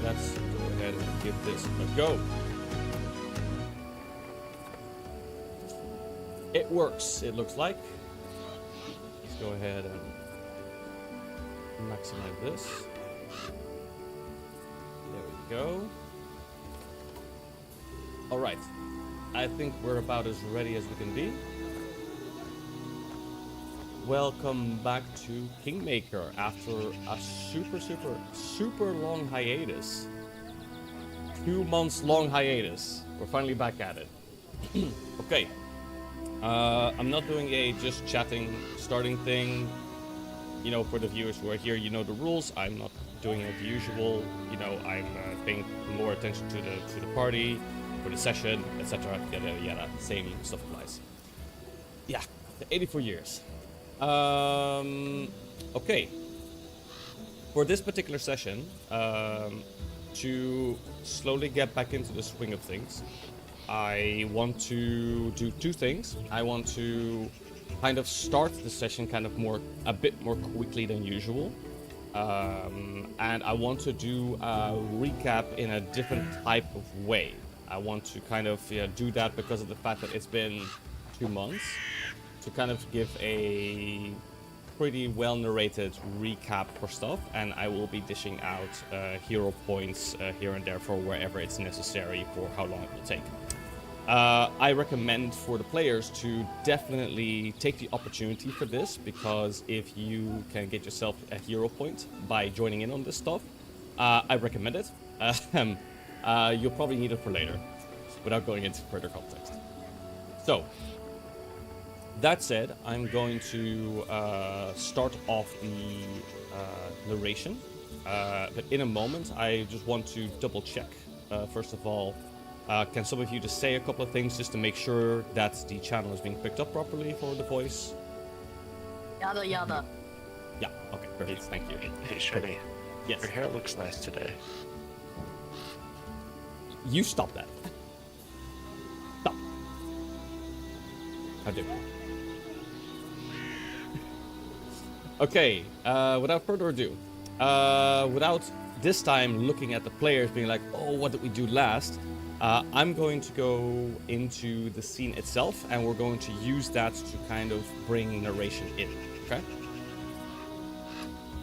Let's go ahead and give this a go. It works, it looks like. Let's go ahead and maximize this. There we go. Alright. I think we're about as ready as we can be. Welcome back to Kingmaker after a super long hiatus. 2 months long hiatus. We're finally back at it. Okay. I'm not doing a just chatting starting thing. You know, for the viewers who are here, you know the rules. I'm not doing it the usual. You know, I'm paying more attention to the party, for the session, etc. Yada yada. Same stuff applies. Yeah, 84 years. Okay. For this particular session, to slowly get back into the swing of things, I want to do 2 things. I want to kind of start the session kind of a bit more quickly than usual. And I want to do a recap in a different type of way. I want to kind of do that because of the fact that it's been 2 months, to kind of give a pretty well narrated recap for stuff, and I will be dishing out hero points here and there for wherever it's necessary for how long it will take. I recommend for the players to definitely take the opportunity for this, because if you can get yourself a hero point by joining in on this stuff, I recommend it. You'll probably need it for later, without going into further context. So, that said, I'm going to start off the narration, but in a moment I just want to double check. First of all, can some of you just say a couple of things just to make sure that the channel is being picked up properly for the voice? Yada yada. Yeah, okay, perfect, thank you. Hey Shreddy, Yes. your hair looks nice today. You stop that. Stop. How dare you? Okay, without further ado, without this time looking at the players being like, oh, what did we do last? I'm going to go into the scene itself, and we're going to use that to kind of bring narration in, okay?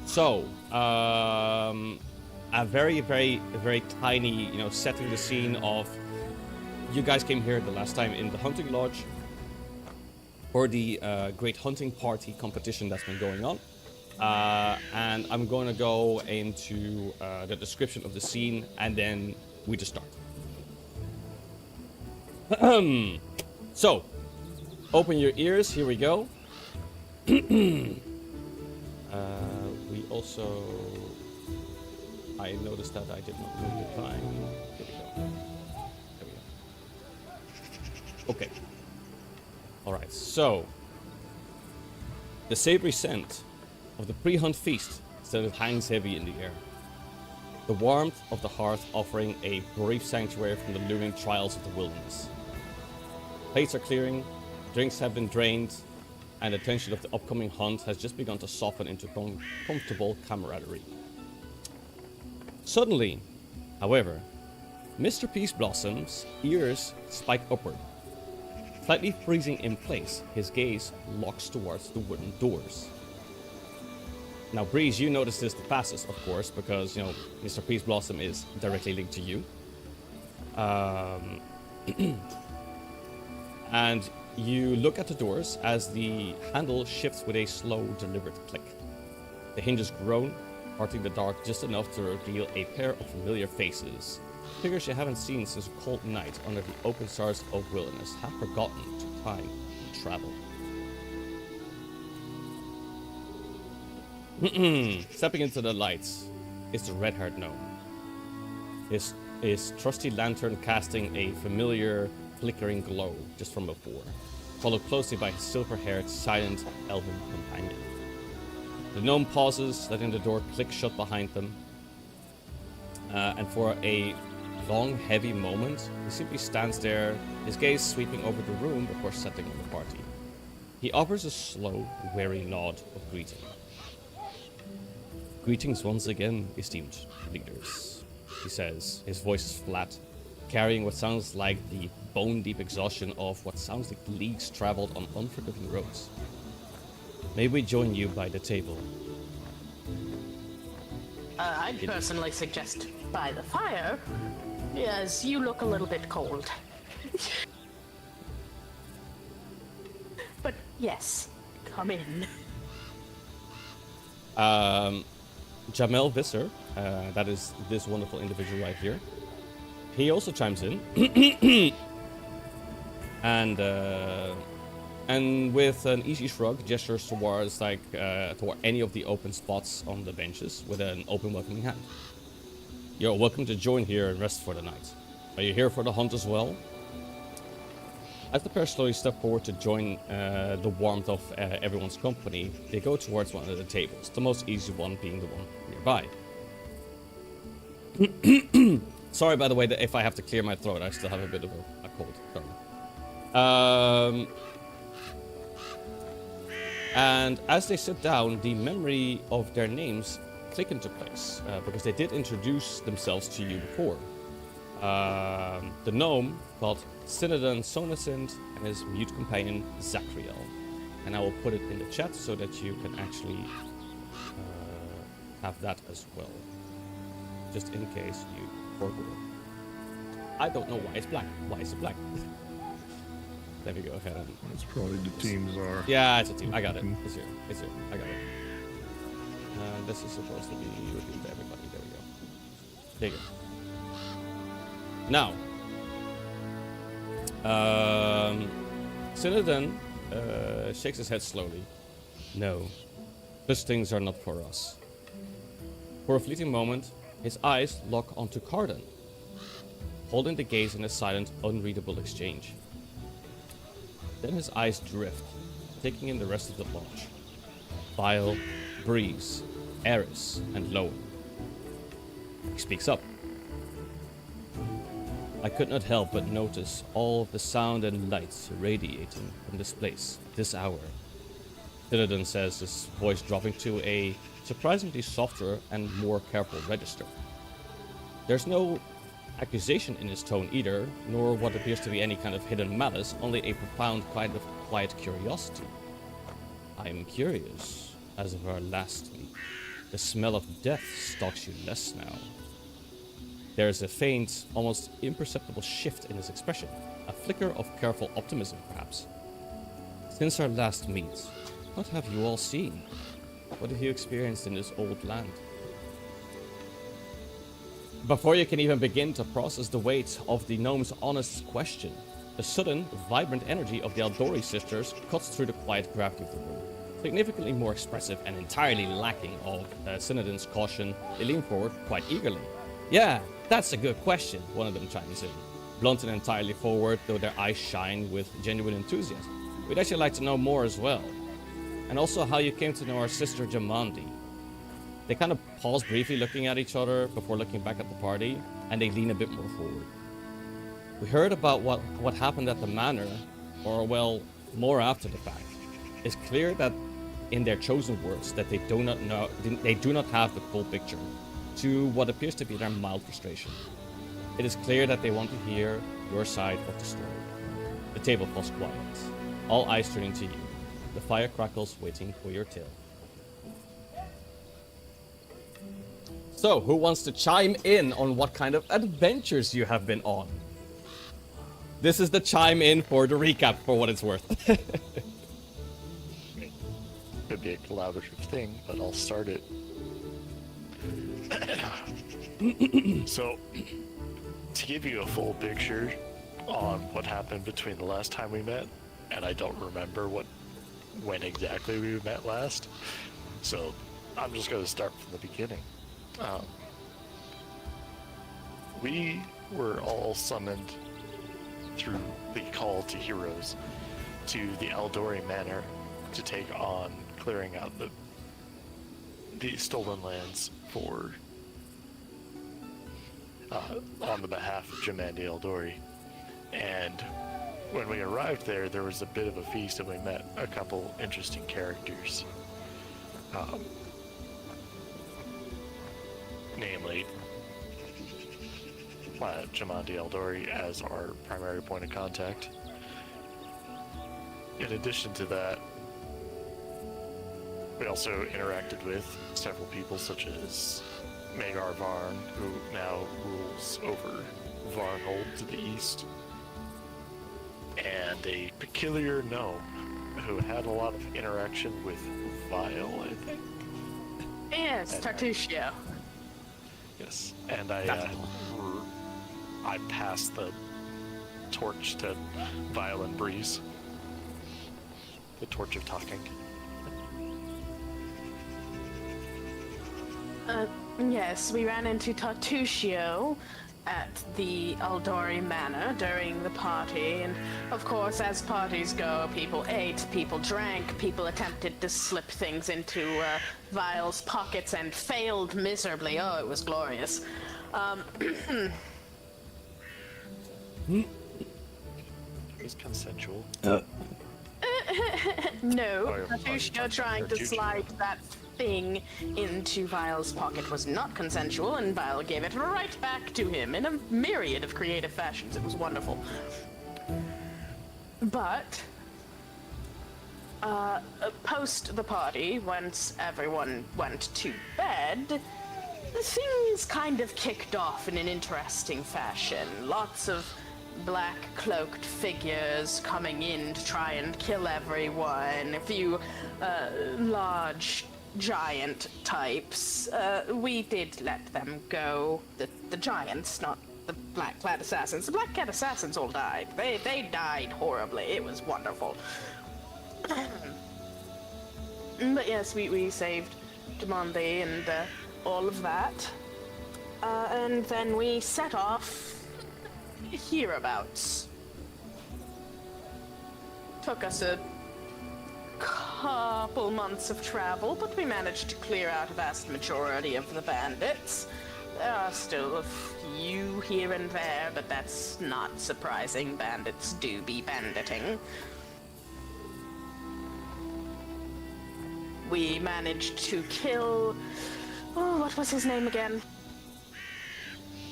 So, a very tiny, setting the scene of, you guys came here the last time in the hunting lodge for the great hunting party competition that's been going on. And I'm going to go into the description of the scene, and then we just start. So, open your ears, here we go. We also... I noticed that I did not move the time. Here we go. There we go. Okay. Alright, so... The savory scent of the pre-hunt feast still hangs heavy in the air. The warmth of the hearth offering a brief sanctuary from the looming trials of the wilderness. Plates are clearing, drinks have been drained, and the tension of the upcoming hunt has just begun to soften into comfortable camaraderie. Suddenly, however, Mr. Peace Blossom's ears spike upward. Slightly freezing in place, his gaze locks towards the wooden doors. Now, Breeze, you notice this the fastest, of course, because, Mr. Peace Blossom is directly linked to you. And you look at the doors as the handle shifts with a slow, deliberate click. The hinges groan, parting the dark just enough to reveal a pair of familiar faces. Figures you haven't seen since a cold night under the open stars of wilderness have forgotten to time and travel. Stepping into the lights is the red-haired gnome. His trusty lantern casting a familiar flickering glow just from before, followed closely by his silver-haired, silent elven companion. The gnome pauses, letting the door click shut behind them, and for a long, heavy moment, he simply stands there, his gaze sweeping over the room before settling on the party. He offers a slow, wary nod of greeting. Greetings once again, esteemed leaders, he says, his voice is flat, carrying what sounds like the bone-deep exhaustion of what sounds like leagues traveled on unforgiving roads. May we join you by the table? I'd personally suggest by the fire, as you look a little bit cold. But yes, come in. Jamel Visser, that is this wonderful individual right here. He also chimes in, and with an easy shrug, gestures towards toward any of the open spots on the benches with an open, welcoming hand. You're welcome to join here and rest for the night. Are you here for the hunt as well? As the pair slowly step forward to join the warmth of everyone's company, they go towards one of the tables, the most easy one being the one nearby. Sorry, by the way, that if I have to clear my throat, I still have a bit of a cold. Sorry. And as they sit down, the memory of their names click into place, because they did introduce themselves to you before. The gnome called Synodon Sonacint and his mute companion Zachriel. And I will put it in the chat so that you can actually have that as well. Just in case you forgot. I don't know why it's black. Why is it black? Let me go ahead and... That's probably the teams are. Yeah, it's a team. I got it. It's here. It's here. I got it. This is supposed to be revealed to everybody. There we go. There you go. Now, Synodon shakes his head slowly. No, such things are not for us. For a fleeting moment, his eyes lock onto Carden, holding the gaze in a silent, unreadable exchange. Then his eyes drift, taking in the rest of the lodge. Vile, Breeze, Eris, and Lowen. He speaks up. I could not help but notice all of the sound and lights radiating from this place, this hour. Synodon says, his voice dropping to a surprisingly softer and more careful register. There's no accusation in his tone either, nor what appears to be any kind of hidden malice, only a profound kind of quiet curiosity. I am curious, as of our last meet. The smell of death stalks you less now. There is a faint, almost imperceptible shift in his expression, a flicker of careful optimism, perhaps. Since our last meet, what have you all seen? What have you experienced in this old land? Before you can even begin to process the weight of the gnome's honest question, the sudden, vibrant energy of the Aldori sisters cuts through the quiet gravity of the room. Significantly more expressive and entirely lacking of Synodon's caution, they lean forward quite eagerly. Yeah, that's a good question, one of them chimes in. Blunt and entirely forward, though their eyes shine with genuine enthusiasm. We'd actually like to know more as well. And also how you came to know our sister Jamandi. They kind of pause briefly looking at each other before looking back at the party, and they lean a bit more forward. We heard about what happened at the manor, or well, more after the fact. It's clear that in their chosen words that they do not have the full picture, to what appears to be their mild frustration. It is clear that they want to hear your side of the story. The table falls quiet, all eyes turning to you. The fire crackles, waiting for your tale. So, who wants to chime in on what kind of adventures you have been on? This is the chime in for the recap, for what it's worth. Could be a collaborative thing, but I'll start it. So, to give you a full picture on what happened between the last time we met, and I don't remember when exactly we met last, so I'm just going to start from the beginning. We were all summoned through the call to heroes to the Aldori Manor to take on clearing out the stolen lands for on the behalf of Jamandi Aldori. And when we arrived there was a bit of a feast, and we met a couple interesting characters. namely Jamandi Eldori as our primary point of contact. In addition to that, we also interacted with several people such as Magar Varn, who now rules over Varnhold to the east, and a peculiar gnome who had a lot of interaction with Vile, I think. Yes, Tartusio. Yes, and I passed the torch to Vile and Breeze. The torch of talking. Yes, we ran into Tartusio at the Aldori Manor during the party, and of course, as parties go, people ate, people drank, people attempted to slip things into Vile's pockets and failed miserably. Oh, it was glorious. It was consensual. No, Oh, Tartusio trying to Tartusio. slide that thing into Vile's pocket was not consensual, and Vile gave it right back to him in a myriad of creative fashions. It was wonderful. But, post the party, once everyone went to bed, things kind of kicked off in an interesting fashion. Lots of black cloaked figures coming in to try and kill everyone. A few large giant types. We did let them go. The giants, not the black clad assassins. The black clad assassins all died. They died horribly. It was wonderful. But yes, we saved Demande and all of that. And then we set off hereabouts. Took us a couple months of travel, but we managed to clear out a vast majority of the bandits. There are still a few here and there, but that's not surprising. Bandits do be banditing. We managed to kill... Oh, what was his name again?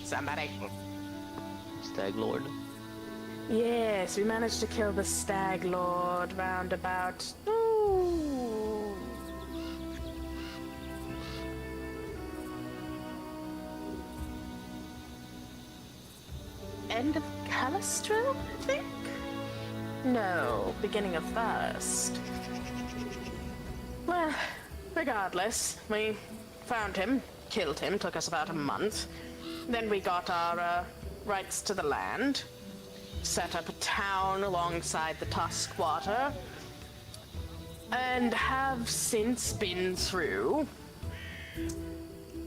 Somebody. Stag Lord. Yes, we managed to kill the Stag Lord roundabout. Ooh. End of Calistro, I think? No, beginning of First. Well, regardless, we found him, killed him, took us about a month. Then we got our rights to the land, set up a town alongside the Tusk Water, and have since been through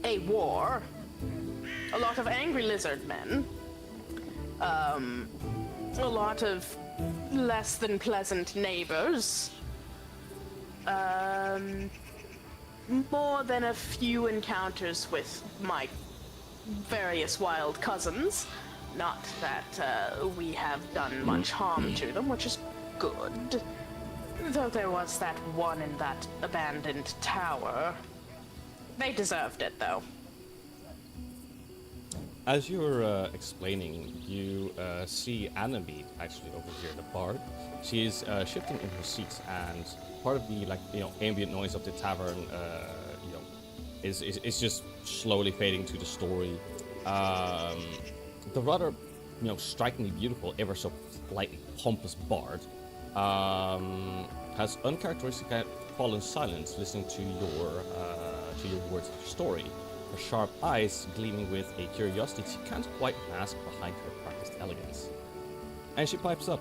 a war, a lot of angry lizard men, a lot of less than pleasant neighbors, more than a few encounters with my various wild cousins. Not that we have done much harm to them, which is good. Though there was that one in that abandoned tower. They deserved it, though. As you're explaining, you see Annabeth actually over here, the bard. She's shifting in her seat, and part of the ambient noise of the tavern, is just slowly fading to the story. The rather, strikingly beautiful, ever so slightly pompous bard has uncharacteristically fallen silent, listening to your words of story. Her sharp eyes gleaming with a curiosity she can't quite mask behind her practiced elegance. And she pipes up.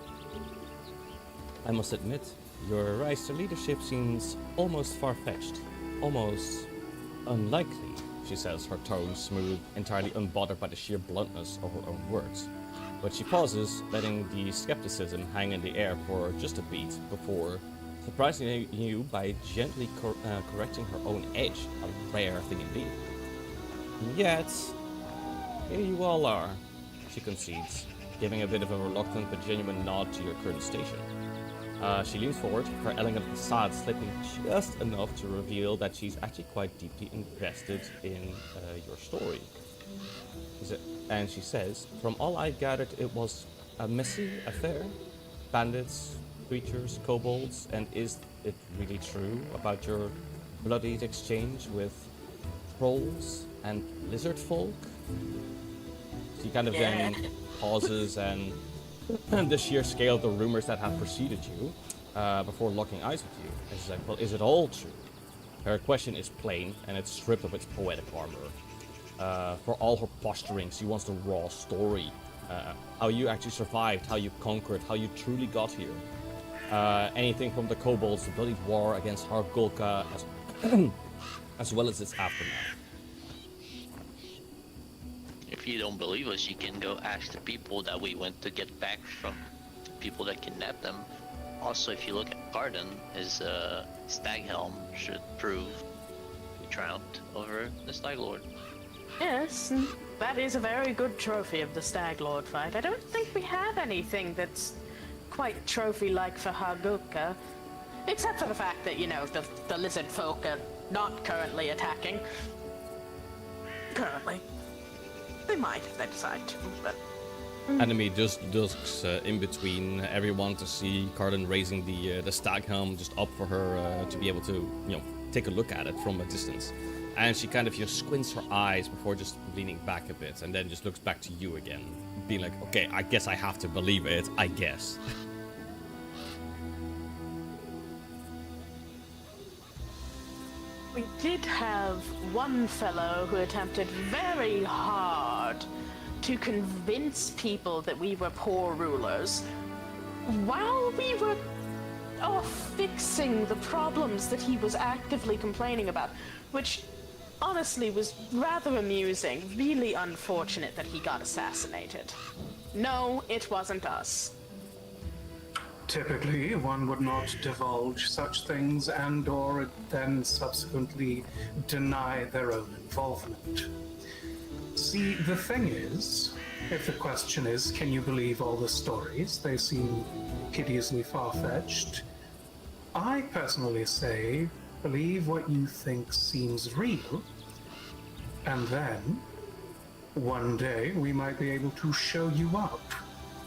I must admit, your rise to leadership seems almost far-fetched, almost unlikely, she says, her tone smooth, entirely unbothered by the sheer bluntness of her own words. But she pauses, letting the skepticism hang in the air for just a beat before surprising you by gently correcting her own edge, a rare thing indeed. Yet, here you all are, she concedes, giving a bit of a reluctant but genuine nod to your current station. She leans forward, her elegant facade slipping just enough to reveal that she's actually quite deeply invested in your story. And she says, from all I gathered, it was a messy affair. Bandits, creatures, kobolds, and is it really true about your bloodied exchange with trolls and lizard folk? She kind of then pauses and the sheer scale of the rumors that have preceded you before locking eyes with you. And she's like, well, is it all true? Her question is plain, and it's stripped of its poetic armor. For all her posturing, she wants the raw story. How you actually survived, how you conquered, how you truly got here. Anything from the kobolds, the bloody war against Hargulka, as well as its aftermath. If you don't believe us, you can go ask the people that we went to get back from the people that kidnapped them. Also, if you look at Garden, his stag helm should prove he triumphed over the Stag Lord. Yes, that is a very good trophy of the Stag Lord fight. I don't think we have anything that's quite trophy-like for Hargulka. Except for the fact that, you know, the lizard folk are not currently attacking. Currently. They might if they decide to, but... Enemy just dusks in between everyone to see Cardin raising the stag helm just up for her to be able to, you know, take a look at it from a distance. And she kind of, you know, squints her eyes before just leaning back a bit, and then just looks back to you again, being like, okay, I guess I have to believe it, I guess. We did have one fellow who attempted very hard to convince people that we were poor rulers while we were off fixing the problems that he was actively complaining about, which honestly was rather amusing. Really unfortunate that he got assassinated. No, it wasn't us. Typically, one would not divulge such things and/or then subsequently deny their own involvement. See, the thing is, if the question is, can you believe all the stories? They seem hideously far-fetched. I personally say, believe what you think seems real, and then, one day, we might be able to show you up.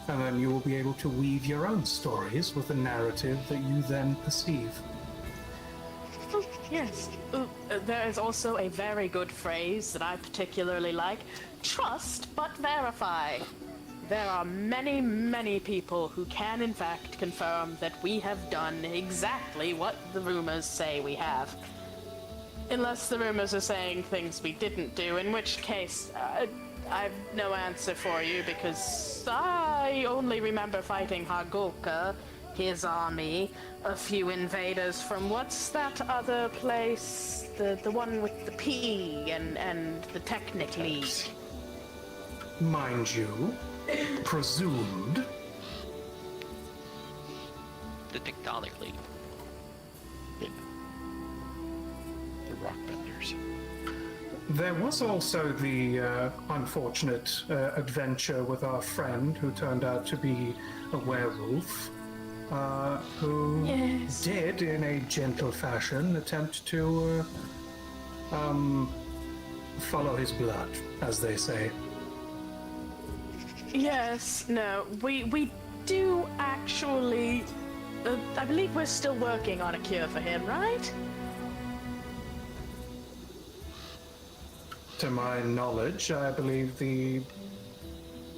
And then you will be able to weave your own stories with a narrative that you then perceive. Oh, yes. There is also a very good phrase that I particularly like. Trust but verify. There are many, many people who can in fact confirm that we have done exactly what the rumors say we have. Unless the rumors are saying things we didn't do, in which case, I've no answer for you because I only remember fighting Hargulka, his army, a few invaders from what's that other place? The one with the P and the Technic League. Mind you, presumed. The Tectonic League. Yeah. The Rockbenders. There was also the unfortunate adventure with our friend who turned out to be a werewolf, who did, in a gentle fashion, attempt to follow his blood, as they say. Yes, no, we do actually... I believe we're still working on a cure for him, right? To my knowledge, I believe the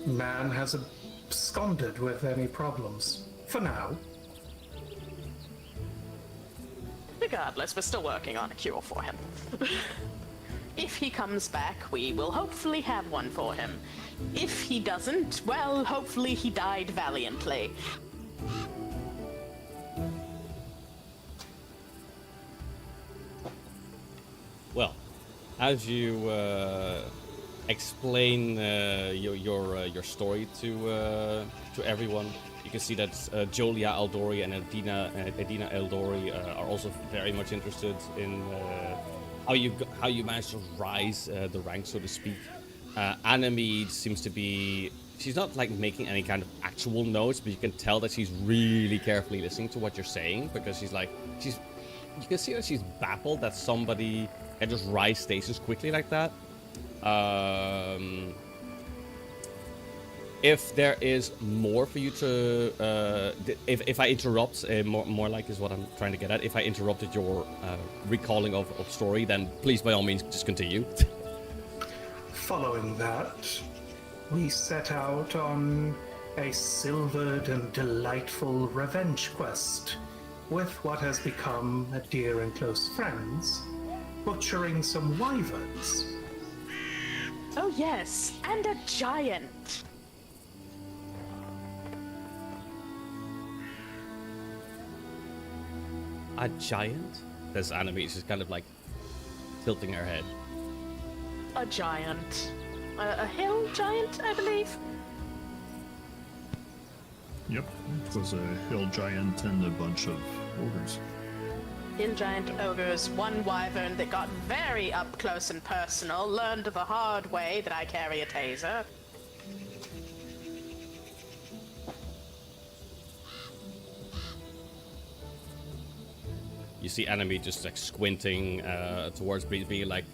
man has absconded with any problems. For now. Regardless, we're still working on a cure for him. If he comes back, we will hopefully have one for him. If he doesn't, well, hopefully he died valiantly. Well, as you explain your story to everyone, you can see that Jolia Eldori and Edina Eldori are also very much interested in how you managed to rise the ranks, so to speak. Anime seems to be she's not like making any kind of actual notes, but you can tell that she's really carefully listening to what you're saying, because you can see that she's baffled that somebody can just rise stasis quickly like that. If there is more for you to, if I interrupt, more like is what I'm trying to get at. If I interrupted your recalling of story, then please by all means just continue. Following that, we set out on a silvered and delightful revenge quest with what has become a dear and close friends, butchering some wyverns. Oh yes, and a giant. A giant? This anime is just kind of like tilting her head. A giant. A hill giant, I believe. Yep, it was a hill giant and a bunch of ogres. Hill giant ogres, one wyvern that got very up close and personal, learned the hard way that I carry a taser. You see enemy just like squinting towards Breeze, being like,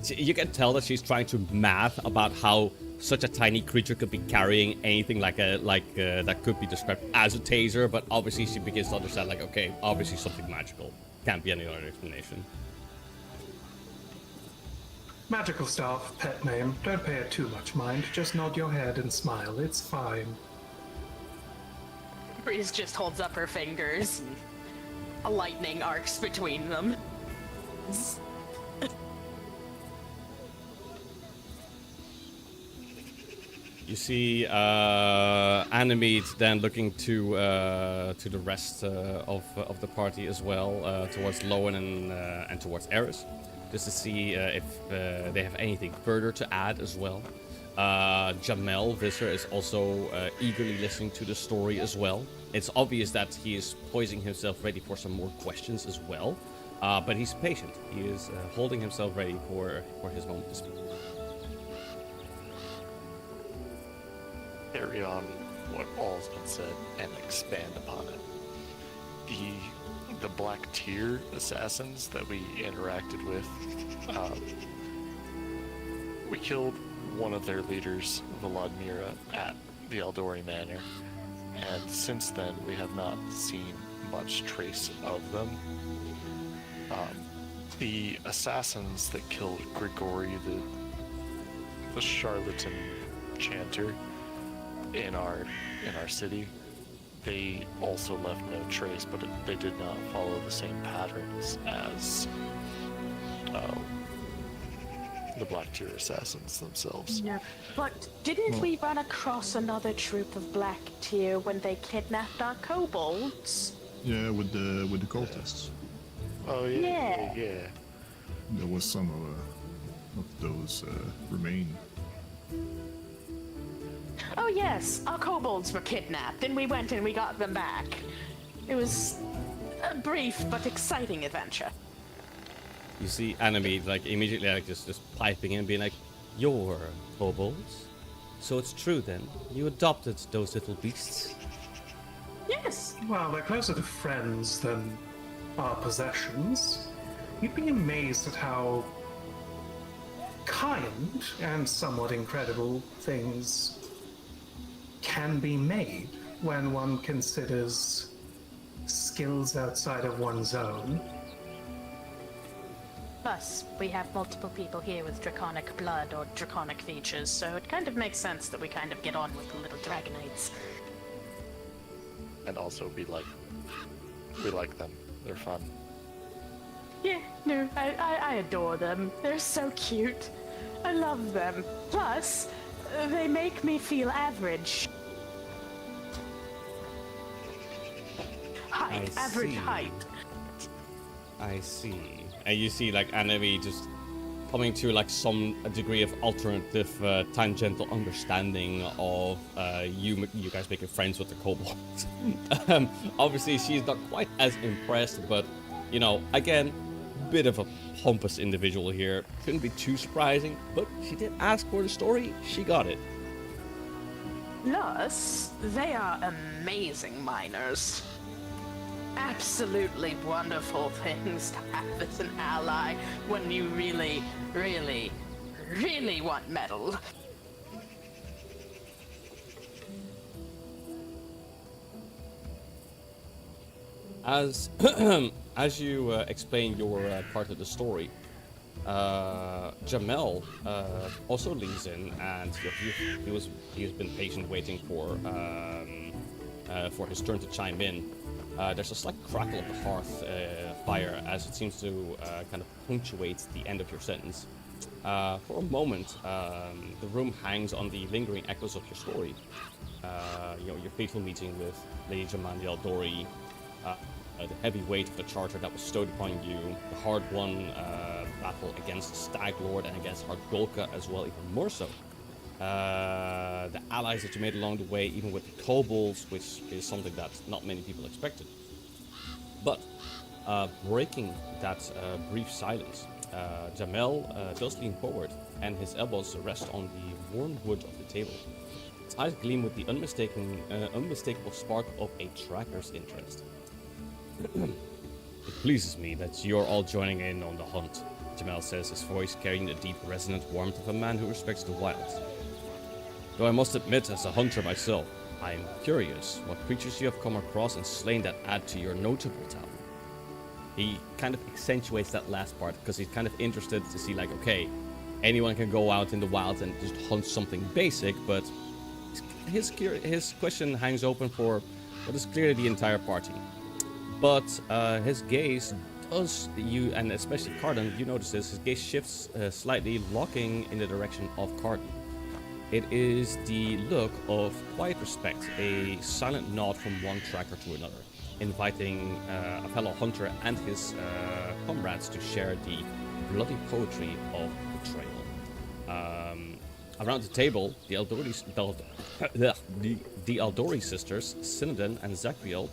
you can tell that she's trying to math about how such a tiny creature could be carrying anything like that could be described as a taser, but obviously she begins to understand, like, okay, obviously something magical. Can't be any other explanation. Magical staff, pet name. Don't pay it too much mind. Just nod your head and smile. It's fine. Breeze just holds up her fingers. And a lightning arcs between them. You see Animede then looking to the rest of the party as well, towards Lowen and towards Eris, just to see if they have anything further to add as well. Jamel Visser is also eagerly listening to the story as well. It's obvious that he is poising himself ready for some more questions as well, but he's patient. He is holding himself ready for his moment to speak. Carry on what all's been said and expand upon it. The Black Tier assassins that we interacted with, we killed one of their leaders, Vladimira, at the Eldori Manor, and since then we have not seen much trace of them. The assassins that killed Grigori, the charlatan chanter, in our city, they also left no trace, but they did not follow the same patterns as the Black Tier assassins themselves. Yeah, but didn't we run across another troop of Black Tier when they kidnapped our kobolds? Yeah, with the cultists. Oh Yeah. yeah. There was some of those remain. Oh yes, our kobolds were kidnapped, and we went and we got them back. It was a brief but exciting adventure. You see Animede like immediately like just piping in, being like, "You're kobolds? So it's true then? You adopted those little beasts?" Yes. Well, they're closer to friends than our possessions. You'd be amazed at how kind and somewhat incredible things can be made when one considers skills outside of one's own. Plus, we have multiple people here with draconic blood or draconic features, so it kind of makes sense that we kind of get on with the little dragonites. And also we like them. They're fun. Yeah, no, I adore them. They're so cute. I love them. Plus, they make me feel average. Height, I average see. height. I see. And you see like Animede just coming to like some degree of alternative tangential understanding of you guys making friends with the kobolds. Obviously she's not quite as impressed, but you know, again, bit of a pompous individual here. Couldn't be too surprising, but she did ask for the story. She got it. Plus, they are amazing miners. Absolutely wonderful things to have as an ally when you really, really, really want metal. As as you explain your part of the story, Jamel also leans in, and he has been patient waiting for his turn to chime in. There's a slight crackle of the hearth fire as it seems to kind of punctuate the end of your sentence. For a moment, the room hangs on the lingering echoes of your story. Your fateful meeting with Lady Jamandi Aldori, the heavy weight of the charter that was stowed upon you, the hard-won battle against Stag Lord and against Hardgolka as well, even more so. The allies that you made along the way, even with the kobolds, which is something that not many people expected. But breaking that brief silence, Jamel does lean forward, and his elbows rest on the worn wood of the table. His eyes gleam with the unmistakable spark of a tracker's interest. It pleases me that you're all joining in on the hunt, Jamel says, his voice carrying the deep, resonant warmth of a man who respects the wilds. Though I must admit, as a hunter myself, I am curious what creatures you have come across and slain that add to your notable talent. He kind of accentuates that last part because he's kind of interested to see, like, okay, anyone can go out in the wilds and just hunt something basic, but his question hangs open for what is clearly the entire party. But his gaze does, and especially Carden, you notice this, his gaze shifts slightly, locking in the direction of Carden. It is the look of quiet respect, a silent nod from one tracker to another, inviting a fellow hunter and his comrades to share the bloody poetry of betrayal. Around the table, the Aldori sisters, Synodon and Zachriel,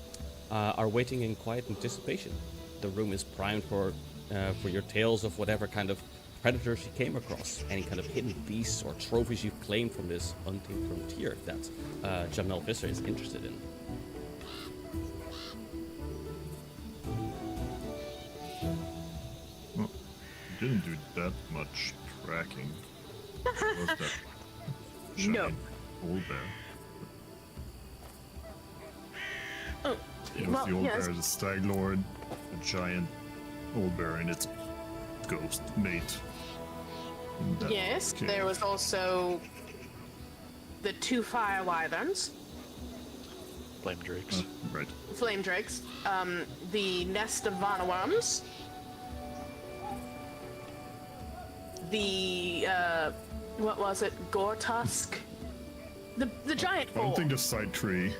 are waiting in quiet anticipation. The room is primed for your tales of whatever kind of predators you came across, any kind of hidden beasts or trophies you've claimed from this hunting frontier that Jamel Visser is interested in. Well, you didn't do that much tracking. Was that giant No. old bear? Oh, Was well, the old yes. bear the stag lord, a giant old bear and its ghost mate? in that Yes, cave? there was also the 2 fire wyverns, Flame drakes. Right. flame drakes, the nest of Vanaworms, the what was it, Gortusk, the giant I boar. don't think the side tree.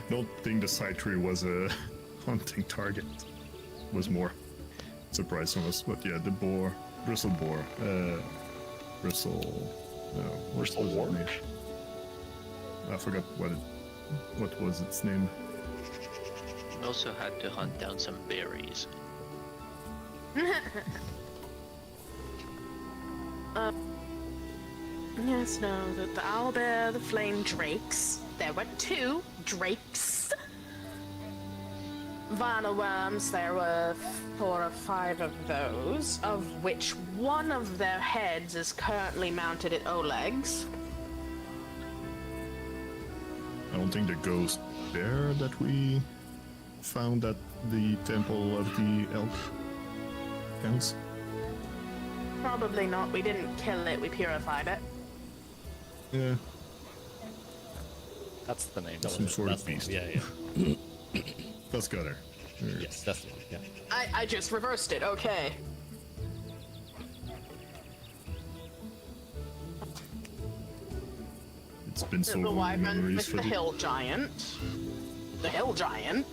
Don't think the side tree was a hunting target. Was more surprise from us, but yeah, the boar, bristle boar, bristle. What's Bristle his boar? name? I forgot what was its name. We also had to hunt down some berries. Yes, no, the owlbear, the flame drakes. There were 2 drakes. Vanaworms, there were 4 or 5 of those, of which one of their heads is currently mounted at Oleg's. I don't think the ghost bear that we found at the temple of the elk counts. Probably not. We didn't kill it, we purified it. Yeah, That's the name. That was some it. sort That's of the one. beast. Yeah. Let's go there. Yes, that's the one. Yeah. I just reversed it, okay. It's been so The long wyvern memories with for the hill giant. The hill giant.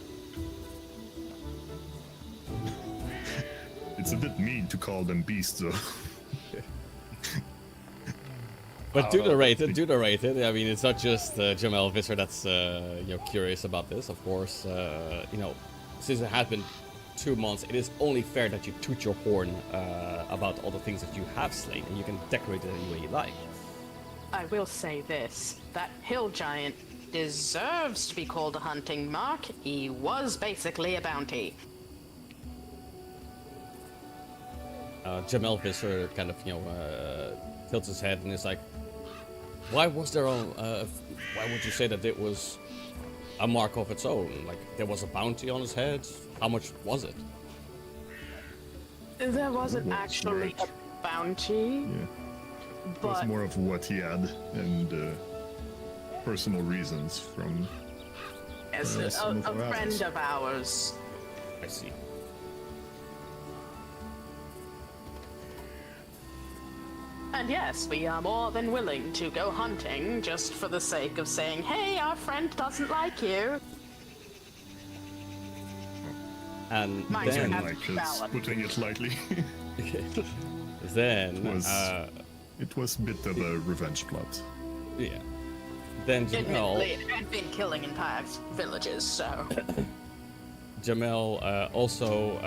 It's a bit mean to call them beasts, though. But do the rated. I mean, it's not just Jamel Visser that's curious about this. Of course, since it has been 2 months, it is only fair that you toot your horn about all the things that you have slain, and you can decorate it any way you like. I will say this: that hill giant deserves to be called a hunting mark. He was basically a bounty. Jamel Visser kind of, tilts his head and is like, why was there why would you say that it was a mark of its own? Like, there was a bounty on his head? How much was it? There wasn't What's actually right? a bounty, Yeah. It was but more of what he had and personal reasons from. as some of a our friend others. of ours. I see. And yes, we are more than willing to go hunting just for the sake of saying, hey, our friend doesn't like you. And Mind you, then, have- Like it's valid. putting it lightly. then, Was- It was a bit of a revenge plot. yeah. Then Admittedly, it had been killing entire villages, so. Jamel also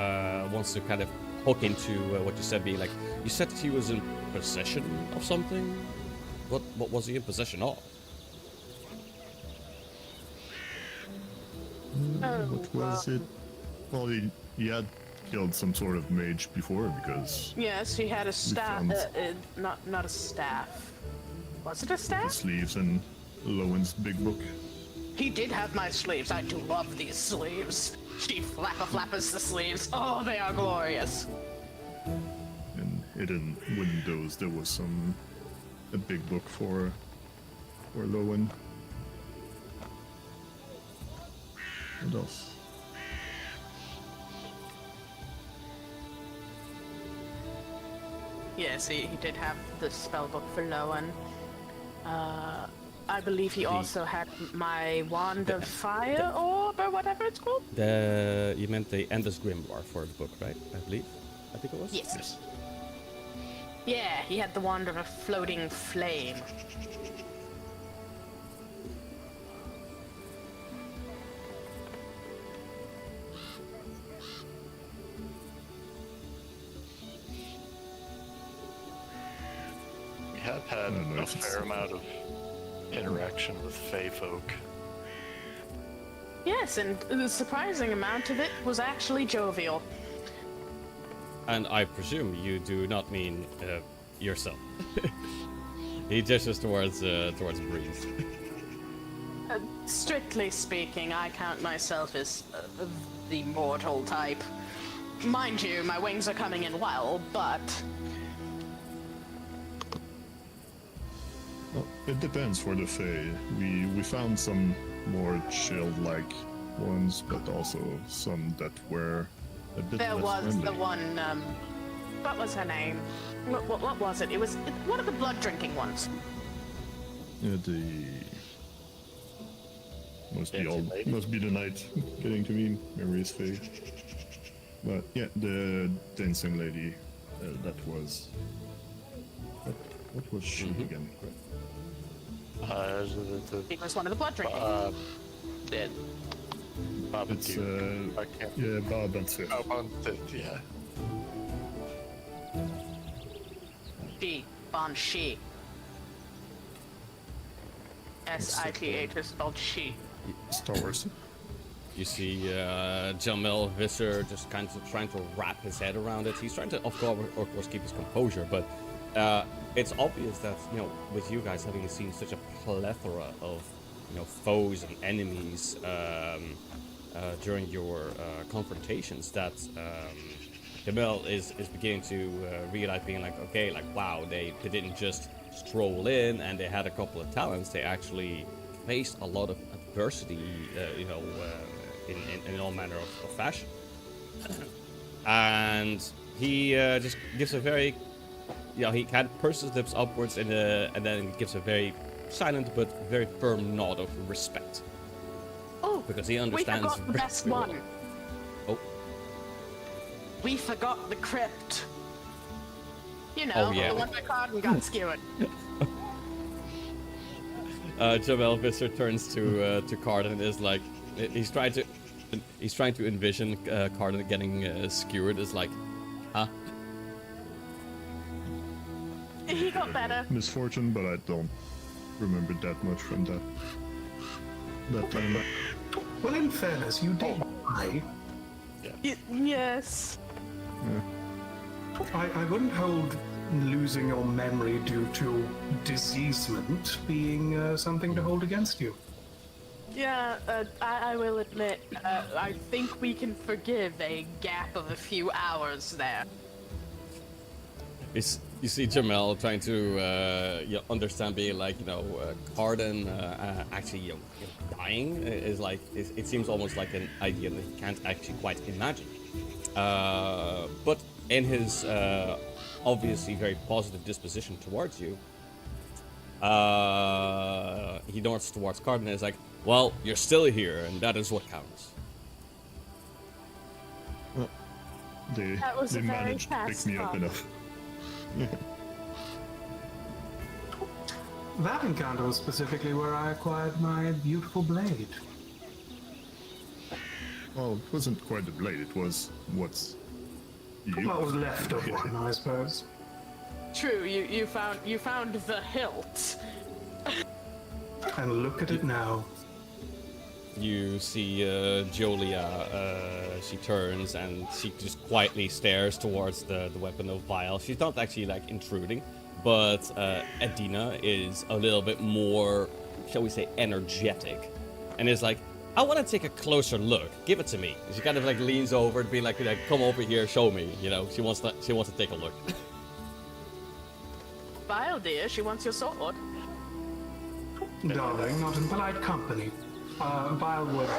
wants to kind of hook into what you said, being like, you said he was in possession of something? What was he in possession of? What was it? Well, he had killed some sort of mage before because Yes, he had a staff. found- Not a staff. Was it a the staff? sleeves and Lowen's big book. He did have my sleeves. I do love these sleeves. She flappers the sleeves. Oh, they are glorious. And hidden windows, there was a big book for Lowen. What else? Yes, he did have the spell book for Lowen. I believe he also had my wand of fire orb or whatever it's called. You meant the Endless Grimoire for the book, right? I believe. I think it was. Yes. Yeah, he had the wand of a floating flame. We have had I don't know a if it's- fair amount of interaction with Fey folk. Yes, and the surprising amount of it was actually jovial. And I presume you do not mean yourself. He gestures towards Breeze. Strictly speaking, I count myself as the mortal type. Mind you, my wings are coming in well, but Well, it depends for the Fae. We found some more chilled-like ones, but also some that were a bit there less was friendly. the one, what was her name? What was it? It was one of the blood-drinking ones. The Dancing lady? must be the night getting to me. Memory is fade. But yeah, the dancing lady. That was. What was she again? It was one of the blood-drinking. Dead. It's I can't. yeah, Bob and Sif. Yeah. She, Banshee. S-I-T-H is spelled she. Star Wars. You see Jamel Visser just kind of trying to wrap his head around it. He's trying to, of course, keep his composure, but it's obvious that, with you guys having seen such a plethora of, foes and enemies during your confrontations, that Jamel is beginning to realize, being like, okay, like, wow, they didn't just stroll in and they had a couple of talents. They actually faced a lot of adversity, in all manner of fashion. And he just gives a very, he kind of purses his lips upwards and then gives a very silent but very firm nod of respect. Oh, Because he we understands forgot the very best well. one. Oh, We forgot the crypt. Oh, yeah. the one where Carden got skewered. Jamel Visser turns to Carden and is like, he's trying to envision Carden getting skewered. Is like, huh? He got better. Misfortune, but I don't remembered that much from that time. Well, in fairness, you did die. Yes. I wouldn't hold losing your memory due to diseasement being something to hold against you. Yeah, I will admit, I think we can forgive a gap of a few hours there. You see Jamel trying to understand, being like, Carden actually dying is like, it seems almost like an idea that he can't actually quite imagine. But in his obviously very positive disposition towards you, he nods towards Carden and is like, well, you're still here, and that is what counts. They was a very managed to pick fast me up thought. enough. That encounter was specifically where I acquired my beautiful blade. Well, it wasn't quite the blade, it was what's What was left of one, I suppose. True, you found the hilt. And look at it now. You see Jolia, she turns and she just quietly stares towards the weapon of Vile. She's not actually like intruding, but Adina is a little bit more, shall we say, energetic, and is like, I want to take a closer look. Give it to me. She kind of like leans over to be like, come over here, show me. She wants to take a look. Vile, dear, she wants your sword. Darling, not in polite company. Vile would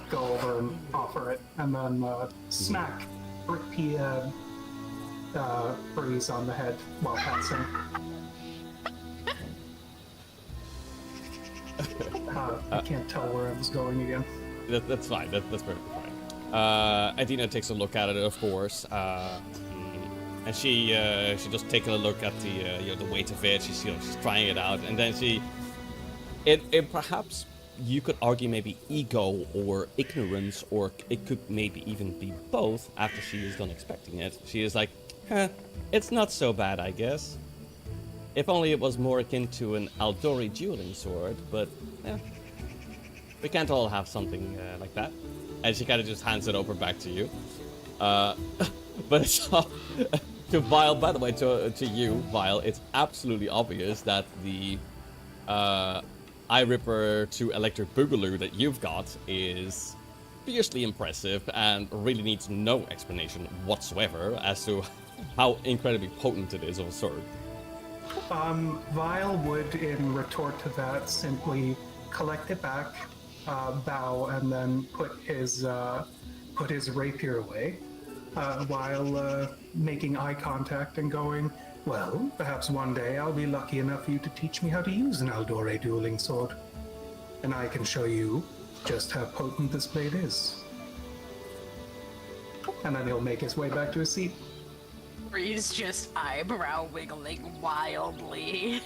go over and offer it, and then smack Ricky Breeze on the head while passing. I can't tell where I was going again. That's fine. That's perfectly fine. Adina takes a look at it, of course, and she just takes a look at the weight of it. She's trying it out, and then it perhaps you could argue maybe ego or ignorance, or it could maybe even be both. After she is done expecting it, she is like, it's not so bad, I guess. If only it was more akin to an Aldori dueling sword, but yeah, we can't all have something like that. And she kind of just hands it over back to you. But it's all, to Vile, by the way, to you, Vile, it's absolutely obvious that the Eye Ripper to Electric Boogaloo that you've got is fiercely impressive and really needs no explanation whatsoever as to how incredibly potent it is of a sword. Vile would, in retort to that, simply collect it back, bow, and then put his rapier away, while making eye contact and going, well, perhaps one day I'll be lucky enough for you to teach me how to use an Aldore dueling sword. And I can show you just how potent this blade is. And then he'll make his way back to his seat. Breeze just eyebrow wiggling wildly.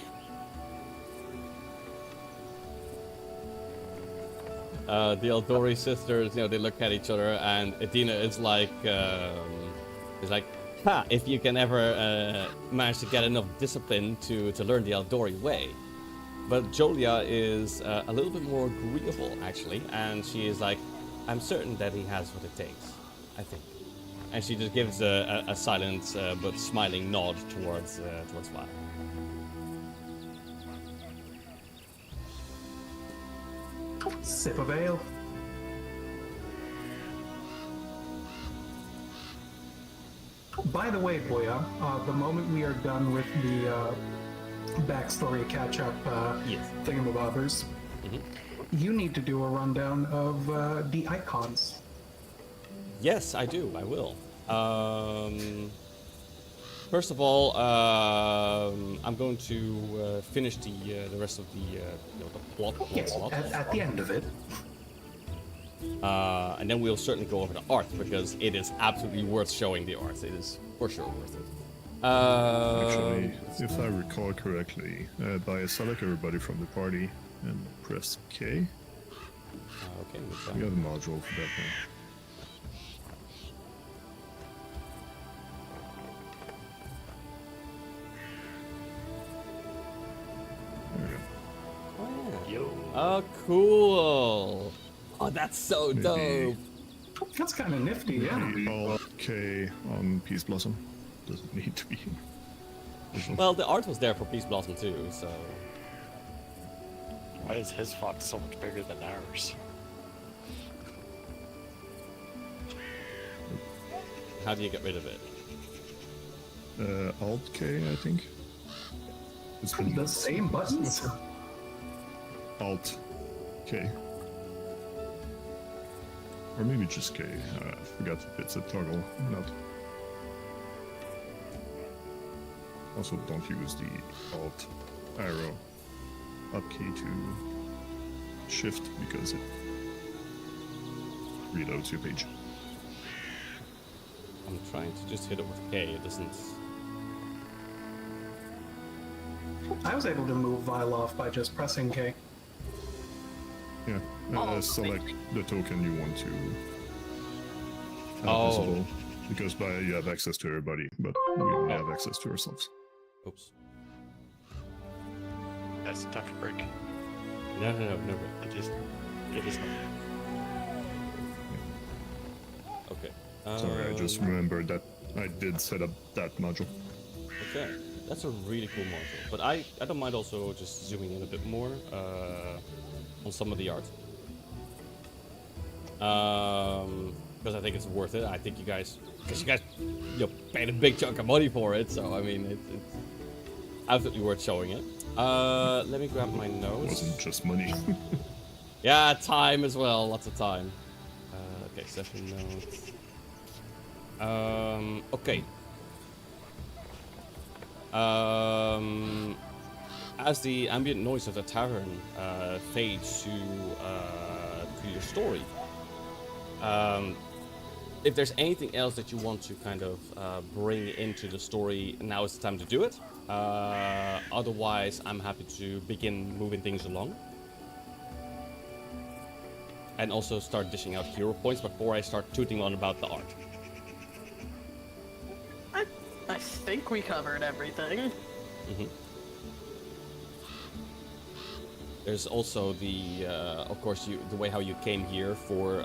The Eldori sisters, they look at each other, and Adina is like, ha! If you can ever manage to get enough discipline to learn the Eldori way. But Jolia is a little bit more agreeable, actually, and she is like, I'm certain that he has what it takes, I think. And she just gives a silent but smiling nod towards Vile. Sip of ale. By the way, Boya, the moment we are done with the backstory catch-up Yes. thingamabobbers, you need to do a rundown of the icons. Yes, I do. I will. First of all, I'm going to finish the rest of the plot. Yes, at the end of it. And then we'll certainly go over the art, because it is absolutely worth showing the art. It is for sure worth it. Actually, if I recall correctly, select everybody from the party and press K. Okay. We have a module for that now. There we go. Oh, cool. Oh, that's so Maybe- dope. That's kind of nifty, yeah. Maybe Alt K on Peace Blossom. Doesn't need to be. Well, the art was there for Peace Blossom too, so... Why is his font so much bigger than ours? How do you get rid of it? Alt K, I think. It's been The same buttons. Alt K. Or maybe just K. I forgot if it's a toggle. Not. Also, don't use the Alt arrow up key to shift because it reloads your page. I'm trying to just hit it with K, it doesn't... I was able to move Vile off by just pressing K. Yeah, Oh, select the token you want to have Oh. visible. Because you have access to everybody, but we only have access to ourselves. Oops. That's time for break. No. It is not. Okay. Sorry, I just remembered that I did set up that module. Okay, that's a really cool module. But I don't mind also just zooming in a bit more on some of the art. Because I think it's worth it. I think you guys, paid a big chunk of money for it, so I mean, it's absolutely worth showing it. Let me grab my It notes. wasn't just money. Yeah, time as well, lots of time. Okay, session notes. Okay. As the ambient noise of the tavern fades to your story, if there's anything else that you want to kind of bring into the story, now is the time to do it. Otherwise, I'm happy to begin moving things along. And also start dishing out hero points before I start tooting on about the art. I think we covered everything. There's also the, of course, the way how you came here for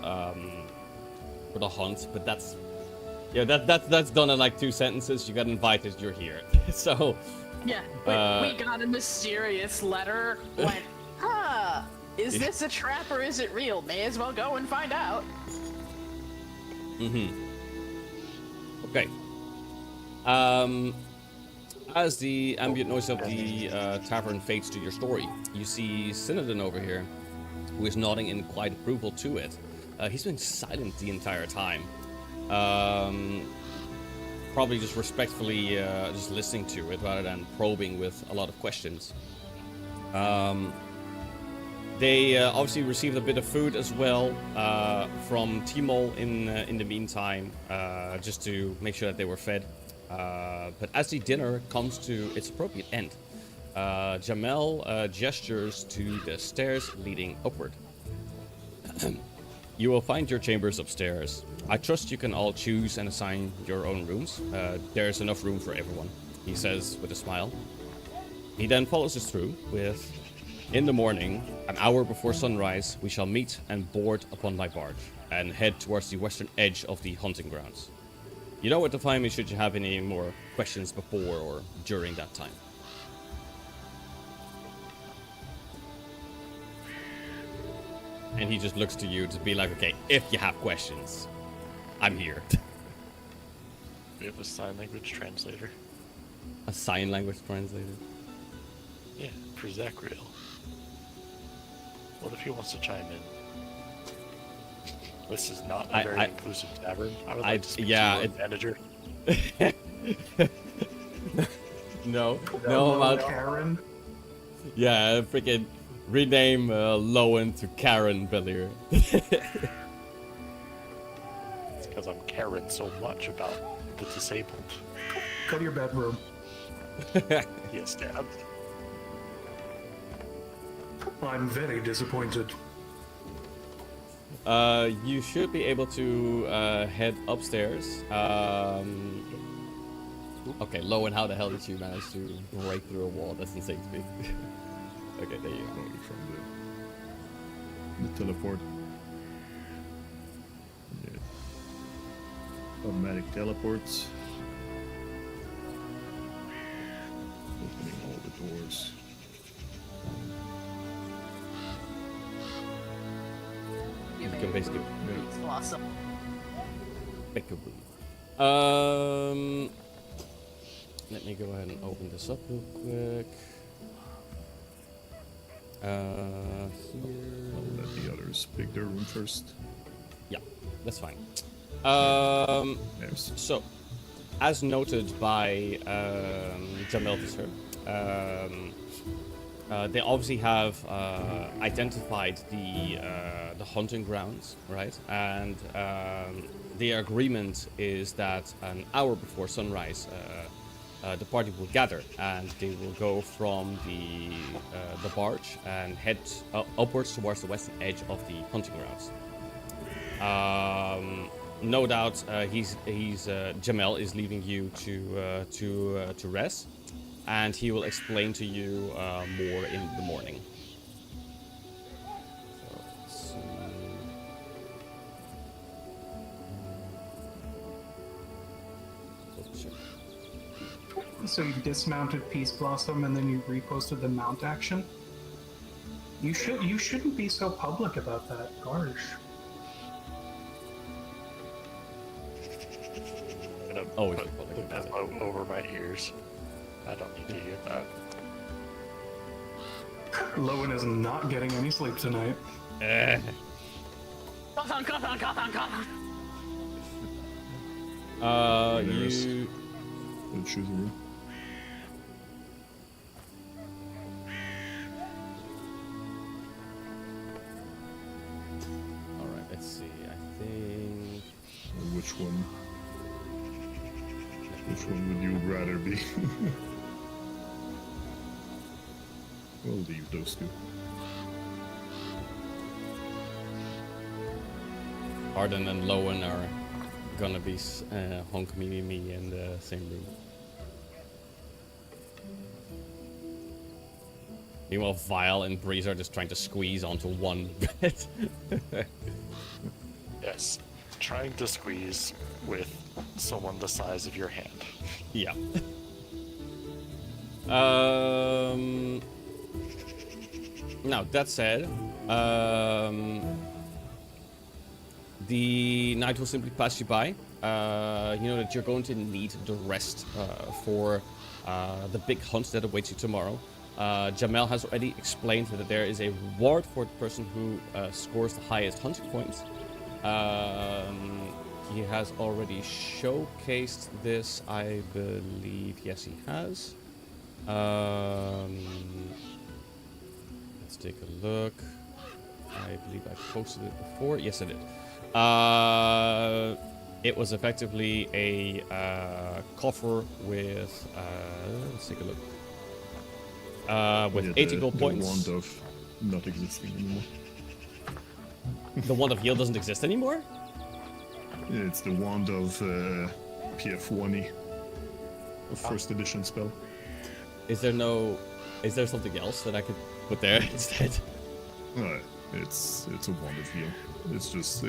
the hunt, but that's done in like 2 sentences. You got invited, you're here. So Yeah, we got a mysterious letter. Went, is this a trap or is it real? May as well go and find out. okay. As the ambient noise of the tavern fades to your story, you see Synodon over here, who is nodding in quiet approval to it. He's been silent the entire time. Probably just respectfully just listening to it rather than probing with a lot of questions. They obviously received a bit of food as well from Timol in the meantime, just to make sure that they were fed. But as the dinner comes to its appropriate end, Jamel gestures to the stairs leading upward. You will find your chambers upstairs. I trust you can all choose and assign your own rooms. There's enough room for everyone, he says with a smile. He then follows us through with, in the morning, an hour before sunrise, we shall meet and board upon my barge and head towards the western edge of the hunting grounds. You know where to find me should you have any more questions before or during that time. And he just looks to you to be like, okay, if you have questions, I'm here. We have a sign language translator. A sign language translator. Yeah, for Zachriel. What if he wants to chime in? This is not a very inclusive tavern. I would like to speak to your manager. No, Hello, about Karen. yeah, freaking rename Lowen to Karen Bellier. It's because I'm caring so much about the disabled. Go to your bedroom. Yes, Dad. I'm very disappointed. You should be able to head upstairs. Okay, Lowen, how the hell did you manage to break through a wall? That's insane to me. Okay, there you go. the teleport. Yeah. Automatic teleports. Opening all the doors. You can basically It's awesome. pick a room. Let me go ahead and open this up real quick. Here. I'll let the others pick their room first. Yeah, that's fine. There's So, as noted by Jamel Visser, they obviously have identified the hunting grounds, right? And the agreement is that an hour before sunrise, the party will gather, and they will go from the barge and head upwards towards the western edge of the hunting grounds. No doubt, Jamel is leaving you to rest, and he will explain to you more in the morning. So, let's see. Double check. So you dismounted Peace Blossom and then you reposted the mount action? You shouldn't be so public about that, gosh. I'm gonna Always put be public the about it. memo over my ears. I don't need to hear that. Lowen is not getting any sleep tonight. Gothon, Gothon, Gothon, Gothon. You. Let's choose a room. All right. Let's see. I think. Which one? Which one would you rather be? We'll leave those two. Arden and Lowen are gonna be honking me in the same room. Meanwhile, Vile and Breeze are just trying to squeeze onto one bed. Yes. Trying to squeeze with someone the size of your hand. Yeah. Now, that said, the night will simply pass you by. You know that you're going to need the rest for the big hunt that awaits you tomorrow. Jamel has already explained that there is a reward for the person who scores the highest hunting points. He has already showcased this, I believe. Yes, he has. Let's take a look. I believe I posted it before. Yes, I did. It was effectively a coffer with. Let's take a look. With Yeah, 80 gold points. The wand of not existing anymore. The wand of heal doesn't exist anymore? Yeah, it's the wand of PF1E. A first edition spell. Is there something else that I could put there instead? It's a wand of heal. It's just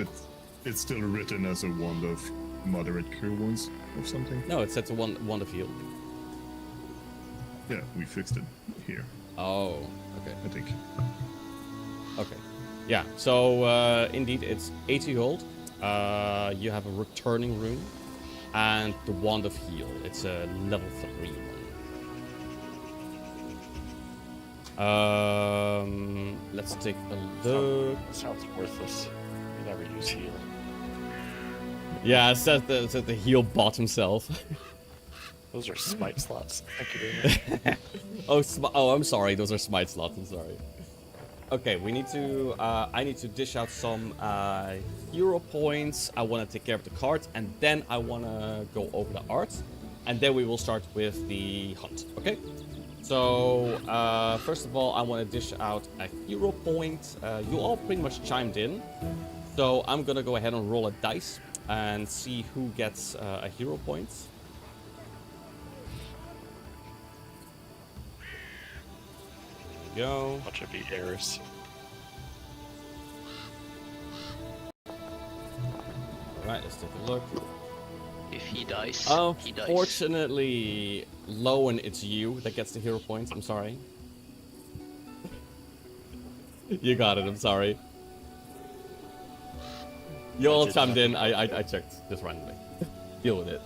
it's still written as a wand of moderate cure wounds or something. No, it says a wand of heal. Yeah, we fixed it here, Oh, okay. I think. Okay. Yeah, so indeed it's 80 gold. You have a returning rune and the wand of heal. It's a level 3 one. Let's take a look. Sounds worthless. You never use heal. Yeah, it says the heal bot himself. Those are smite slots. Thank you very much. Oh, I'm sorry. Those are smite slots. I'm sorry. Okay, we need to. I need to dish out some hero points. I want to take care of the cards, and then I want to go over the art, and then we will start with the hunt. Okay. So first of all, I want to dish out a hero point. You all pretty much chimed in, so I'm gonna go ahead and roll a dice and see who gets a hero point. Go. Bunch of errors. Alright, let's take a look. If he dies, he dies. Unfortunately, Lowen, it's you that gets the hero points. I'm sorry. You got it, I'm sorry. You all chimed in, I checked just randomly. Deal with it.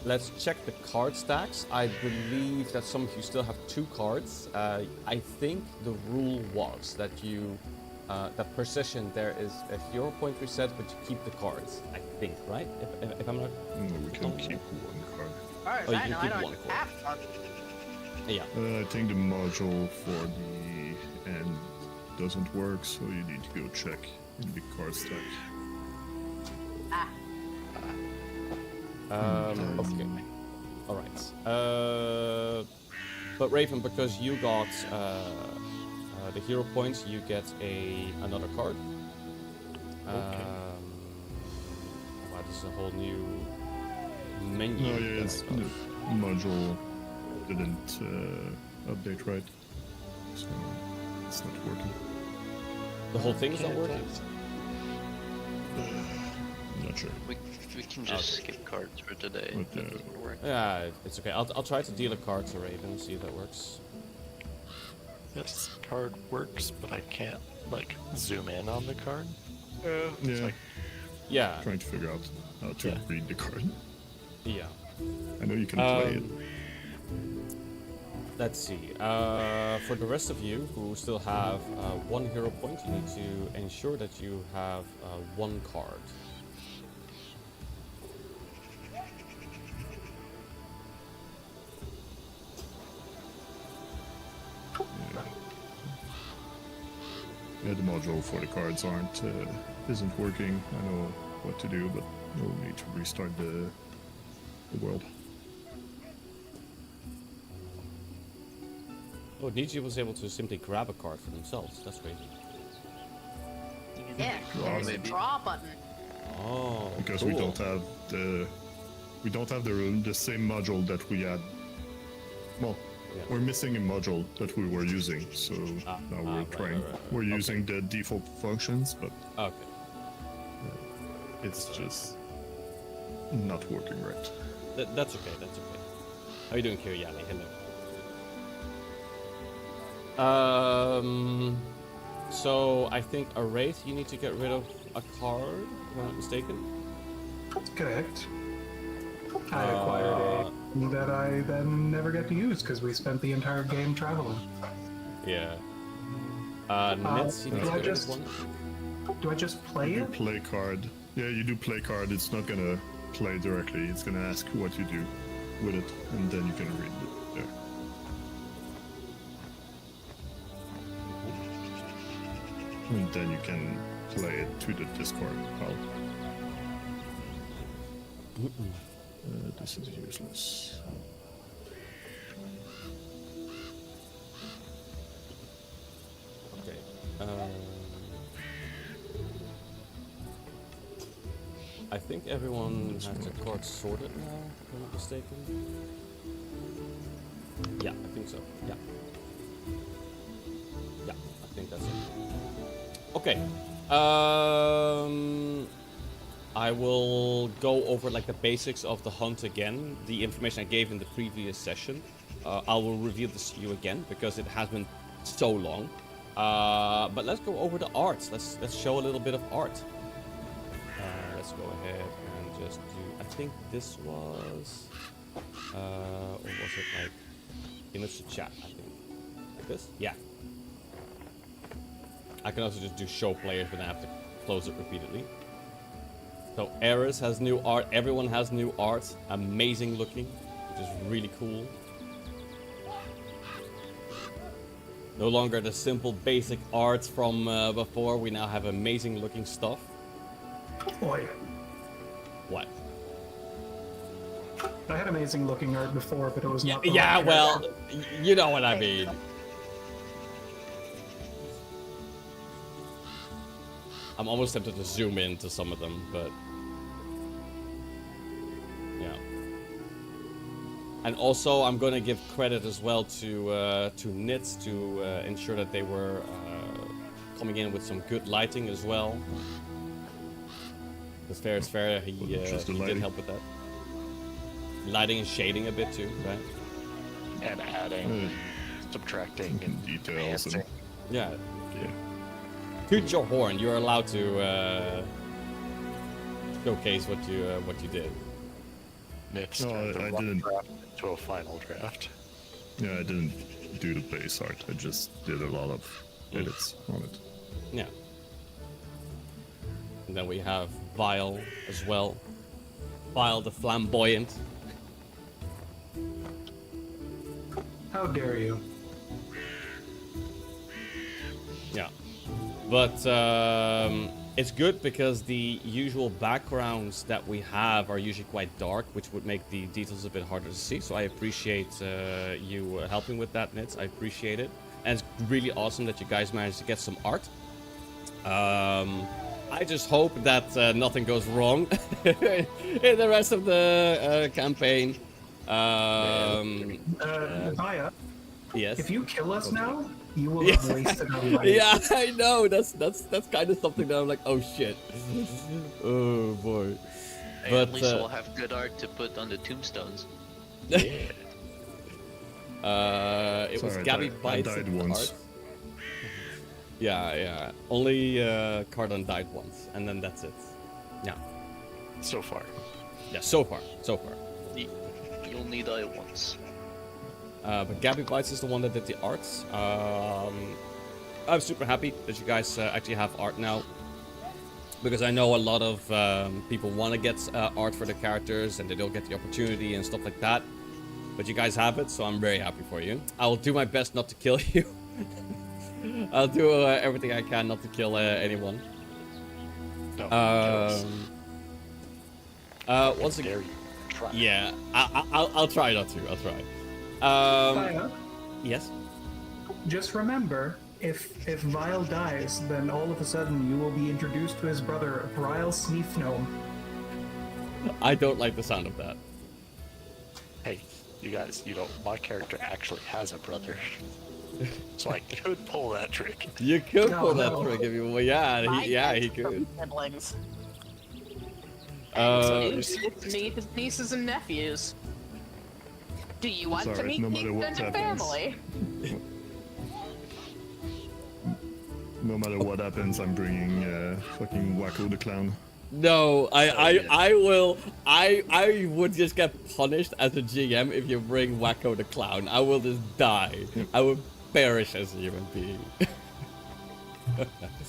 Let's check the card stacks. I believe that some of you still have 2 cards. I think the rule was that you, that per session there is a hero point reset, but you keep the cards. I think, right? If I'm not. No, we can keep one card. As far as Oh, you I can know, I keep don't one card. have one. Yeah. I think the module for the end doesn't work, so you need to go check in the card stack. Ah, Okay. All right. But Raven, because you got the hero points, you get another card. Okay. Wow, this is a whole new menu. No, yeah, that it's I got. the module didn't update right, so it's not working. The whole thing is not Can't working. I'm not sure. We can just skip cards for today. But, That doesn't work. Yeah, it's okay. I'll try to deal a card to Raven and see if that works. This card works, but I can't like zoom in on the card. Yeah, like- Yeah. trying to figure out how to Yeah. read the card. Yeah. I know you can play it. Let's see. For the rest of you who still have 1 hero point, you need to ensure that you have 1 card. Yeah, the module for the cards isn't working. I know what to do, but we'll need to restart the world. Oh, Niji was able to simply grab a card for themselves. That's crazy. yeah, there's a maybe. draw button. Oh, Because cool. we don't have the same module that we had. Well, Yeah. we're missing a module that we were using, so now we're right, trying. right. We're Okay. using the default functions, but Okay. it's just not working right. That's okay. That's okay. How are you doing, Kiryali? Hello. So I think a wraith, you need to get rid of a card, if I'm not mistaken. that's correct. I acquired a that I then never get to use because we spent the entire game traveling. Yeah. Nets, you need do to I get rid of just- one. Do I just play You it? play card. Yeah, you do play card. It's not gonna play directly. It's gonna ask what you do with it, and then you can read it there. And then you can play it to the Discord file. This is useless. Okay. I think everyone has their cards sorted now, if I'm not mistaken. Yeah, I think so. Yeah. Yeah, I think that's it. Okay. I will go over like the basics of the hunt again, the information I gave in the previous session. I will reveal this to you again because it has been so long. But let's go over the art. Let's show a little bit of art. Let's go ahead and just do. I think this was, or was it like image to chat? I think like this. Yeah. I can also just do show players, but I have to close it repeatedly. So Eris has new art. Everyone has new art. Amazing looking, which is really cool. No longer the simple basic art from before. We now have amazing looking stuff. Oh boy, What? I had amazing looking art before, but it was not. the Yeah, right well, character. you know what I mean. I'm almost tempted to zoom into some of them, but yeah. And also, I'm going to give credit as well to Nits to ensure that they were coming in with some good lighting as well. Because fair is fair, he Just the did lighting. help with that. Lighting and shading a bit too, right? And adding, subtracting, and Details and enhancing. Yeah. yeah. Toot your horn. You're allowed to showcase what you did. Myths No, turned the I rough didn't. draft into a final draft. Yeah, I didn't do the base art. I just did a lot of edits on it. Yeah. And then we have Vile as well. Vile the Flamboyant. How dare you? Yeah. But it's good because the usual backgrounds that we have are usually quite dark, which would make the details a bit harder to see. So I appreciate you helping with that, Nitz. I appreciate it. And it's really awesome that you guys managed to get some art. I just hope that nothing goes wrong in the rest of the campaign. Maya, Yes. if you kill us now, you will have wasted our life. Yeah, I know. That's kind of something that I'm like, oh shit. Oh boy. Hey, But at least we'll have good art to put on the tombstones. it was Sorry, Gabby I Bites died in the once. art. Yeah. Only Cardon died once, and then that's it. Yeah. So far. Yeah. So far. You only die once. But Gabby Bites is the one that did the arts. I'm super happy that you guys actually have art now. Because I know a lot of people want to get art for the characters and they don't get the opportunity and stuff like that. But you guys have it, so I'm very happy for you. I will do my best not to kill you. I'll do everything I can not to kill anyone. No. Once dare again, you try. yeah, I'll try not to. I'll try. Maya, Yes. just remember, if Vile dies, then all of a sudden you will be introduced to his brother, Bryle Sneef Gnome. I don't like the sound of that. Hey, you guys, my character actually has a brother. So I could pull that trick. You could pull that No. trick if you well, yeah, My he next from could. Siblings. Nieces and nephews. Do you want to Sorry, meet no the matter what extended happens. family? No matter what happens, I'm bringing fucking Wacko the Clown. No, I would just get punished as a GM if you bring Wacko the Clown. I will just die. I will perish as a human being.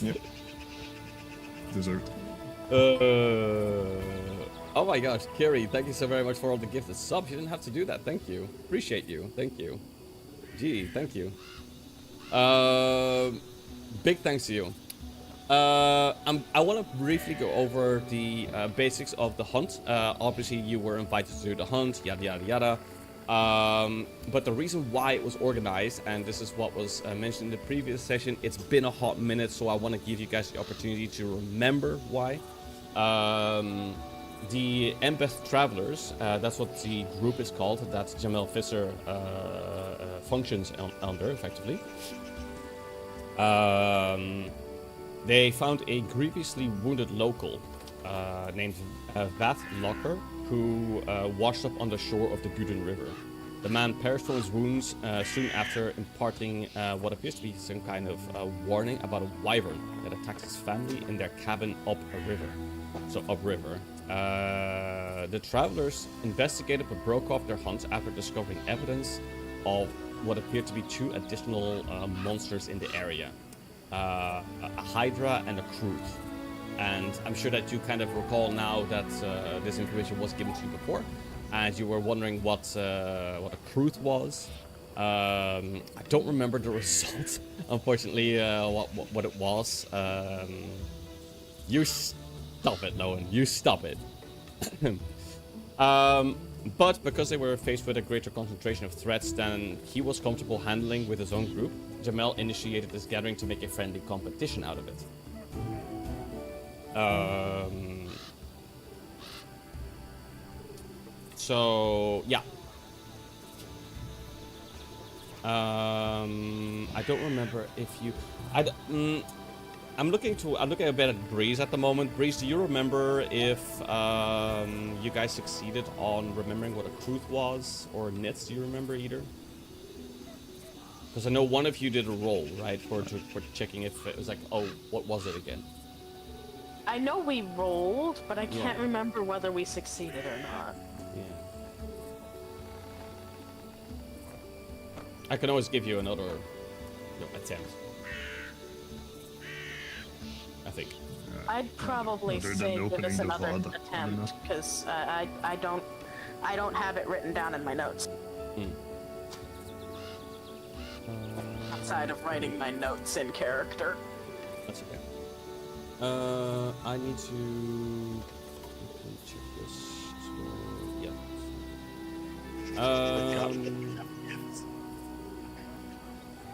Yep. Deserved. Oh my gosh, Kiri, thank you so very much for all the gifted subs. You didn't have to do that. Thank you. Appreciate you. Thank you. Gee, thank you. Big thanks to you. I want to briefly go over the basics of the hunt. Obviously, you were invited to do the hunt, yada yada yada. But the reason why it was organized, and this is what was mentioned in the previous session, it's been a hot minute, so I want to give you guys the opportunity to remember why. The Embeth Travelers, that's what the group is called, that Jamel Visser functions under, effectively. They found a grievously wounded local named Vat Locker, who washed up on the shore of the Guden River. The man perished from his wounds soon after imparting what appears to be some kind of warning about a wyvern that attacked his family in their cabin upriver. So upriver. The travelers investigated but broke off their hunt after discovering evidence of what appeared to be two additional monsters in the area. A Hydra and a Kruth. And I'm sure that you kind of recall now that this information was given to you before, and you were wondering what a Kruth was. I don't remember the result, unfortunately, what it was. You stop it, Nolan. You stop it. But because they were faced with a greater concentration of threats than he was comfortable handling with his own group, Jamel initiated this gathering to make a friendly competition out of it. So yeah. I don't remember if you. I'm looking a bit at Breeze at the moment. Breeze, do you remember if you guys succeeded on remembering what a Kruth was, or Nitz? Do you remember either? Because I know one of you did a roll, right, for checking if it was like, oh, what was it again? I know we rolled, but I can't remember whether we succeeded or not. Yeah. I can always give you another attempt. I think. I'd probably other than say give opening us the another VOD, attempt because I don't have it written down in my notes. Outside of writing my notes in character. That's okay. I need to check this as well. Yeah.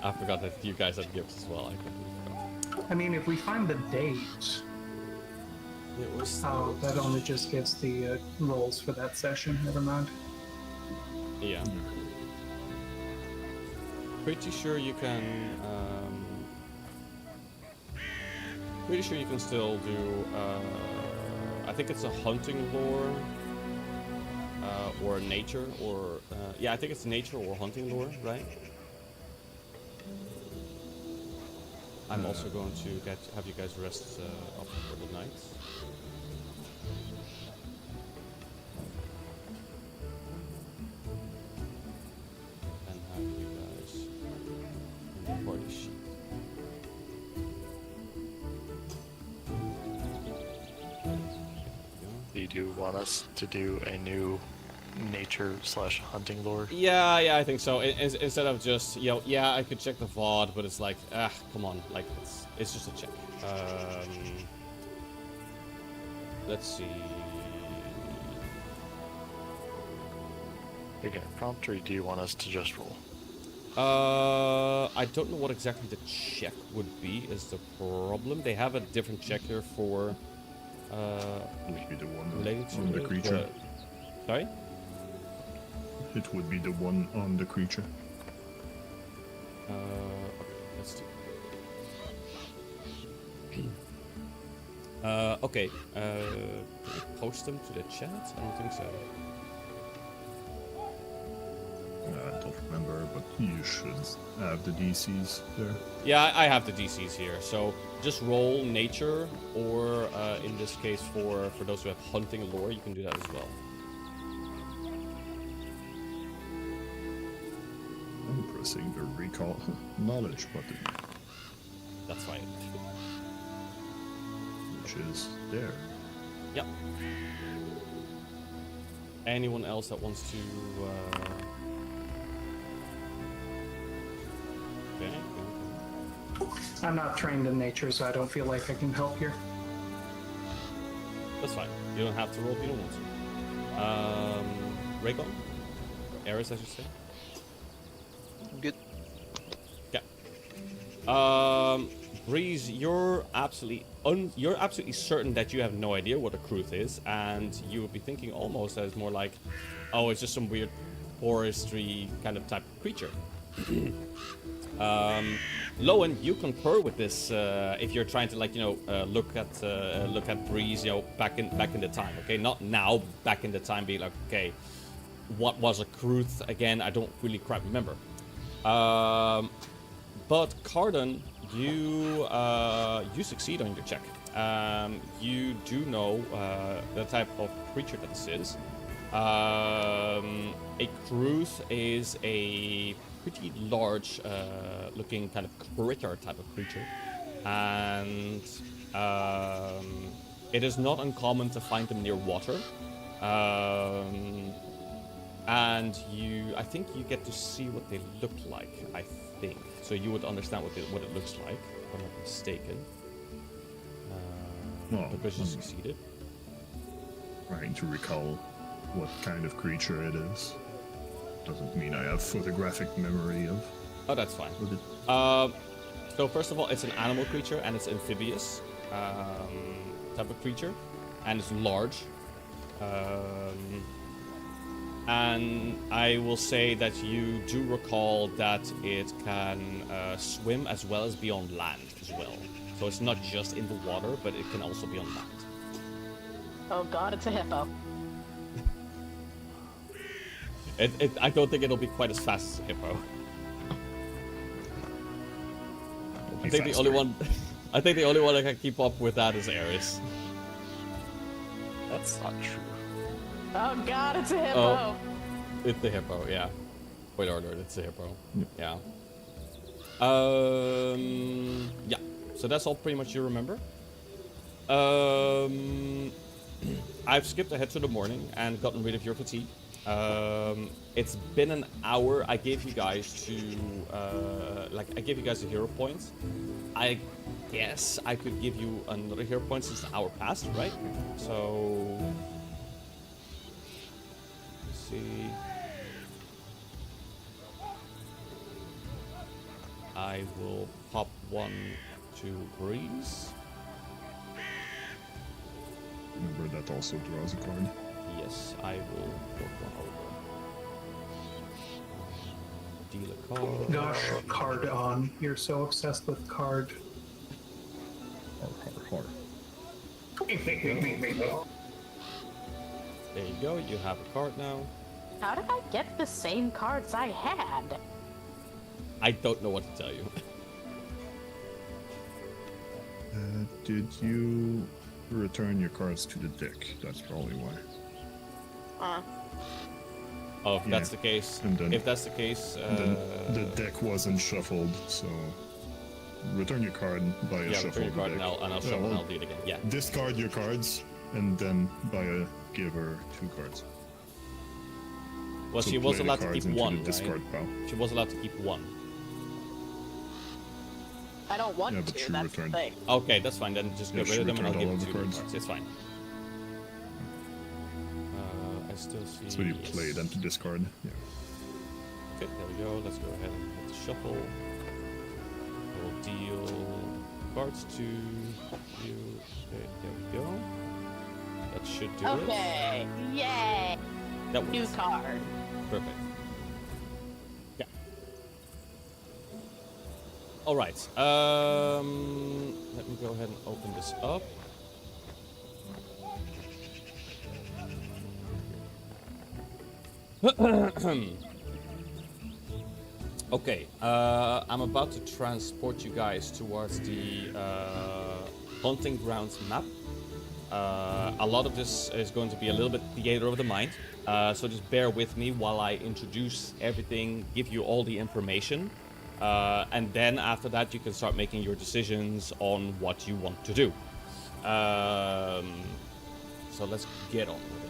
I forgot that you guys had gifts as well. I completely forgot. I mean, if we find the date, It was. oh, that only just gets the rolls for that session. Never mind. Yeah. Pretty sure you can. Pretty sure you can still do. I think it's a hunting lore, or nature, or yeah, I think it's nature or hunting lore, right? I'm also going to have you guys rest up for the night. And have you guys in the party sheet. Do you want us to do a new nature/hunting lore? Yeah, I think so. Instead of just, yeah, I could check the VOD, but it's like, come on, like it's just a check. Let's see. Again, prompt, or do you want us to just roll? I don't know what exactly the check would be. Is the problem? They have a different check here for. Maybe the one Related to on the it, creature. Sorry. It would be the one on the creature. Let's do. Okay. Can we post them to the chat? I don't think so. I don't remember, but you should have the DCs there. Yeah, I have the DCs here. So just roll nature, or in this case, for those who have hunting lore, you can do that as well. I'm pressing the recall knowledge button, That's fine. which is there. Yep. Anyone else that wants to? Okay. I'm not trained in nature, so I don't feel like I can help here. That's fine. You don't have to roll if you don't want to. Raygon? Eris, I should say. Good. Yeah. Breeze, you're absolutely certain that you have no idea what a Kruth is, and you would be thinking almost that it's more like, oh, it's just some weird forestry kind of type of creature. Lowen, you concur with this if you're trying to look at Breeze, back in the time, okay? Not now, back in the time, being like, okay, what was a Kruth again? I don't really quite remember. But Carden, you succeed on your check. You do know the type of creature that this is. A Kruth is a pretty large looking kind of critter type of creature, and it is not uncommon to find them near water. And I think you get to see what they look like, I think. So you would understand what it looks like, if I'm not mistaken. Because you succeeded. Trying to recall what kind of creature it is. Doesn't mean I have photographic memory of. Oh, that's fine. It. So first of all, it's an animal creature, and it's amphibious type of creature, and it's large. And I will say that you do recall that it can swim as well as be on land as well. So it's not just in the water, but it can also be on land. Oh god, it's a hippo. I don't think it'll be quite as fast as a hippo. I think the only one that can keep up with that is Ares. That's not true. Oh god, it's a hippo. Oh. It's the hippo, yeah. Spoiler alert, it's the hippo. Yeah. Yeah. So that's all pretty much you remember. I've skipped ahead to the morning and gotten rid of your fatigue. It's been an hour. I gave you guys I gave you guys a hero point. I guess I could give you another hero point since the hour passed, right? So let's see. I will pop one to Breeze. Remember that also draws a card. Yes, I will put one over. Deal a card. Gosh, card on. You're so obsessed with card. Har. There you go, you have a card now. How did I get the same cards I had? I don't know what to tell you. Did you return your cards to the deck? That's probably why. Oh, if that's the case. And then- If that's the case, Then the deck wasn't shuffled, so return your card, buy a yeah, shuffle return your of the card deck. and I'll shuffle and I'll do it again. Yeah. Discard your cards and then give her 2 cards. Well, So she was play the allowed to cards keep into one, the discard right? pile. She was allowed to keep one. I don't want Yeah, but to, you that's the returned. thing. Okay, that's fine. Then just Yeah, get rid she of them and I'll give returned it all to of you. the cards. It's fine. I still see. So you yes. play them to discard. Yeah. Okay, there we go. Let's go ahead and hit the shuffle. We'll deal cards to you. Okay, there we go. That should do it. Okay, yay! That New works. card. Perfect. Yeah. All right. Let me go ahead and open this up. Okay. I'm about to transport you guys towards the hunting grounds map. A lot of this is going to be a little bit theater of the mind, so just bear with me while I introduce everything, give you all the information, and then after that you can start making your decisions on what you want to do. So let's get on with it.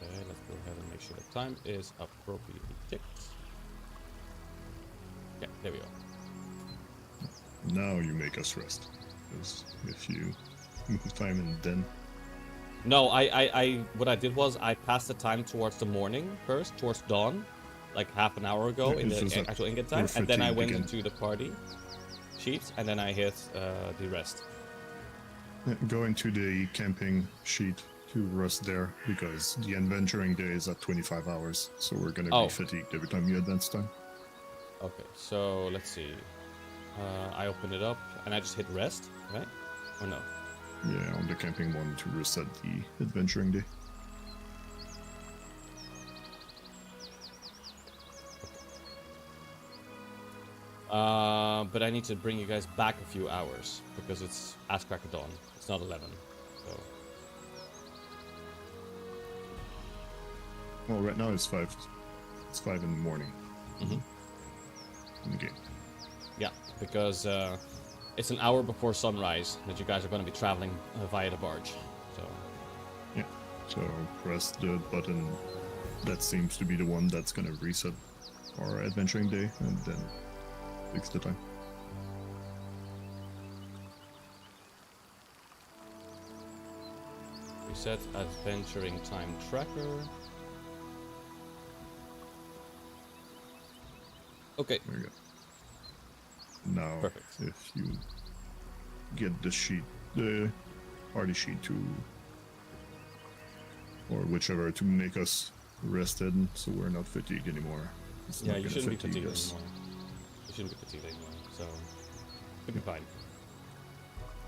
Okay, let's go ahead and make sure the time is appropriately ticked. Yeah, there we go. Now you make us rest. Because if you move time and then No, what I did was I passed the time towards the morning first, towards dawn, like half an hour ago Yeah, in it's just the that actual in-game we're time, and then I fatigued went again. into the party sheet, and then I hit the rest. going to the camping sheet to rest there because the adventuring day is at 25 hours, so we're gonna Oh. be fatigued every time you advance time. Okay, so let's see. I open it up, and I just hit rest, right? Or no? Yeah, on the camping one to reset the adventuring day. But I need to bring you guys back a few hours because it's ass crack of dawn. It's not 11. So Well, right now it's 5. It's 5 in the morning. Mhm. In the game. yeah, because it's an hour before sunrise that you guys are going to be traveling via the barge. So Yeah. So press the button that seems to be the one that's gonna reset our adventuring day, and then fix the time. reset adventuring time tracker. Okay. There you go. Now, Perfect. if you get the sheet, the party sheet to or whichever to make us rested, so we're not fatigued anymore. It's Yeah, not you gonna shouldn't be fatigue fatigued us. anymore. You shouldn't be fatigued anymore, so it'll be fine.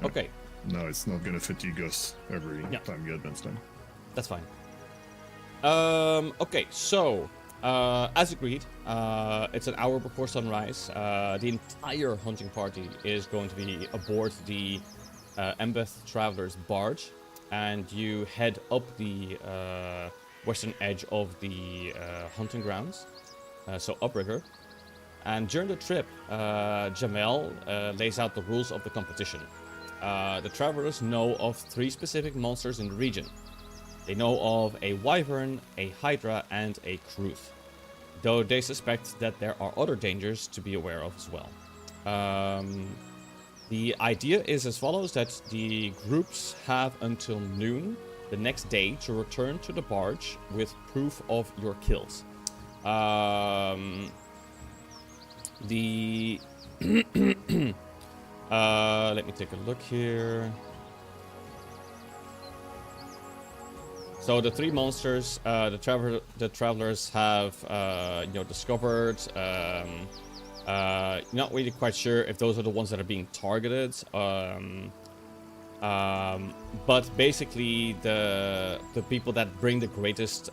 Okay, No, it's not gonna fatigue us every Yeah. time we advance time. that's fine. Okay, so as agreed, it's an hour before sunrise. The entire hunting party is going to be aboard the Embeth Traveler's barge, and you head up the western edge of the hunting grounds, so upriver. And during the trip, Jamel lays out the rules of the competition. The travelers know of 3 specific monsters in the region. They know of a wyvern, a hydra, and a kruth, though they suspect that there are other dangers to be aware of as well. The idea is as follows, that the groups have until noon the next day to return to the barge with proof of your kills. Let me take a look here. So the 3 monsters, the travelers have, discovered. Not really quite sure if those are the ones that are being targeted. But basically, the people that bring the greatest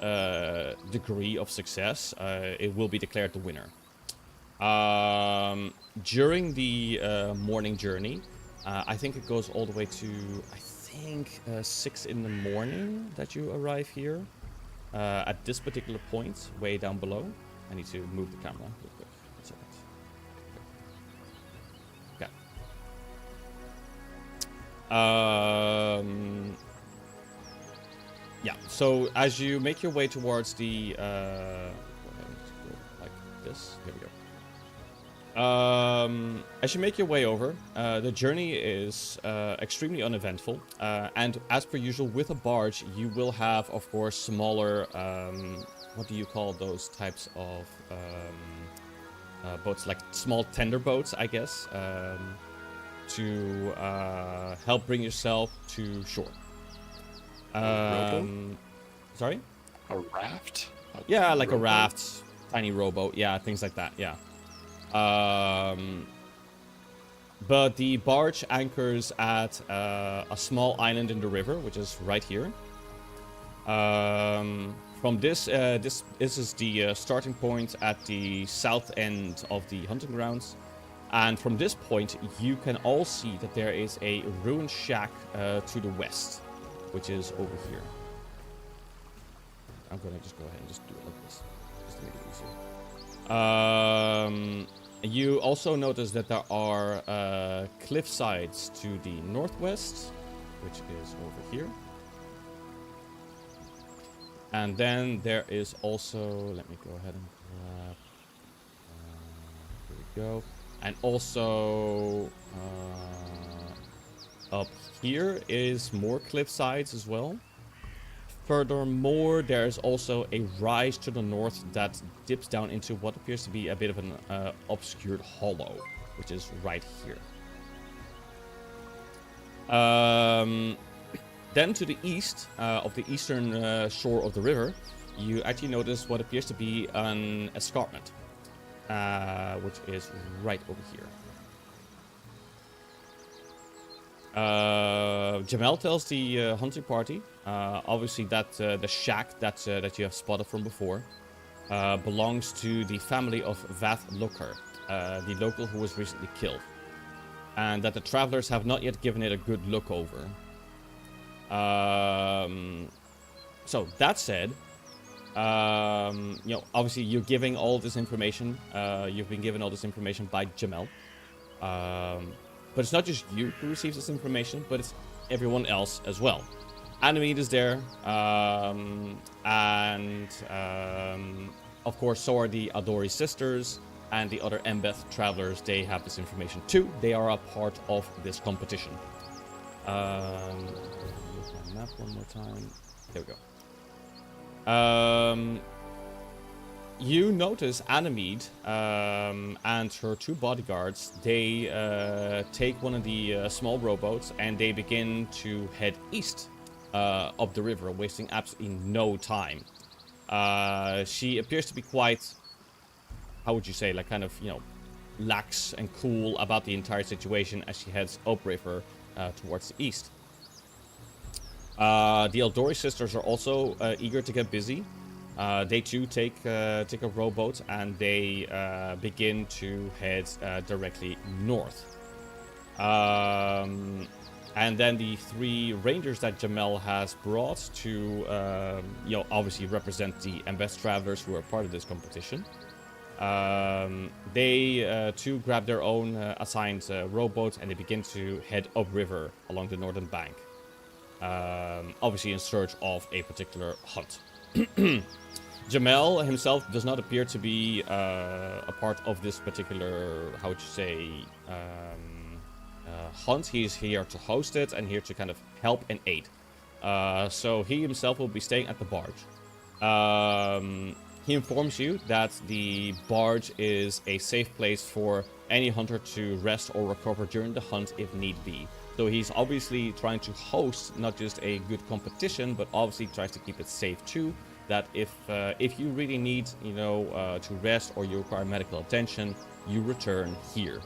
degree of success, it will be declared the winner. During the morning journey, I think it goes all the way to, I think, 6 in the morning that you arrive here. At this particular point, way down below. I need to move the camera real quick. 1 second. Okay. Yeah, so as you make your way towards the... go ahead and go like this. Here we go. As you make your way over, the journey is extremely uneventful, and as per usual with a barge, you will have, of course, smaller, what do you call those types of boats, like small tender boats, I guess, to help bring yourself to shore. Sorry? A raft? Yeah, like a rowboat? raft, tiny rowboat, yeah, things like that, yeah. But the barge anchors at a small island in the river, which is right here. From this is the starting point at the south end of the hunting grounds, and from this point you can all see that there is a ruined shack to the west, which is over here. I'm gonna just go ahead and just do it like this, just to make it easier. You also notice that there are cliff sides to the northwest, which is over here. And then there is also, let me go ahead and grab, here we go. And also up here is more cliff sides as well. Furthermore, there is also a rise to the north that dips down into what appears to be a bit of an obscured hollow, which is right here. Then to the east of the eastern shore of the river, you actually notice what appears to be an escarpment, which is right over here. Jamel tells the hunting party, obviously, that the shack that you have spotted from before belongs to the family of Vath Lokar, the local who was recently killed, and that the travelers have not yet given it a good look over. So that said, obviously you're giving all this information. You've been given all this information by Jamel. But it's not just you who receives this information, but it's everyone else as well. Animede is there, and of course so are the Adori sisters and the other Embeth travelers. They have this information too. They are a part of this competition. Look at my map one more time. There we go. You notice Animede and her 2 bodyguards. They take one of the small rowboats and they begin to head east up the river, wasting absolutely no time. She appears to be quite, how would you say, like kind of, you know, lax and cool about the entire situation as she heads upriver towards the east. The Eldori sisters are also eager to get busy. They too take a rowboat and they begin to head directly north. And then the 3 rangers that Jamel has brought to, you know, obviously represent the Embest travelers who are part of this competition. They too grab their own assigned rowboat and they begin to head upriver along the northern bank. Obviously in search of a particular hunt. Jamel himself does not appear to be a part of this particular, how would you say, hunt. He's here to host it and here to kind of help and aid. So he himself will be staying at the barge. He informs you that the barge is a safe place for any hunter to rest or recover during the hunt if need be. So he's obviously trying to host not just a good competition, but obviously tries to keep it safe too. That if you really need, you know, to rest or you require medical attention, you return here.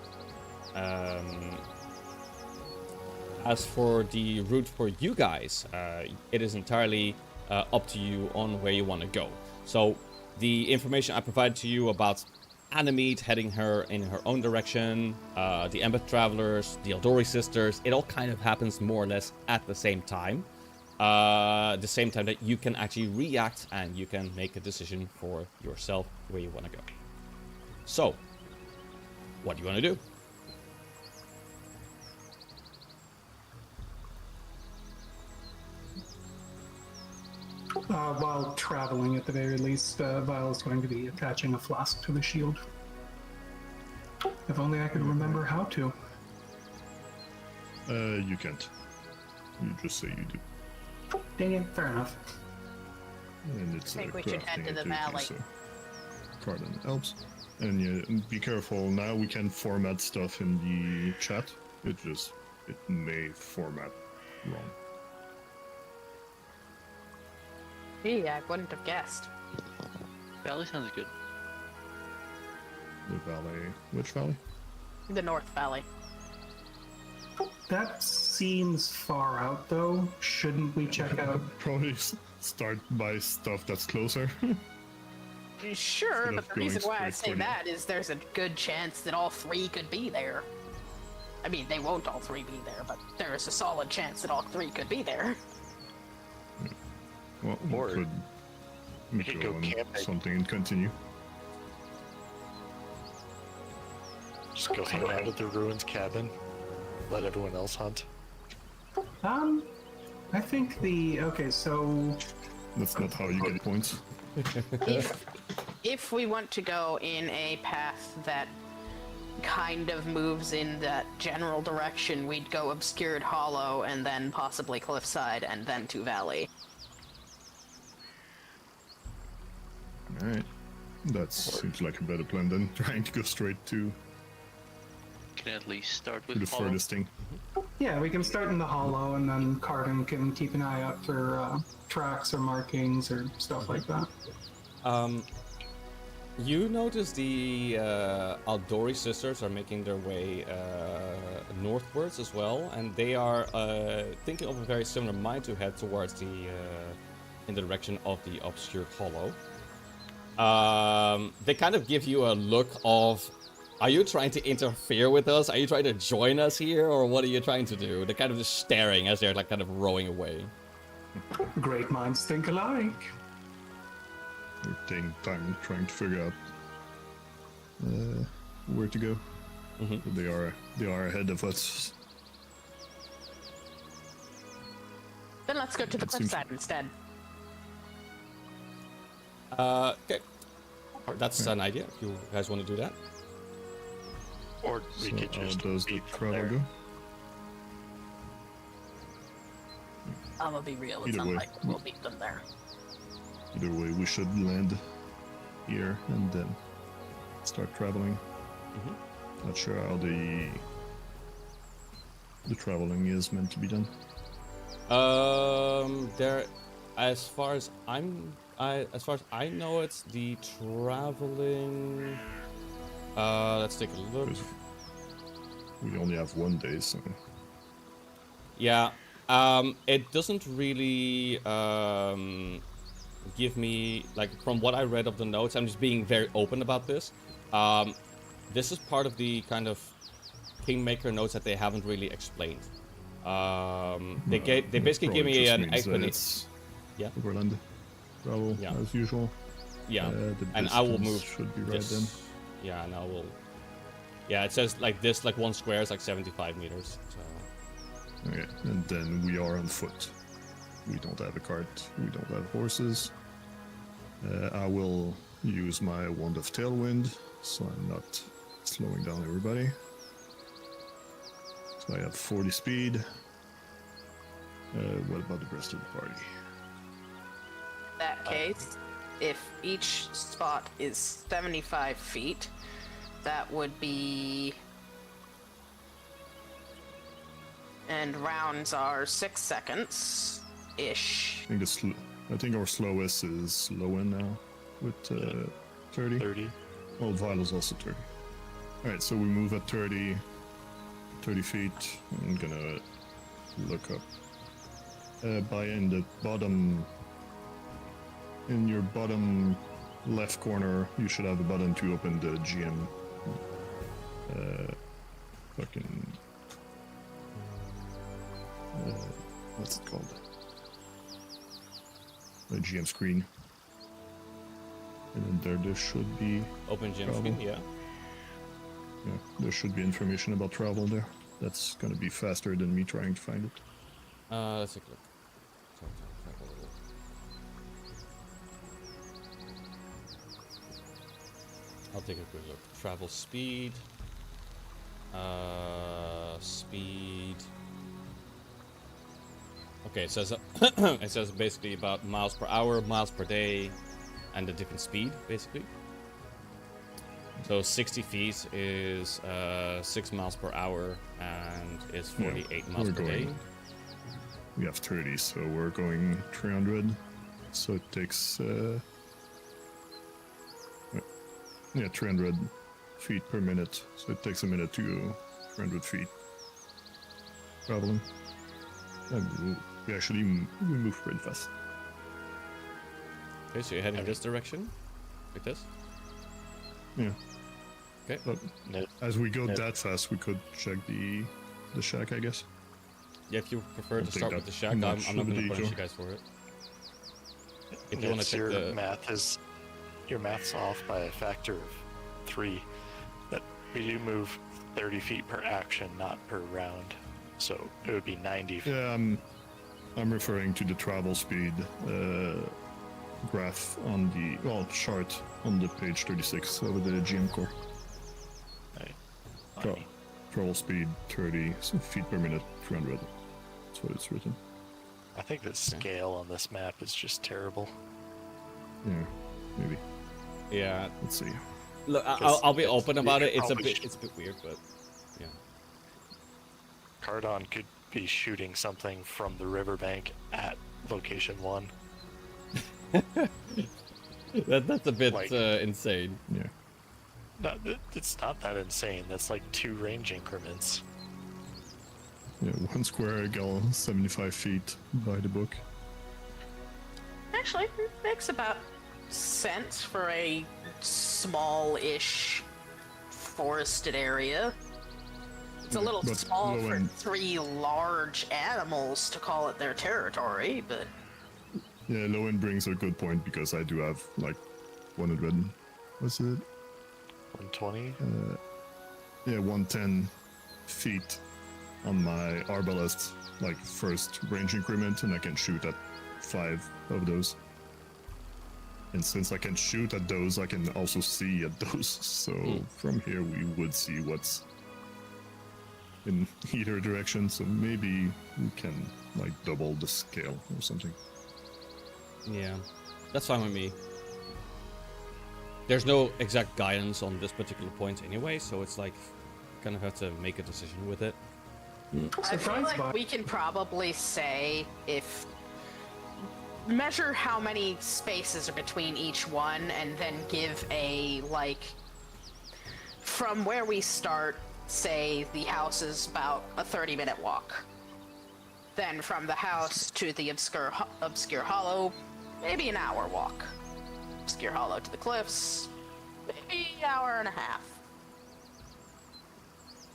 As for the route for you guys, it is entirely up to you on where you want to go. So the information I provided to you about Animede heading her in her own direction, the Embeth Travelers, the Eldori Sisters, it all kind of happens more or less at the same time. The same time that you can actually react and you can make a decision for yourself where you want to go. So, what do you want to do? While traveling, at the very least, Vile is going to be attaching a flask to the shield. If only I could remember how to. You can't. You just say you do. Dang it, fair enough. And it's I think we should head crafting to the activity, valley. so Cardin helps. And yeah, be careful. Now we can format stuff in the chat. It may format wrong. Gee, I wouldn't have guessed. Valley sounds good. The valley. Which valley? The North Valley. That seems far out, though. Shouldn't we check out? Probably start by stuff that's closer. Sure, Instead but of the going reason why I straight say for that is there's a good chance that all 3 could be there. I mean, they won't all 3 be there, but there is a solid chance that all 3 could be there. Well, Or we could could go go on camping. something and continue. Just go hang out at the ruins cabin. Let everyone else hunt. I think okay, so That's not how you get points. If we want to go in a path that kind of moves in that general direction, we'd go Obscured Hollow and then possibly Cliffside and then to Valley. Alright. That seems like a better plan than trying to go straight to Can at least start the with Hollow. furthest thing. yeah, we can start in the hollow, and then Cardin can keep an eye out for tracks or markings or stuff like that. You notice the Aldori sisters are making their way northwards as well, and they are thinking of a very similar mind to head towards the in the direction of the Obscured Hollow. They kind of give you a look of, are you trying to interfere with us? Are you trying to join us here, or what are you trying to do? They're kind of just staring as they're like kind of rowing away. Great minds think alike. We're taking time trying to figure out where to go. They are ahead of us. Then let's go to the That seems- Cliffside instead. Okay. That's an idea, if you guys want to do that. Or we So could how just does the leave from travel there. go? I'm gonna be real, it's Either way. unlikely we'll meet them there. Either way, we should land here and then start traveling. Not sure how the traveling is meant to be done. There, as far as as far as I know, it's the traveling. Let's take a look. 'Cause we only have 1 day, so Yeah, it doesn't really give me, like, from what I read of the notes, I'm just being very open about this. This is part of the kind of Kingmaker notes that they haven't really explained. They it basically give probably me just an means that explanation. it's Yeah, overland travel Yeah. as usual. yeah, The and I will distance move. should be right this. then. Yeah, and I will. Yeah, it says like this, like 1 square is like 75 meters. So. Okay, and then we are on foot. We don't have a cart. We don't have horses. I will use my wand of tailwind, so I'm not slowing down everybody. So I have 40 speed. What about the rest of the party? In that case, if each spot is 75 feet, that would be... And rounds are 6 seconds-ish. I think our slowest is Lowen now with 30. 30. Oh, Vilo's also 30. Alright, so we move at 30 feet. I'm gonna look up. In your bottom left corner, you should have a button to open the GM. What's it called? The GM screen. And then there should be, Open gym Travel. screen, yeah. there should be information about travel there. That's gonna be faster than me trying to find it. Let's take a look. I'll take a quick look. Travel speed. Speed. Okay, it says it says basically about miles per hour, miles per day, and the different speed, basically. So 60 feet is 6 miles per hour and is 48 miles we're per day. We have 30, so we're going 300. So it takes 300 feet per minute. So it takes a minute to go 300 feet traveling. And we actually we move pretty fast. Okay, so you're heading this direction, like this. Yeah. Okay. But No, as we go no. that fast, we could check the shack, I guess. Yeah, if you prefer I'll to take start that with the shack, I'm much not of going the to punish you detour. guys for it. If you want to check your the your math's off by a factor of 3. That we do move 30 feet per action, not per round. So it would be 90 feet. Yeah, I'm referring to the travel speed graph on the chart on the page 36 of the GM core. Right. Tra- travel speed 30 feet per minute, 300. That's what it's written. I think the scale on this map is just terrible. Yeah, maybe. yeah. Let's see. Look, Because I'll be it's- open about you it. It's a probably bit weird, but yeah. Cardon could be shooting something from the riverbank at location 1. That's a bit Like- insane. Yeah. No, it's not that insane. That's like 2 range increments. Yeah, 1 square equals 75 feet by the book. Actually, it makes about sense for a small-ish forested area. It's a little but small low for end. 3 large animals to call it their territory, but Yeah, Lowen brings a good point because I do have like 100. What's it? 120? Yeah, 110 feet on my arbalest, like first range increment, and I can shoot at 5 of those. And since I can shoot at those, I can also see at those. So from here, we would see what's in either direction. So maybe we can like double the scale or something. Yeah, that's fine with me. There's no exact guidance on this particular point anyway, so it's like kind of have to make a decision with it. I feel Surprised like by we can probably say if measure how many spaces are between each one and then give a like from where we start, say the house is about a 30-minute walk. Then from the house to the obscure hollow, maybe an hour walk. Obscure hollow to the cliffs, maybe an hour and a half.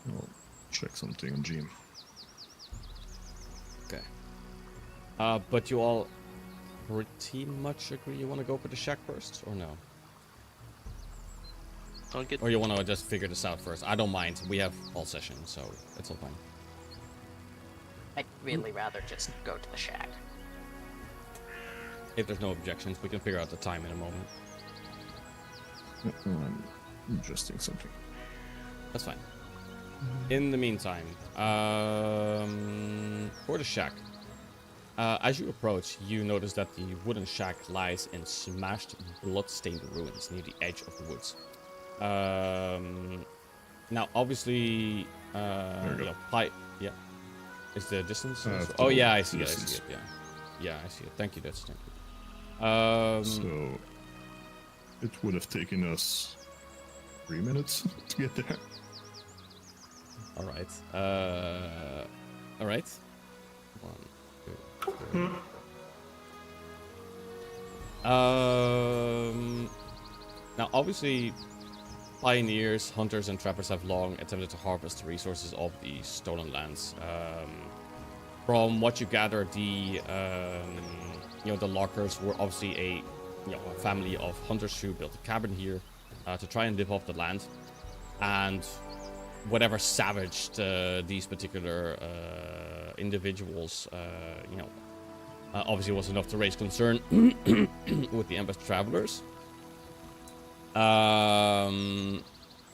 I'll check something on Gene. Okay. But you all pretty much agree you want to go for the shack first, or no? Don't get Or you want to just figure this out first? I don't mind. We have all session, so it's all fine. I'd really rather just go to the shack. If there's no objections, we can figure out the time in a moment. I'm adjusting something. That's fine. In the meantime, for the shack, as you approach, you notice that the wooden shack lies in smashed, blood-stained ruins near the edge of the woods. Now, obviously, yeah. Is the distance? Oh yeah, I see it. I see it. Yeah, I see it. Thank you, Dutch. Thank you. So it would have taken us 3 minutes to get there. All right. All right. 1, 2, 3. Now, obviously, pioneers, hunters, and trappers have long attempted to harvest the resources of the stolen lands. From what you gather, the the Lockers were obviously a family of hunters who built a cabin here to try and live off the land, and whatever savaged these particular individuals, obviously was enough to raise concern with the Empress travelers.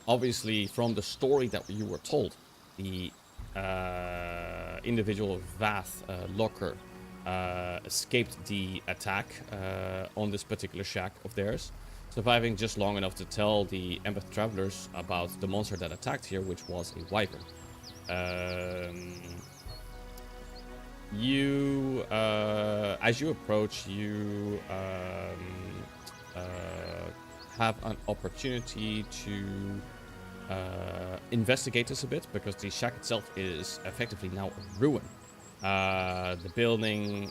Obviously, from the story that you were told, the individual Vath Locker escaped the attack on this particular shack of theirs, surviving just long enough to tell the Empress travelers about the monster that attacked here, which was a wyvern. As you approach, you have an opportunity to investigate this a bit, because the shack itself is effectively now a ruin. The building,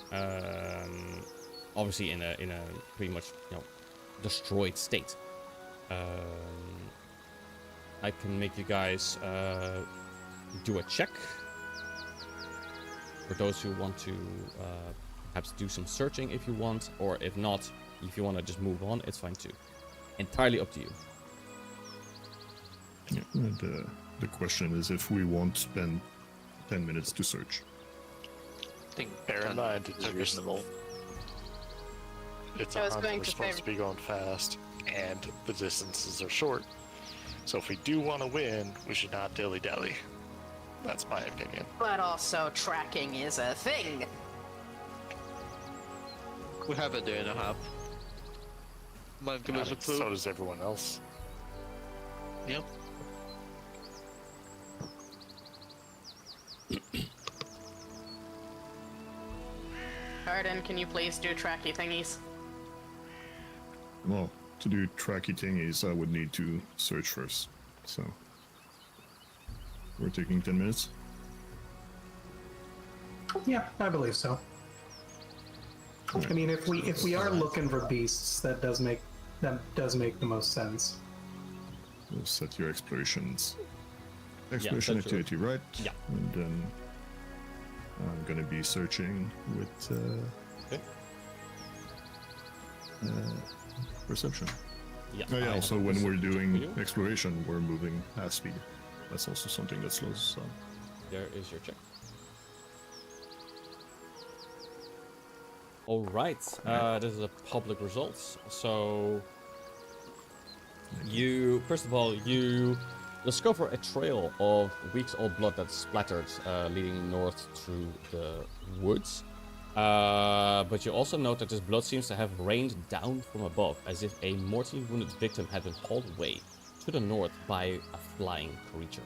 obviously in a pretty much destroyed state. I can make you guys do a check. For those who want to perhaps do some searching if you want, or if not, if you want to just move on, it's fine too. Entirely up to you. Yeah, and, the question is if we won't spend 10 minutes to search. I think Bear in mind, it's reasonable. It's I a was hunt, going we're to supposed say- to be going fast, and the distances are short. So if we do want to win, we should not dilly-dally. That's my opinion. But also, tracking is a thing. We have a day and a half. Might give us a clue. So does everyone else. Yep. Arden, can you please do tracky thingies? Well, to do tracky thingies, I would need to search first. So we're taking 10 minutes. Yeah, I believe so. I mean, if we are looking for beasts, that does make the most sense. We'll set your exploration that's activity, right? Yeah. And then I'm gonna be searching with perception. Yeah. Oh yeah. I Also, have when this we're check for doing you. exploration, we're moving half speed. That's also something that slows us down. There is your check. All right. This is a public results. So you, first of all, you discover a trail of weeks-old blood that's splattered, leading north through the woods. But you also note that this blood seems to have rained down from above, as if a mortally wounded victim had been hauled away to the north by a flying creature.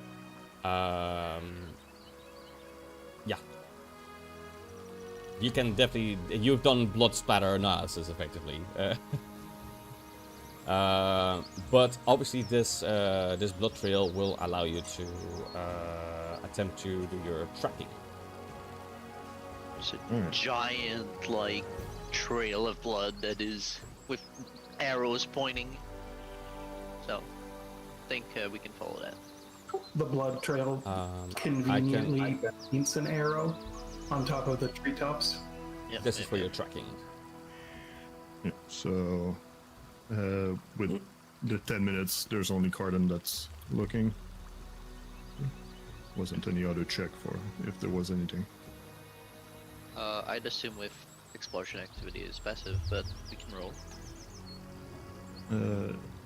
you can definitely, you've done blood splatter analysis effectively. But obviously this this blood trail will allow you to attempt to do your tracking. It's a giant, like, trail of blood that is with arrows pointing. So, I think we can follow that. The blood trail I conveniently paints an arrow on top of the treetops. Yeah, This is for your tracking. Yeah, so with the 10 minutes, there's only Cardin that's looking. Wasn't any other check for if there was anything. I'd assume with explosion activity is passive, but we can roll.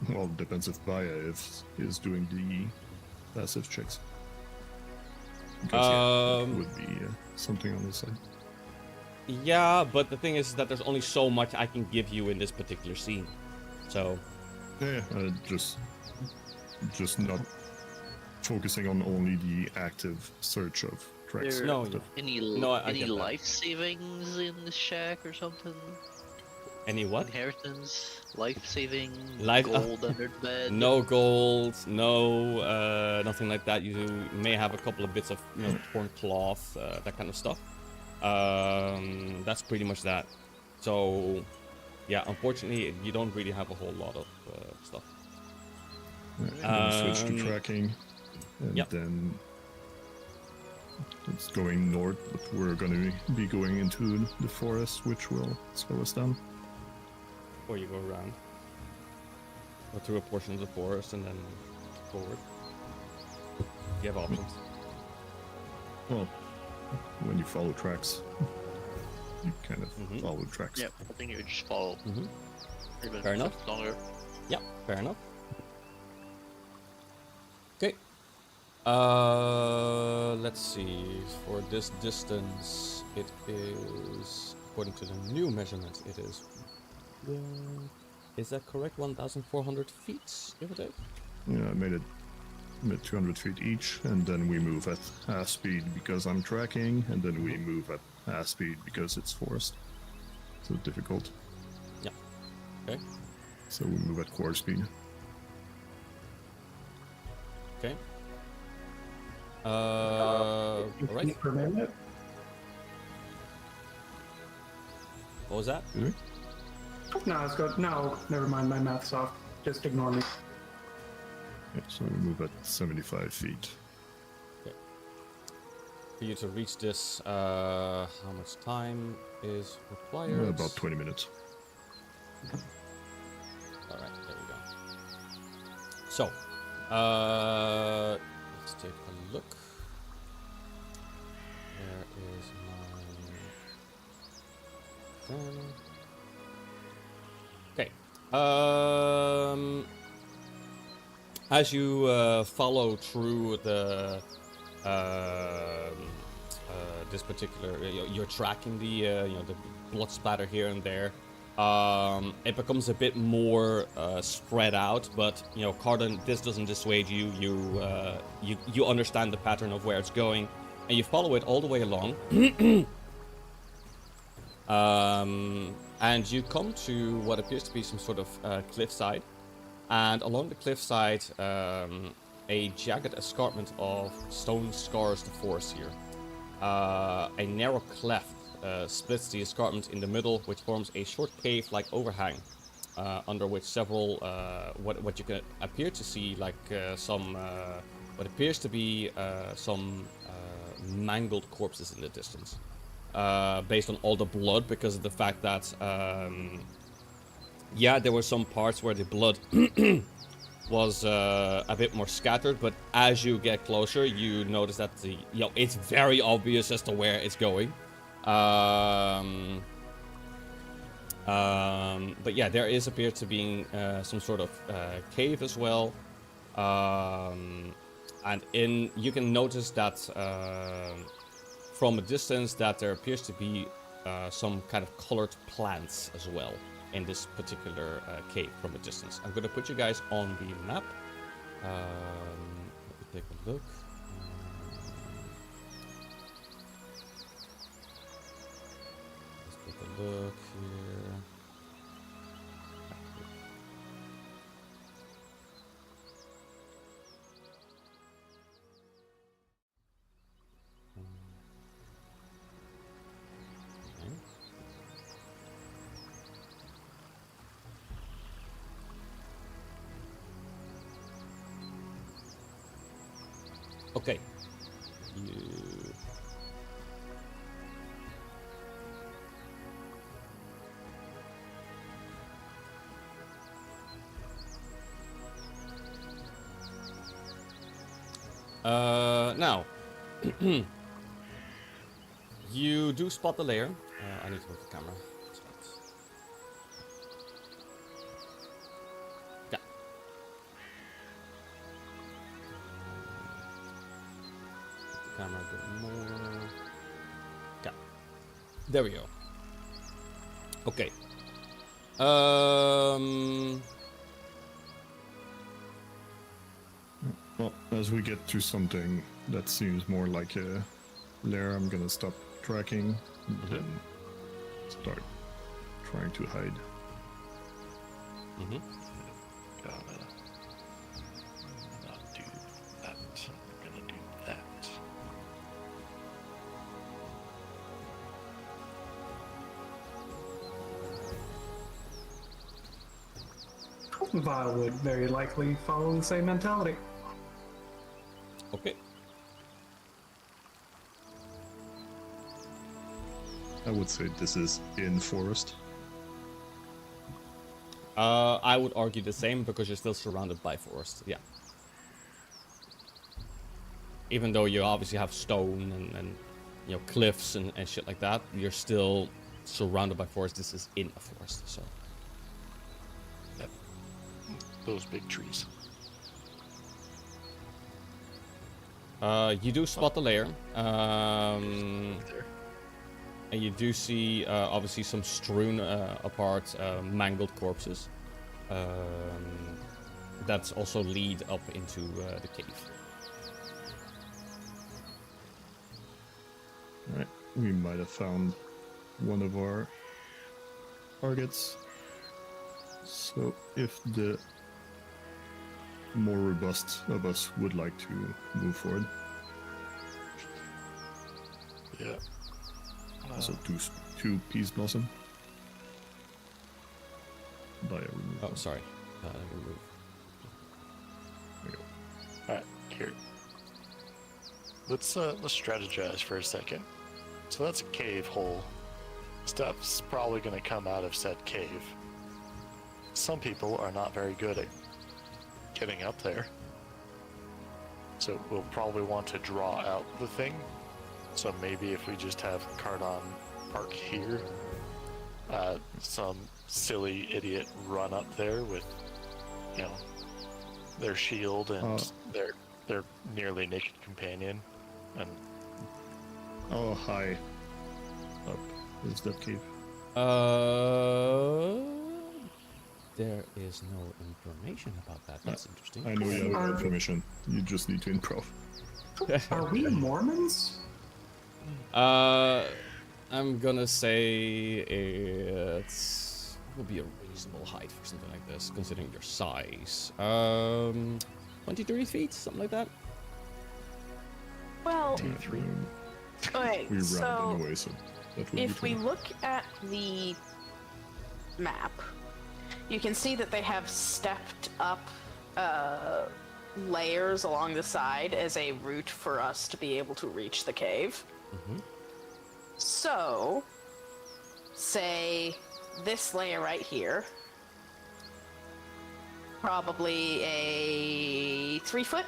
Well, depends if Baya is doing the passive checks. Because, it would be something on this side. Yeah, but the thing is that there's only so much I can give you in this particular scene. So, Yeah, just not focusing on only the active search of tracks. There No, Stuff. any I any get that. life savings in the shack or something? any what? Inheritance, life saving, Life- gold under the bed. No gold, no nothing like that. You may have a couple of bits of torn cloth, that kind of stuff. That's pretty much that. So, yeah, unfortunately, you don't really have a whole lot of stuff. I'm gonna switch to tracking, and Yep. then it's going north, but we're gonna be going into the forest, which will slow us down. Or you go around. Or through a portion of the forest and then forward. You have options. Well, when you follow tracks, you kind of follow tracks. Yep, I think you would just follow. Even Fair if enough. it's longer. Yeah, fair enough. Okay. Let's see. For this distance, it is, according to the new measurement, it is. Is that correct? 1,400 feet, give or take? Yeah, I made it 200 feet each, and then we move at half speed because I'm tracking, and then we move at half speed because it's forest. So difficult. Yeah. Okay. So we move at quarter speed. Okay. Alright. Feet per minute. What was that? Is it? No, it's good. No, never mind. My math's off. Just ignore me. Yeah, so we move at 75 feet. For you to reach this, how much time is required? About 20 minutes. Alright, there we go. So, let's take a look. Where is my... Okay. As you follow through the this particular, you're tracking the the blood splatter here and there. It becomes a bit more spread out, but Cardin, this doesn't dissuade you. You understand the pattern of where it's going, and you follow it all the way along. And you come to what appears to be some sort of cliffside, and along the cliffside, a jagged escarpment of stone scars the forest here. A narrow cleft splits the escarpment in the middle, which forms a short cave-like overhang, under which several what you can appear to see like some what appears to be some mangled corpses in the distance, based on all the blood, because of the fact that yeah, there were some parts where the blood was a bit more scattered, but as you get closer, you notice that it's very obvious as to where it's going. But yeah, there appears to be some sort of cave as well, and you can notice that from a distance that there appears to be some kind of colored plants as well in this particular cave from a distance. I'm going to put you guys on the map. Let me take a look. look here. Okay. You... Now, you do spot the layer. I need to move the camera. Yeah. Camera a bit more. Yeah. There we go. Okay. Well, as we get to something that seems more like a lair, I'm gonna stop tracking and then start trying to hide. Gotta not do that. I'm gonna do that. Vile would very likely follow the same mentality. Okay. I would say this is in forest. I would argue the same because you're still surrounded by forest. Yeah. Even though you obviously have stone and you know cliffs and shit like that, you're still surrounded by forest. This is in a forest, so. Yep. Those big trees. You do spot the layer. There. And you do see, obviously, some strewn apart, mangled corpses. That also lead up into the cave. Alright, we might have found one of our targets. So if the more robust of us would like to move forward. Yeah. Also two Peace Blossom. Bio remove. Oh, sorry. Remove. There you go. Alright, here. Let's strategize for a second. So that's a cave hole. Stuff's probably gonna come out of said cave. Some people are not very good at getting up there. So we'll probably want to draw out the thing. So maybe if we just have Cardon park here, some silly idiot run up there with, you know, their shield and their nearly naked companion, and How high up is that cave? There is no information about that. That's interesting. I know you have information. You just need to improv. Are we Mormons? I'm gonna say it will be a reasonable height for something like this, considering your size. 20, 30 feet, something like that. Well, 3. okay, We round so anyway, so that would if be we fine. look at the map, you can see that they have stepped up layers along the side as a route for us to be able to reach the cave. So, say this layer right here, probably a 3 foot.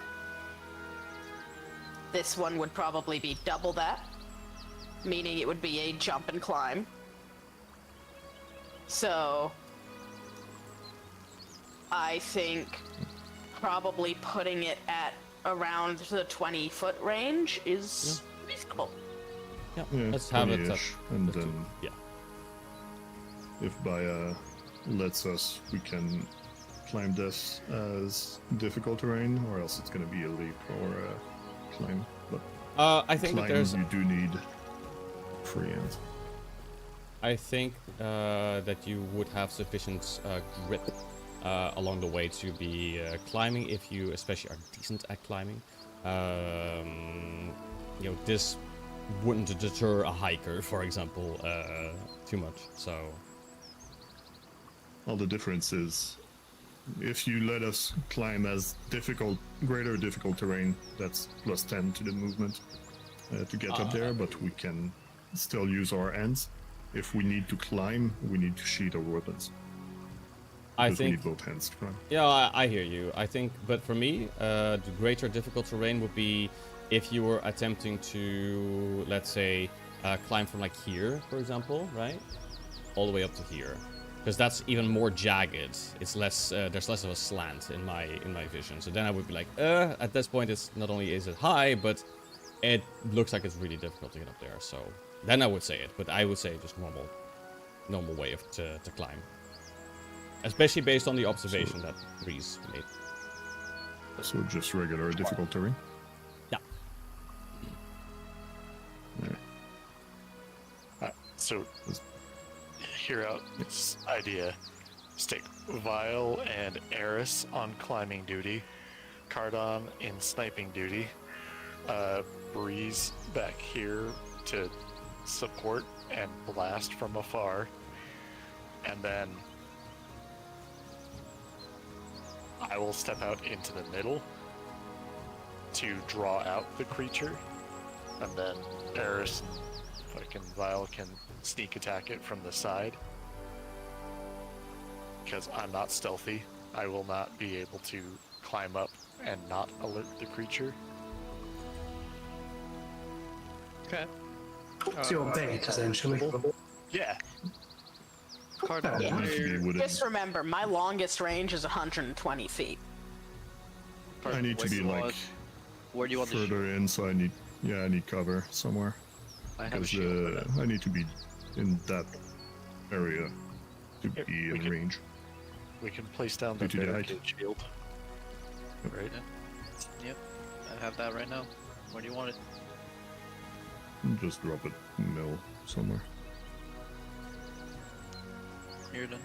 This one would probably be double that, meaning it would be a jump and climb. So, I think probably putting it at around the 20-foot range is reasonable. Yeah, Yeah, let's have it. 20-ish, and then Yeah. if Baya lets us, we can climb this as difficult terrain, or else it's going to be a leap or a climb. But I think that climb, there's. you do need free hands. I think that you would have sufficient grip along the way to be climbing if you especially are decent at climbing. This wouldn't deter a hiker, for example, too much. So, All the difference is if you let us climb as greater difficult terrain, that's plus 10 to the movement to get up there, but we can still use our ends. If we need to climb, we need to sheath our weapons. I Because we think. need both hands to climb. Yeah, I hear you. I think, but for me, the greater difficult terrain would be if you were attempting to, let's say, climb from like here, for example, right, all the way up to here, because that's even more jagged. It's less. There's less of a slant in my vision. So then I would be like, at this point, it's not only is it high, but it looks like it's really difficult to get up there. So then I would say it, but I would say just normal way to climb. Especially based on the observation that Reese made. So just regular difficult terrain. Yeah. So, hear out this idea. Stick Vile and Eris on climbing duty, Cardon in sniping duty, Breeze back here to support and blast from afar, and then I will step out into the middle to draw out the creature, and then Eris and fucking Vile can sneak attack it from the side. Because I'm not stealthy, I will not be able to climb up and not alert the creature. Okay. It's your bait, essentially. Yeah, Cardon, Yeah. I need to be within. Just remember, my longest range is 120 feet. I need to be like where do you want the shield? further in, so I need cover somewhere. I have a Because shield. I need to be in that area to Yep, be we in can- range. we can place down the Due to the height. barricade shield. Right? Yep, I have that right now. Where do you want it? Just drop it in the middle somewhere. Here then.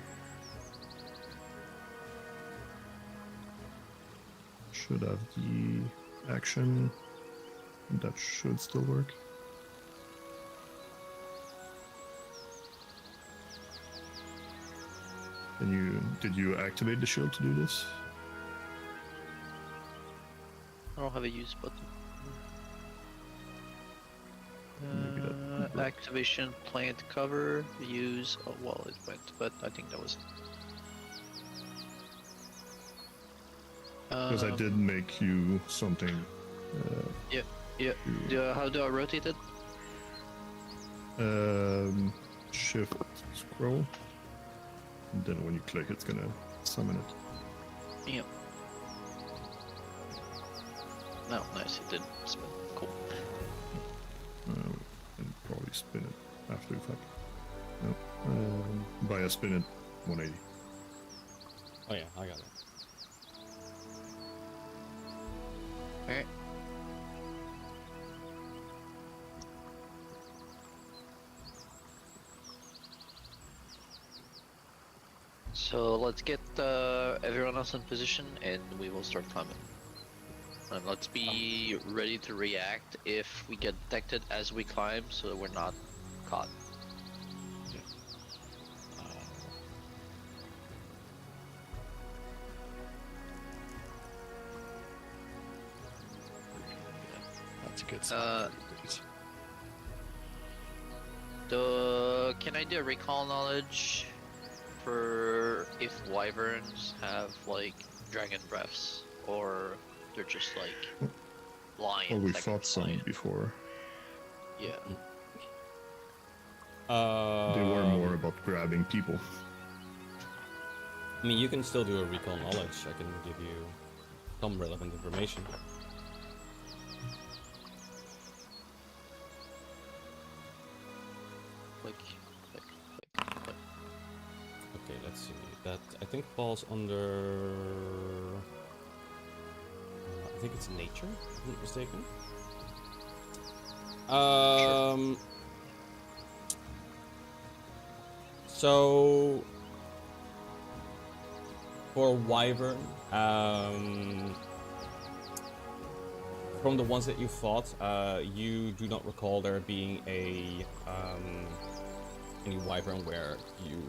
Should have the action. That should still work. Did you activate the shield to do this? I don't have a use button. Maybe that would work. Activation, plant cover, use. Oh, well, it went, but I think that was. Because I did make you something. Yeah. to- How do I rotate it? Shift scroll. And then when you click, it's gonna summon it. Yeah. No, nice. It didn't spin. Cool. And probably spin it after the fact. No. By a spin it 180. Oh yeah, I got it. Alright. So let's get everyone else in position and we will start climbing. And let's be ready to react if we get detected as we climb so that we're not caught. That's a good Uh, sign. Can I do a recall knowledge for if wyverns have like dragon breaths or they're just like lions? Well, we that can fought some fly? before. Yeah. They were more about grabbing people. I mean, you can still do a recall knowledge. I can give you some relevant information. Click. Okay, let's see. That I think falls under. I think it's nature. If I'm not mistaken. So for Wyvern, from the ones that you fought, you do not recall there being any Wyvern where you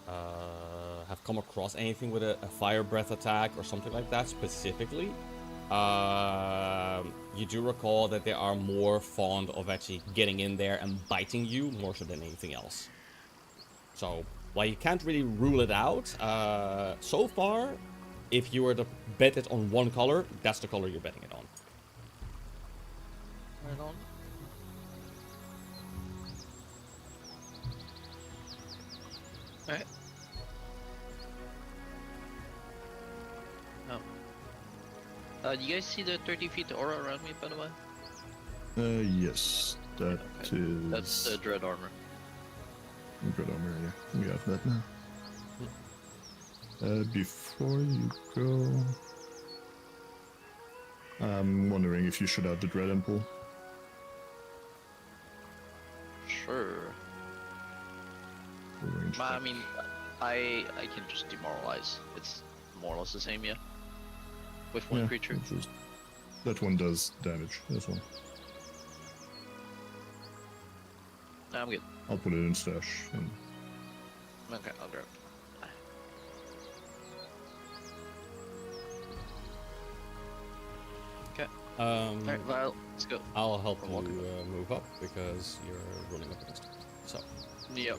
have come across anything with a fire breath attack or something like that specifically. You do recall that they are more fond of actually getting in there and biting you more so than anything else. So while you can't really rule it out, so far, if you were to bet it on one color, that's the color you're betting it on. Right on. Alright. Oh. Do you guys see the 30 feet aura around me, by the way? Yes, that is. That's the dread armor. Good armor, yeah. We have that now. Before you go, I'm wondering if you should have the dread impulse. Sure. I mean, I can just demoralize. It's more or less the same, yeah? With one creature. That one does damage as well. Nah, I'm good. I'll put it in stash. And Okay, I'll grab it. Okay. Alright, Vile, let's go. I'll help you walking. move up because you're running up against it. So Yep.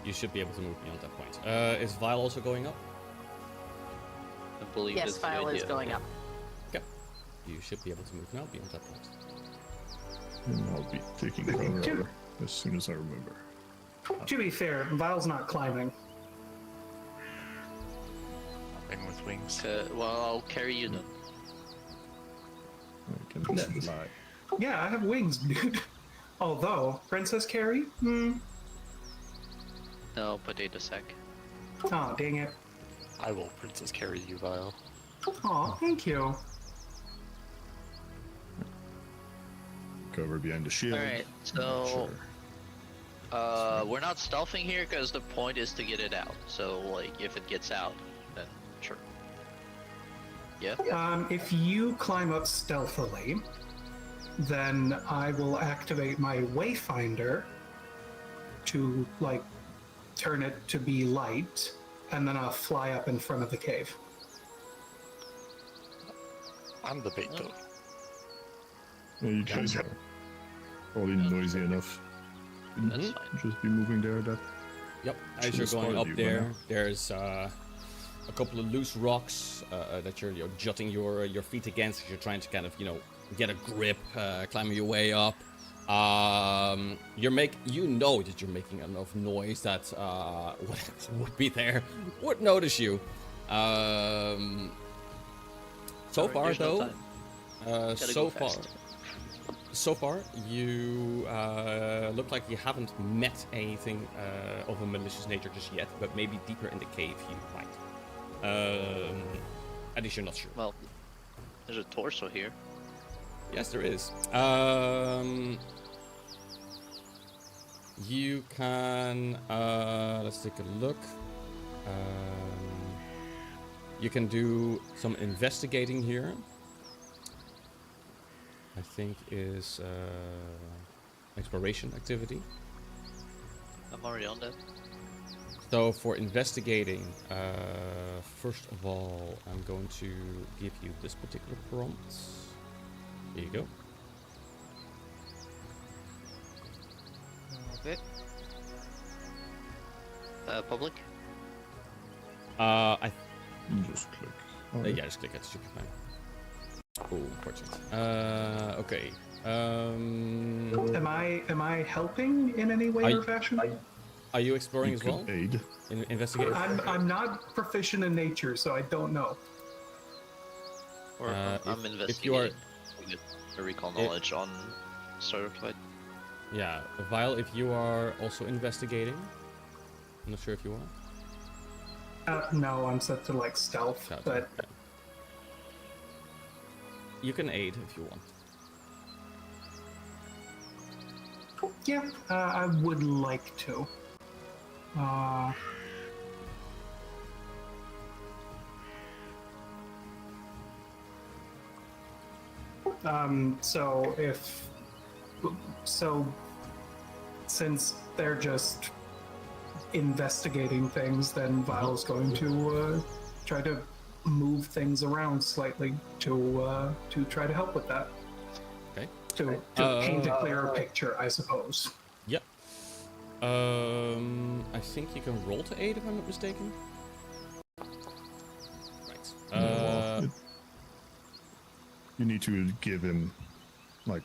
you should be able to move beyond that point. Is Vile also going up? I believe Yes, that's the Vile is idea. going up. Okay. You should be able to move now beyond that point. and I'll be taking cover as soon as I remember. To be fair, Vile's not climbing. Thing with wings. Well, I'll carry you then. I can just fly. Yeah, I have wings, dude. Although, Princess Carrie? No, potato sack. Oh, dang it. I will Princess carry you, Vile. Aw, thank you. Cover behind the shield. Alright, so we're not stealthing here because the point is to get it out. So like if it gets out, then sure. Yeah? If you climb up stealthily, then I will activate my Wayfinder to, like, turn it to be light, and then I'll fly up in front of the cave. I'm the bait though. Yeah, you guys are probably noisy enough. That's fine. Just be moving there. That Yep. As Should've you're going spotted up you by there, now. there's a couple of loose rocks that you're jutting your feet against as you're trying to kind of get a grip, climbing your way up. You know that you're making enough noise that what would be there would notice you. So Alright, far there's no though, time. Gotta so go far. fast. So far, you look like you haven't met anything of a malicious nature just yet, but maybe deeper in the cave you might. At least you're not sure. Well, there's a torso here. Yes, there is. You can... let's take a look. You can do some investigating here. I think is exploration activity. I'm already on that. So for investigating, first of all, I'm going to give you this particular prompt. Here you go. Okay. Public? you just click. Oh, Yeah, just click it. Should be fine. Oh, unfortunate. Okay. Am I helping in any way or fashion? Are you exploring You as well? could aid. Investigate? I'm not proficient in nature, so I don't know. Or I'm investigating. if you are- to get a recall knowledge on starter flight. Yeah, Vile, if you are also investigating. I'm not sure if you are. No, I'm set to like stealth, Stealth, but okay. You can aid if you want. yeah, I would like to. So since they're just investigating things, then Vile's going to try to move things around slightly to try to help with that. Okay. To paint a clearer picture, I suppose. Yep. I think you can roll to aid if I'm not mistaken. Right. You need to give him, like,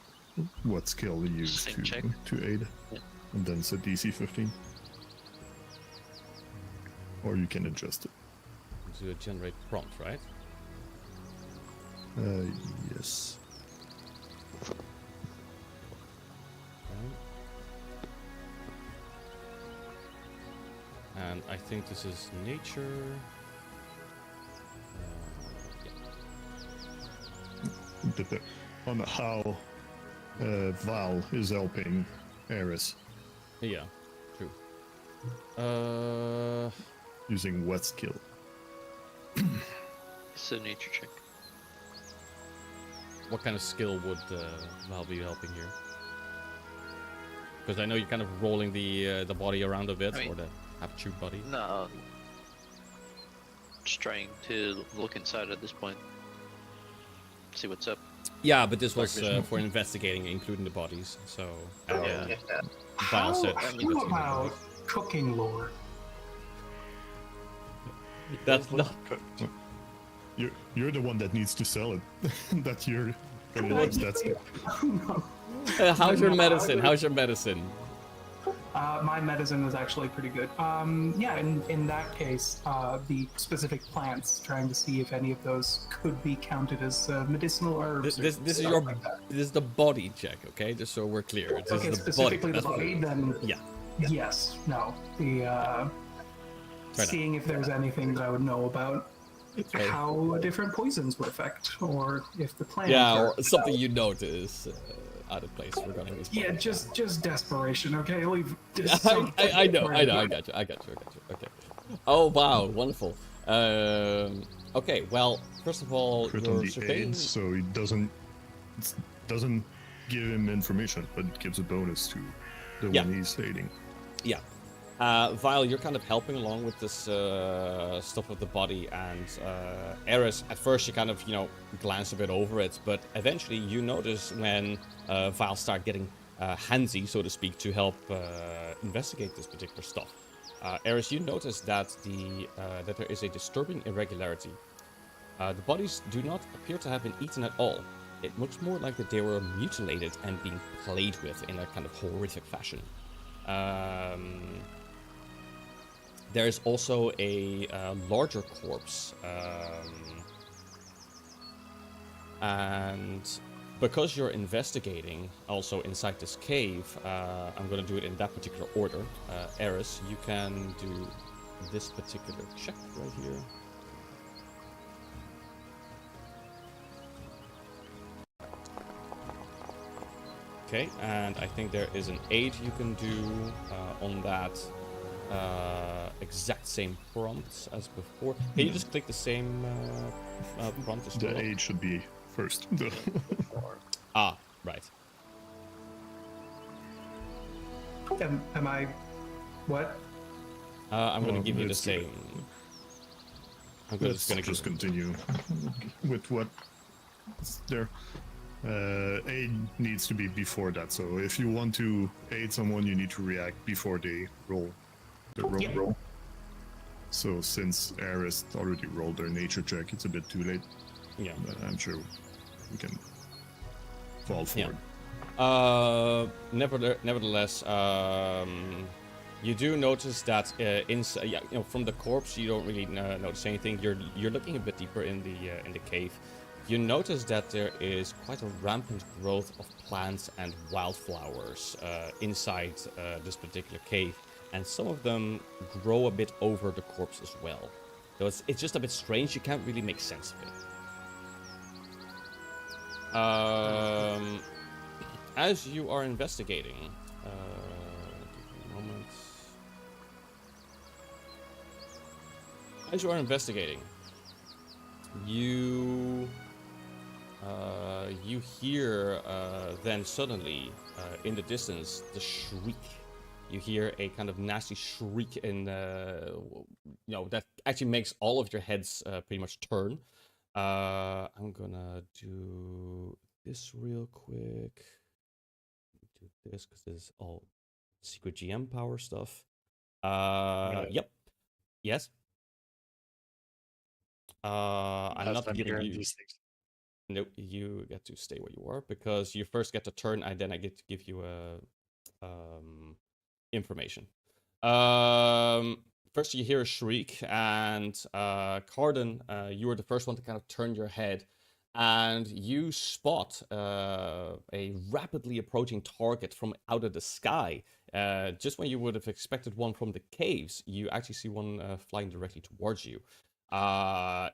what skill he used Same check. to aid. Yeah. And then set DC 15. Or you can adjust it. Do a generate prompt, right? Yes. And I think this is nature. On how Val is helping Eris Yeah, true. using what skill? It's a nature check. What kind of skill would Val be helping here? Because I know you're kind of rolling the body around a bit, I mean- or the aptitude body. No. Just trying to look inside at this point. See what's up. Yeah, but this was vision. for investigating, including the bodies. So Yeah. Val said How investigating the about bodies. cooking lore? That's not. You're the one that needs to sell it. That you're gonna use that skill. How's your No, medicine? How's your medicine? My medicine is actually pretty good. Yeah, in that case, the specific plants, trying to see if any of those could be counted as medicinal herbs. This is stuff your like that. this is the body check, okay? Just so we're clear. This Okay, is the body. specifically the That's what- body, then Yeah. yes, no. The enough. seeing if there's anything that I would know about Okay. how different poisons would affect, or if the plant. Yeah, or something you notice out of place regarding these. Yeah, bodies. just desperation. Okay, leave. I know. I got you. Okay. Oh wow, wonderful. Okay, well, first of all, Crit on your the surveying. aid, so it doesn't give him information, but it gives a bonus to the Yeah. one he's aiding. Yeah. Vile, you're kind of helping along with this stuff with the body, and Eris, at first you kind of, glance a bit over it, but eventually you notice when Vile start getting handsy, so to speak, to help investigate this particular stuff. Eris, you notice that that there is a disturbing irregularity. The bodies do not appear to have been eaten at all. It looks more like that they were mutilated and being played with in a kind of horrific fashion. There's also a larger corpse, and because you're investigating also inside this cave, I'm going to do it in that particular order. Eris, you can do this particular check right here. Okay, and I think there is an aid you can do on that exact same prompt as before. Can you just click the same prompt as well? The aid should be first. Ah, right. Am I? What? I'm going to give you the let's do it. same. I'm Let's just going just to continue with what's there. Aid needs to be before that, so if you want to aid someone, you need to react before they roll the roll. So since Eris already rolled their nature check, it's a bit too late. Yeah. But I'm sure we can fall Yeah. forward. Nevertheless, you do notice that inside, from the corpse, you don't really notice anything. You're looking a bit deeper in the cave. You notice that there is quite a rampant growth of plants and wildflowers inside this particular cave, and some of them grow a bit over the corpse as well. So it's just a bit strange. You can't really make sense of it. As you are investigating, give me a moment. As you are investigating, you you hear then suddenly in the distance the shriek. You hear a kind of nasty shriek in that actually makes all of your heads pretty much turn. I'm gonna do this real quick. Do this because this is all secret GM power stuff. Yep. Yes. I'm Last not time giving hearing you. these things. Nope, you get to stay where you are because you first get to turn, and then I get to give you information. First you hear a shriek, and Carden, you were the first one to kind of turn your head, and you spot a rapidly approaching target from out of the sky. Just when you would have expected one from the caves, you actually see one flying directly towards you.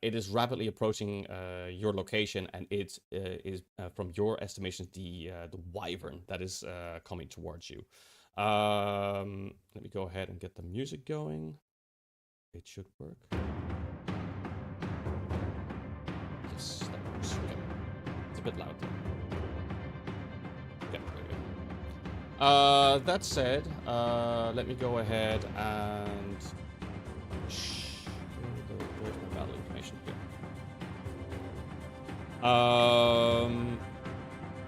It is rapidly approaching your location, and it is, from your estimations, the wyvern that is coming towards you. Let me go ahead and get the music going. It should work. Yes, that works. Okay. It's a bit loud though. Okay, there we go. That said, let me go ahead and where's my battle information here?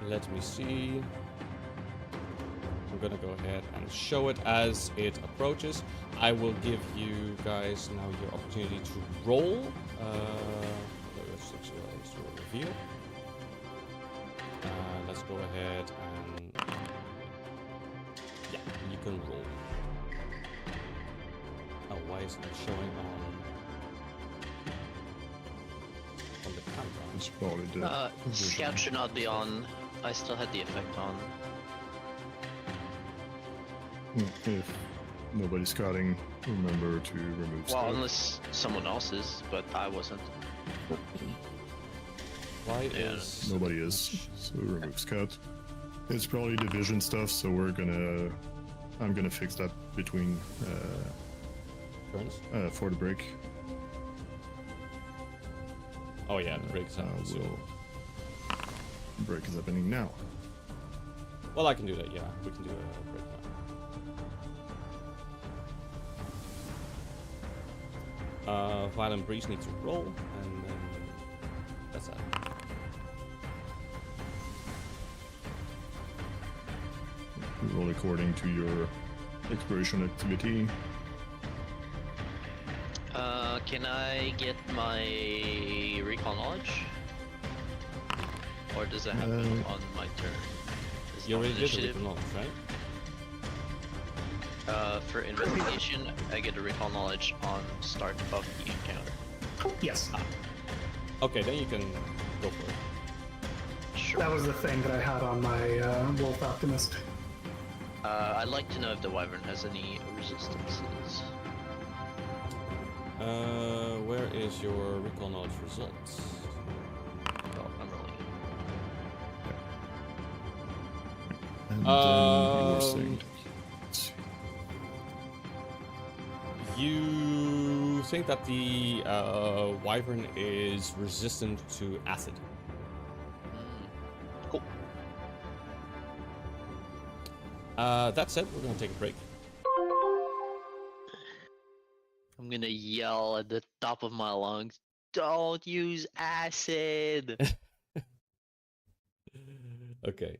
Let me see. I'm gonna go ahead and show it as it approaches. I will give you guys now your opportunity to roll. Let's reveal. Let's go ahead and yeah, you can roll. Oh, why is it showing on the camera? It's probably the Scout should not be on. I still had the effect on. If nobody's scouting, remember to remove Well, scout. unless someone else is, but I wasn't. Why Yeah. is Nobody is, so remove scout. It's probably division stuff, so I'm gonna fix that between turns? for the break. Oh yeah, the break's happening soon. Break is happening now. Well, I can do that. Yeah, we can do a break now. Violent Breeze needs to roll, and then that's that. Roll according to your exploration activity. Can I get my recall knowledge? Or does it happen on my turn? Is it You on already did the initiative? recall knowledge, right? For investigation, I get a recall knowledge on start of the encounter. Yes, Okay, then you can go for it. Sure. that was the thing that I had on my Wolf Optimist. I'd like to know if the wyvern has any resistances. Where is your recall knowledge results? Well, I'm rolling it. And then you were saying. You think that the wyvern is resistant to acid. Cool. That said, we're gonna take a break. I'm gonna yell at the top of my lungs, don't use acid! Okay.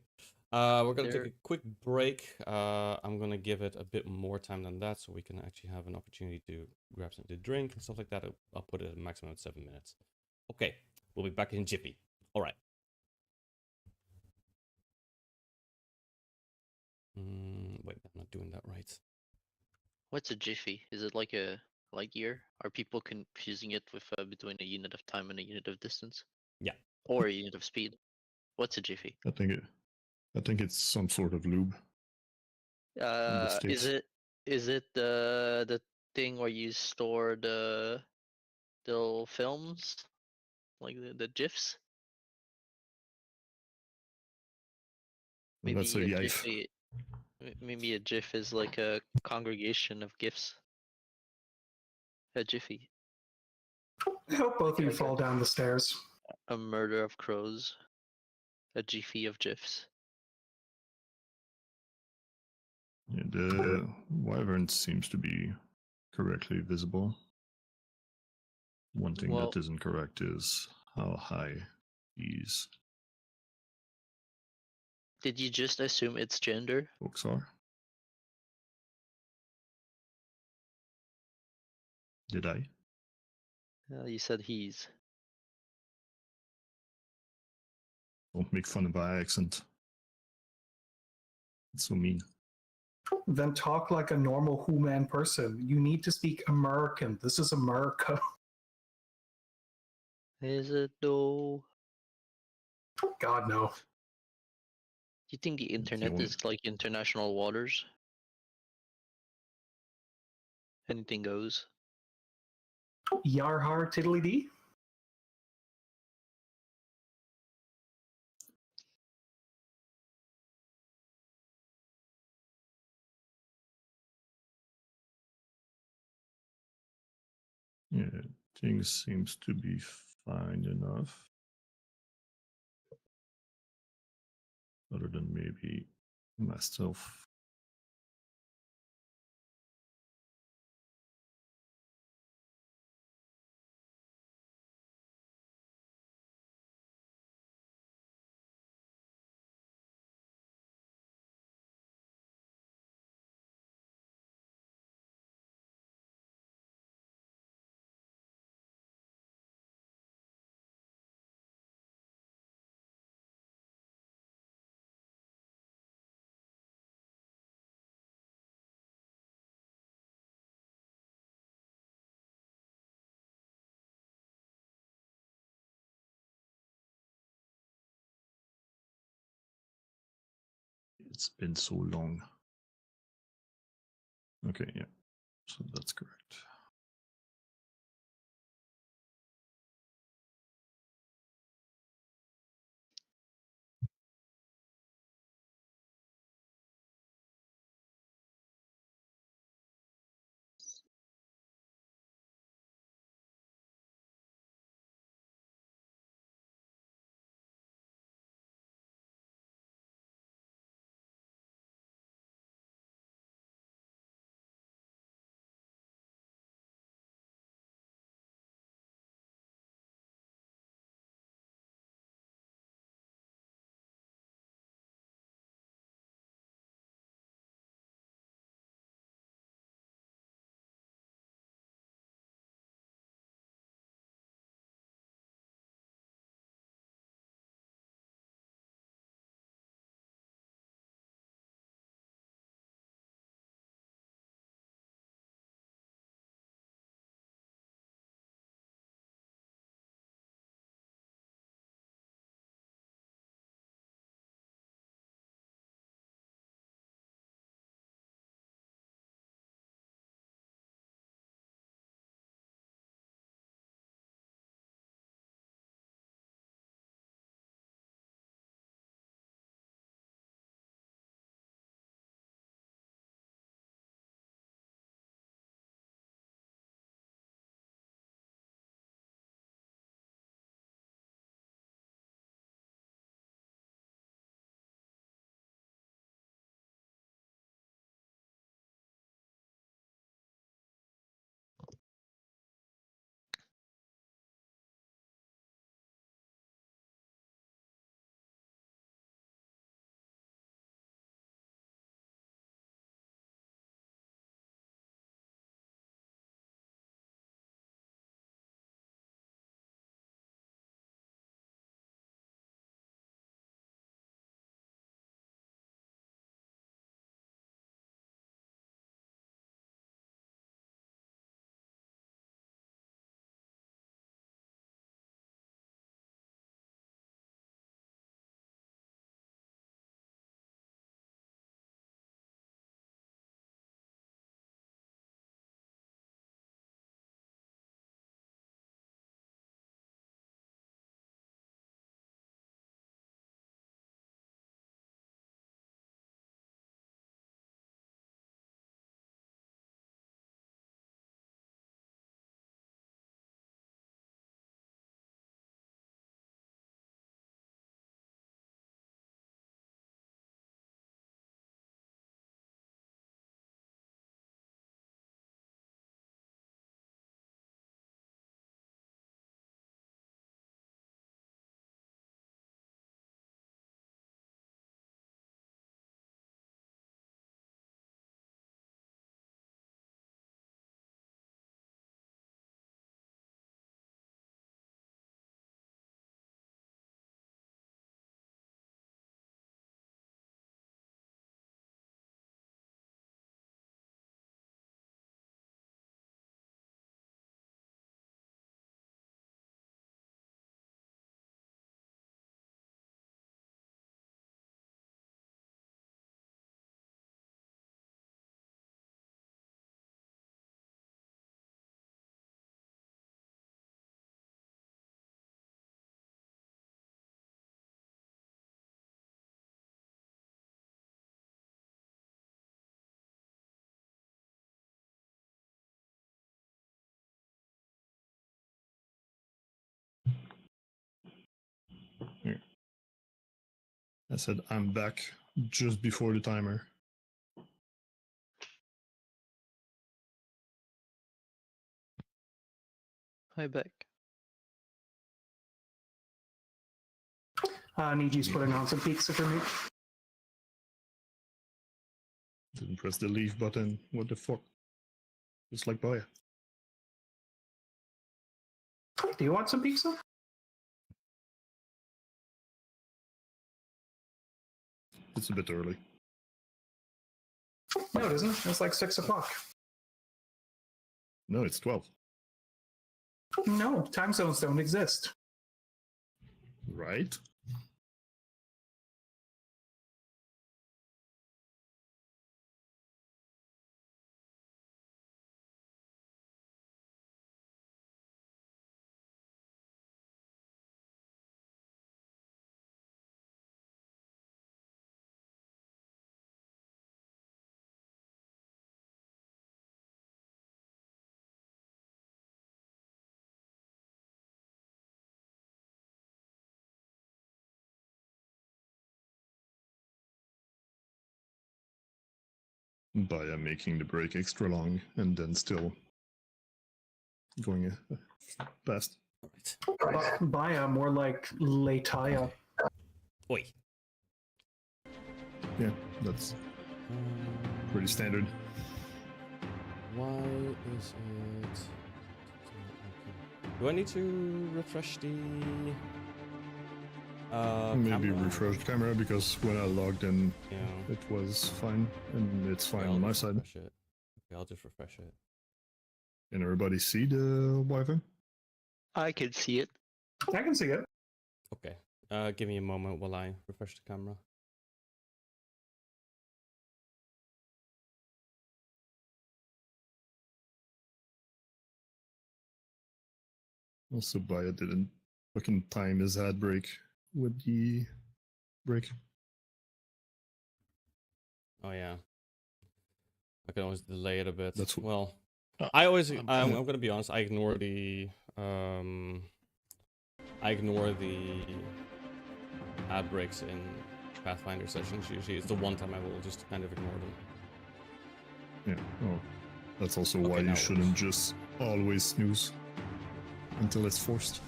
We're gonna There- take a quick break. I'm gonna give it a bit more time than that, so we can actually have an opportunity to grab something to drink and stuff like that. I'll put it at a maximum of 7 minutes. Okay, we'll be back in jiffy. All right. Wait, I'm not doing that right. What's a jiffy? Is it like a light year? Are people confusing it with between a unit of time and a unit of distance? Yeah. Or a unit of speed? What's a jiffy? I think it's some sort of lube. States. Is it the thing where you store the little films, like the gifs? Maybe That's a a yife. jiffy. Maybe a GIF is like a congregation of gifs. A jiffy. I hope both of you fall down the stairs. A murder of crows. A jiffy of gifs. Yeah, the wyvern seems to be correctly visible. One thing Well- that isn't correct is how high these Did you just assume its gender? folks are. Did I? You said he's. Don't make fun of my accent. It's so mean. Then talk like a normal Who-Man person. You need to speak American. This is America. Is it though? God, no. You think the internet only- is like international waters? Anything goes. Yarhar tiddly dee? Yeah, things seems to be fine enough. Other than maybe myself. It's been so long. Okay, yeah. So that's correct. I said I'm back just before the timer. Hi, Beck. Niji's putting on some pizza for me. Didn't press the leave button. What the fuck? Just like Baya. Do you want some pizza? It's a bit early. No, it isn't. It's like 6 o'clock. No, it's 12. No, time zones don't exist. Right? By making the break extra long and then still going past. Alright. Baya, more like Leitaya. Oi. Yeah, that's pretty standard. Why is it... Do I need to refresh the... Maybe camera? refresh the camera because when I logged in, Yeah. it was fine, and it's fine I'll on my just side. refresh it. Okay, I'll just refresh it. Can everybody see the Wi-Fi? I can see it. I can see it. Okay. Give me a moment while I refresh the camera. Also, Baya didn't fucking time his ad break with the break. Oh yeah. I can always delay it a bit. That's wh- well. Oh, I always. I'm- I'm gonna be honest. I ignore the. I ignore the ad breaks in Pathfinder sessions. Usually, it's the one time I will just kind of ignore them. Yeah, well, that's also Okay, why now you it shouldn't works. just always snooze until it's forced.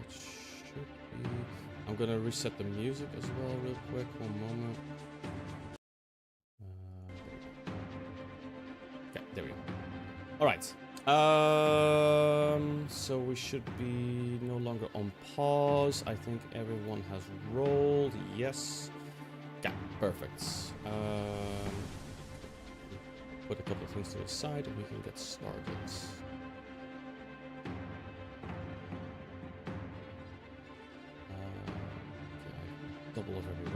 It should be. I'm gonna reset the music as well, real quick. One moment. Okay, there we go. All right. So we should be no longer on pause. I think everyone has rolled. Yes. Yeah, perfect. Put a couple of things to the side and we can get started. Okay, double of every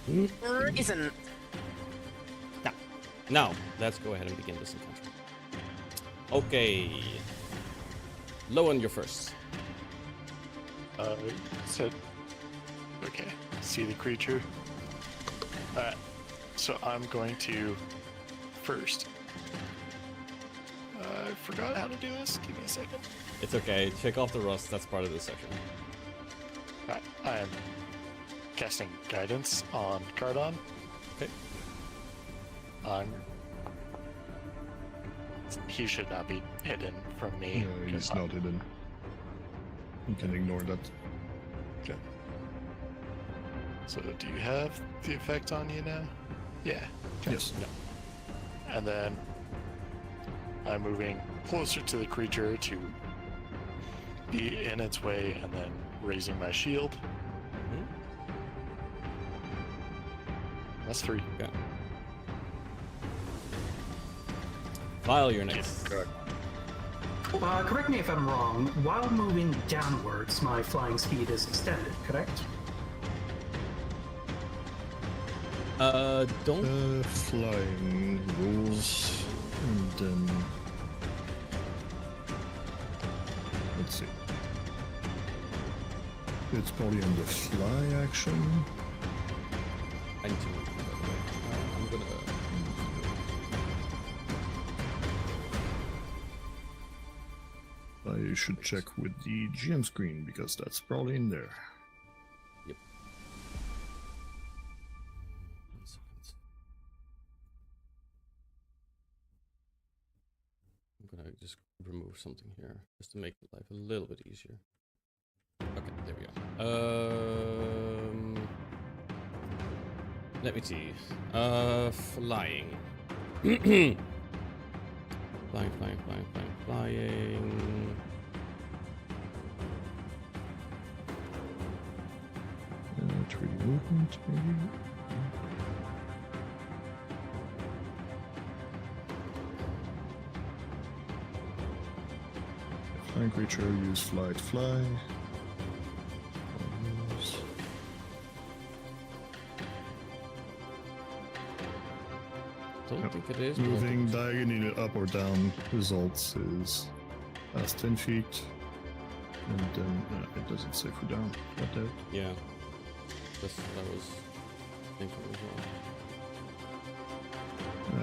window. Isn't. Now, let's go ahead and begin this encounter. Okay. Lowen, you're first. So, okay, see the creature. Alright, so I'm going to first. I forgot how to do this. Give me a second. It's okay. Shake off the rust. That's part of this section. Alright, I am casting guidance on Cardon. Okay. He should not be hidden from me. No, he's 'cause not hidden. You can ignore that. Okay. So, do you have the effect on you now? Yeah. Yes. Yeah. And then I'm moving closer to the creature to be in its way, and then raising my shield. Mhm. That's 3. Okay. Vile, you're next. Correct me if I'm wrong. While moving downwards, my flying speed is extended, correct? Don't. Flying rules, and then let's see. It's probably on the fly action. I need to move, by the way. I'm gonna you should check with the GM screen because that's probably in there. Yep. 1 second. I'm gonna just remove something here just to make life a little bit easier. Okay, there we go. Let me see. Flying. Flying. Tree movement, maybe. Flying creature, use fly to fly. Don't think it is. but I'll Moving double check. diagonally up or down results is past 10 feet. And then it doesn't say for down. Not that. Yeah. That's what I was thinking as well.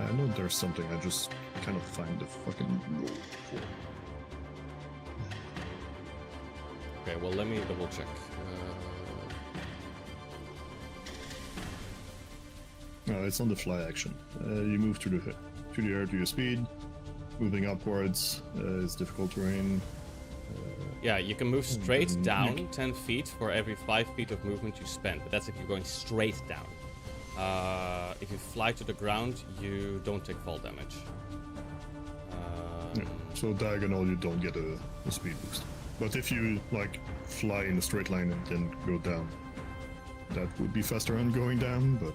I know there's something, I just cannot find the fucking rule for it. Okay, well, let me double check. No, it's on the fly action. You move to the air to your speed. Moving upwards is difficult terrain. Yeah, you can move straight then down you 10 feet for every 5 feet of movement you spend, but that's if you're going straight down. If you fly to the ground, you don't take fall damage. Yeah. So diagonal, you don't get a speed boost. But if you like fly in a straight line and then go down, that would be faster than going down. But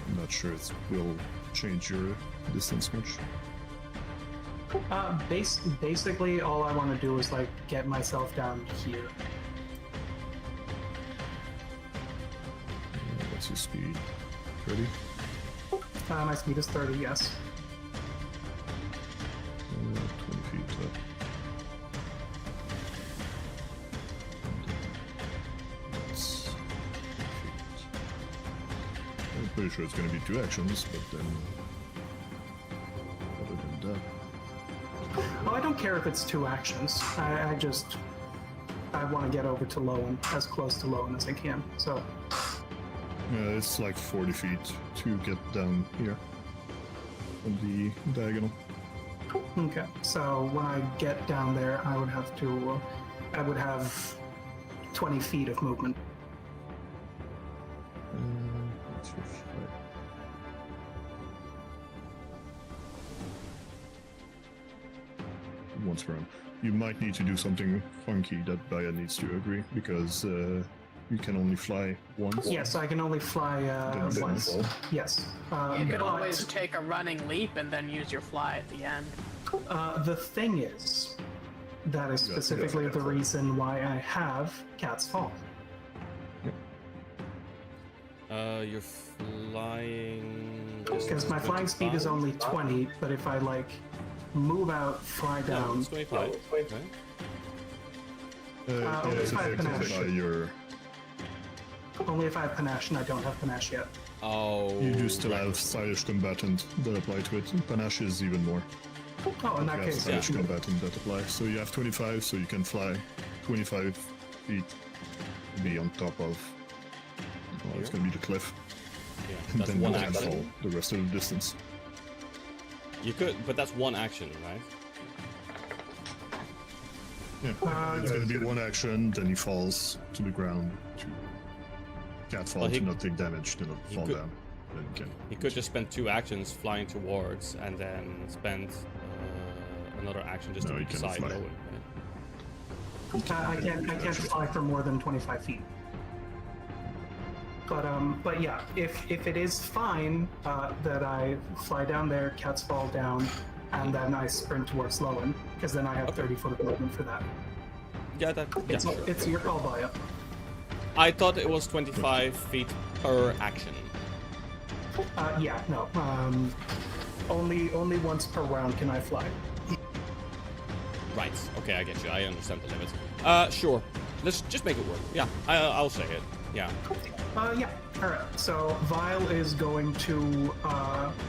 I'm not sure it will change your distance much. Basically, all I want to do is like get myself down here. What's your speed? 30? My speed is 30. Yes. 20 feet up. That's 10 feet. I'm pretty sure it's going to be 2 actions, but then other than that. Oh, I don't care if it's 2 actions. I want to get over to Lowen, as close to Lowen as I can. So Yeah, it's like 40 feet to get down here on the diagonal. okay. So when I get down there, I would have 20 feet of movement. What's your flight? Once per round. You might need to do something funky that Baya needs to agree because you can only fly once. Yes, I can only fly Then once. fall. Yes. You could but, always take a running leap and then use your fly at the end. the thing is, that is specifically the reason why I have Cat's Fall. You're flying. Because my flying speed is only 20, but if I like move out, fly No, down, it's 25. Okay. It's if I have affected panache. by your. only if I have panache, and I don't have panache yet. Oh. You do still have stylish combatant that apply to it. Panache is even more. Oh, in that You have case, stylish combatant that apply. So you have 25, so you can fly 25 feet, be on top of. Well, it's Here? gonna be the cliff. Yeah, And that's then one you can action. fall the rest of the distance. You could, but that's one action, right? Yeah, it's gonna be one action, then he falls to the ground to cat fall Well, he- to not take damage, to not he fall could- down. Then you can. He could just spend 2 actions flying towards, and then spend another action just No, to he be cannot beside fly. Owen. Right? I can't fly for more than 25 feet. But yeah, if it is fine that I fly down there, cats fall down, and then I sprint towards Lowen, because then I have 30 foot of movement for that. Yeah, that. Yeah, sure. It's your call, Baya. I thought it was 25 feet per action. Yeah, no. Only once per round can I fly. Right. Okay, I get you. I understand the limits. Sure. Let's just make it work. Yeah, I'll say it. Yeah. Yeah. All right. So Vile is going to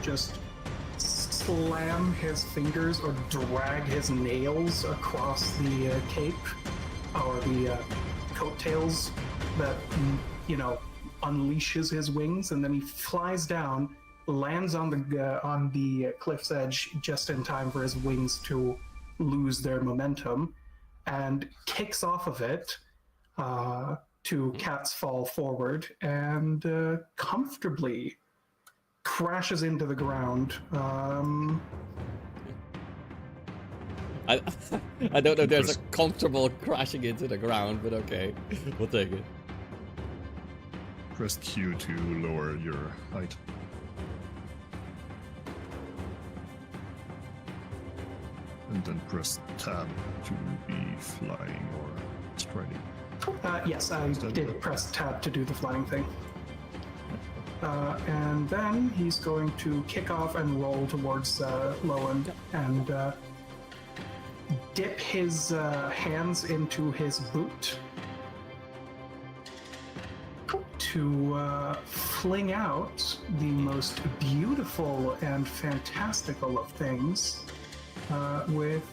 just slam his fingers or drag his nails across the cape or the coattails that, unleashes his wings, and then he flies down, lands on the cliff's edge just in time for his wings to lose their momentum, and kicks off of it to cat's fall forward and comfortably crashes into the ground. I don't know if there's a comfortable crashing into the ground, but okay. We'll take it. Press Q to lower your height. And then press tab to be flying or striding. Yes, I did press tab to do the flying thing. And then he's going to kick off and roll towards Lowen and dip his hands into his boot to fling out the most beautiful and fantastical of things with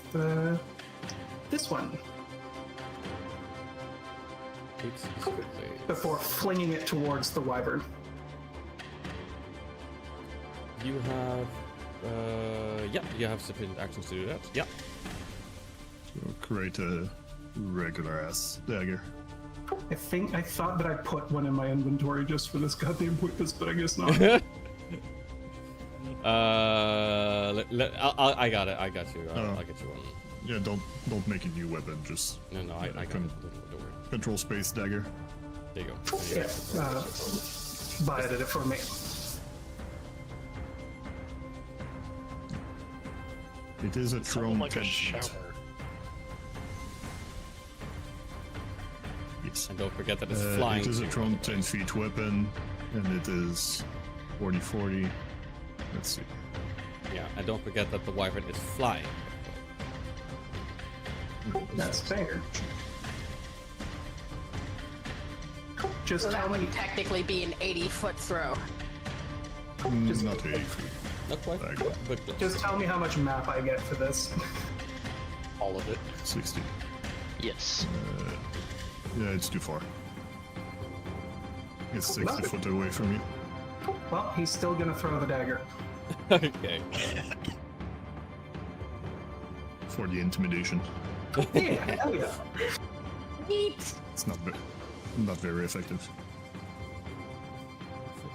this one. Before flinging it towards the wyvern. You have, you have sufficient actions to do that. Yeah. So create a regular ass dagger. I thought that I put one in my inventory just for this goddamn purpose, but I guess not. I got it. I got you. I'll get you one. Yeah, don't make a new weapon. Just No, I got it. Don't worry. control space dagger. There you go. Yeah, bided it for me. It is a Sounded thrown like a 10 shower. feet. Yes. And don't forget that it's flying. It is a too. thrown 10 feet weapon, and it is 40-40. Let's see. Yeah, and don't forget that the wyvern is flying. That's fair. Just So tell that me. would technically be an 80-foot throw. Just not 80 feet. Not quite, Dagger. but close. Just tell me how much map I get for this. All of it. 60. Yes. Yeah, it's too far. It's 60 Well- foot away from you. Well, he's still gonna throw the dagger. Okay. For the intimidation. Yeah, hell yeah. Neat. It's not very effective.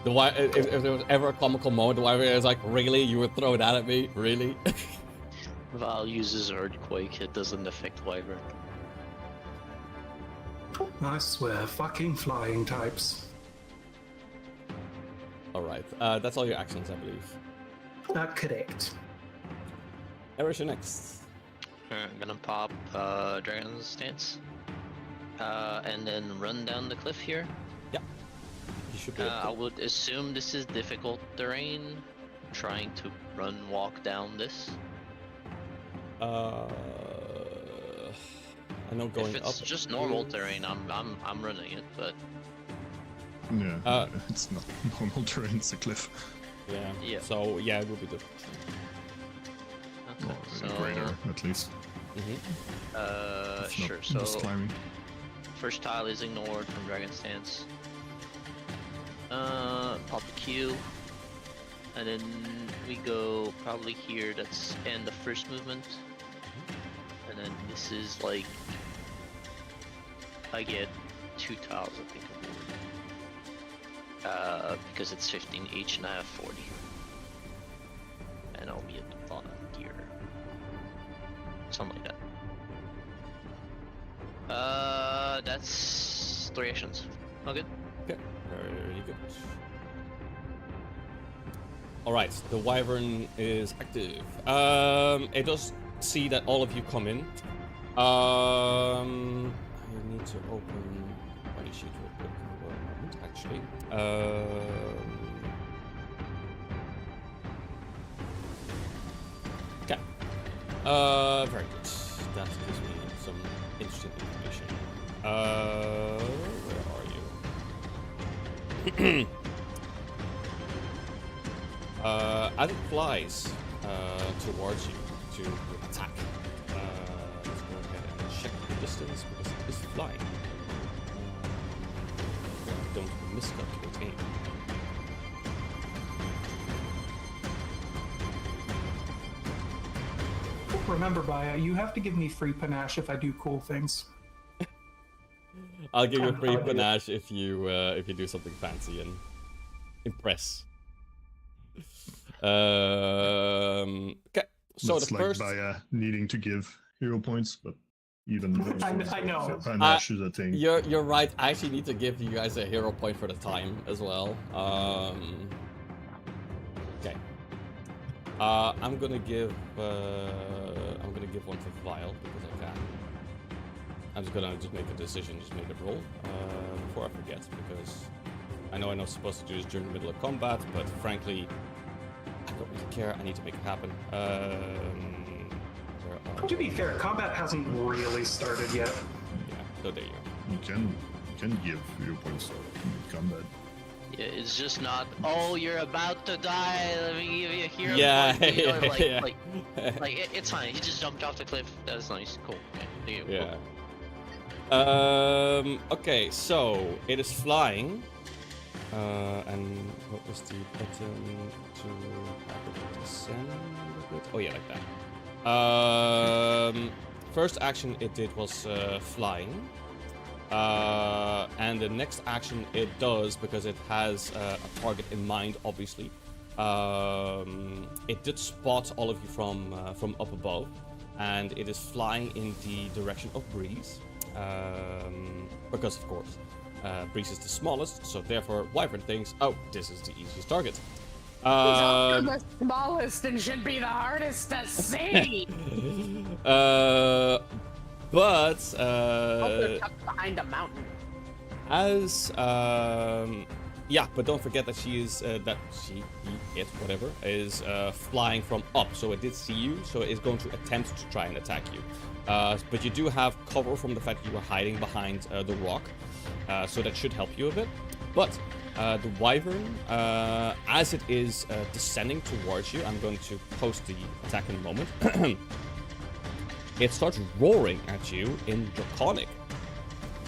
If there was ever a comical moment, the wyvern is like, really? You would throw that at me? Really? Val uses Earthquake, it doesn't affect Wyvern. I swear, fucking flying types. Alright, that's all your actions, I believe. Correct. Eris, you're next. I'm gonna pop Dragon's Stance. And then run down the cliff here. You should be I able would assume this is difficult terrain. Trying to walk down this. to. I know going If it's up. just normal terrain, I'm running it, but Yeah, it's not normal terrain, it's a cliff. Yeah. Yeah. So yeah, it would be different. okay. Or greater, at least. It's Sure. not So just climbing. first tile is ignored from Dragon Stance. Pop a Q, and then we go probably here. That's end the first movement, and then this is like I get 2 tiles, I think. Because it's 15 each, and I have 40, and I'll be at the bottom here, something like that. That's 3 actions. All good. Okay. Very good. Alright, the wyvern is active. It does see that all of you come in. I need to open my sheet real quick. One moment, actually. Okay. Very good. That gives me some interesting information. Where are you? As it flies, towards you to attack. Let's go ahead and check the distance because it is flying. Don't miscalculate aim. Remember, Baya, you have to give me free panache if I do cool things. I'll give you a I'm free not yet. panache if you do something fancy and impress. Okay, so That's the like first. by needing to give hero points, but even though I know. panache is a thing. You're right. I actually need to give you guys a hero point for the time as well. Okay. I'm gonna give one to Vile because I can. I'm just gonna make a decision, just make it roll before I forget, because I know I'm not supposed to do this during the middle of combat, but frankly, I don't really care. I need to make it happen. To be fair, combat hasn't really started yet. Yeah, so there you go. You can give hero points in combat. Yeah, it's just not. Oh, you're about to die. Let me give you a hero. Yeah, point," you know, like, yeah. it's fine. He just jumped off the cliff. That's nice. Cool. Okay, there you go. Yeah. Okay, so it is flying. And what was the button to have it descend a bit? Oh yeah, like that. First action it did was flying. And the next action it does, because it has a target in mind, obviously. It did spot all of you from up above, and it is flying in the direction of Breeze, because of course Breeze is the smallest, so therefore Wyvern thinks, oh, this is the easiest target. The smallest and should be the hardest to see. But Also tucked behind a mountain. as yeah, but don't forget that she is whatever is flying from up, so it did see you, so it's going to attempt to try and attack you. But you do have cover from the fact you were hiding behind the rock, so that should help you a bit. But the wyvern, as it is descending towards you, I'm going to post the attack in a moment. It starts roaring at you in Draconic.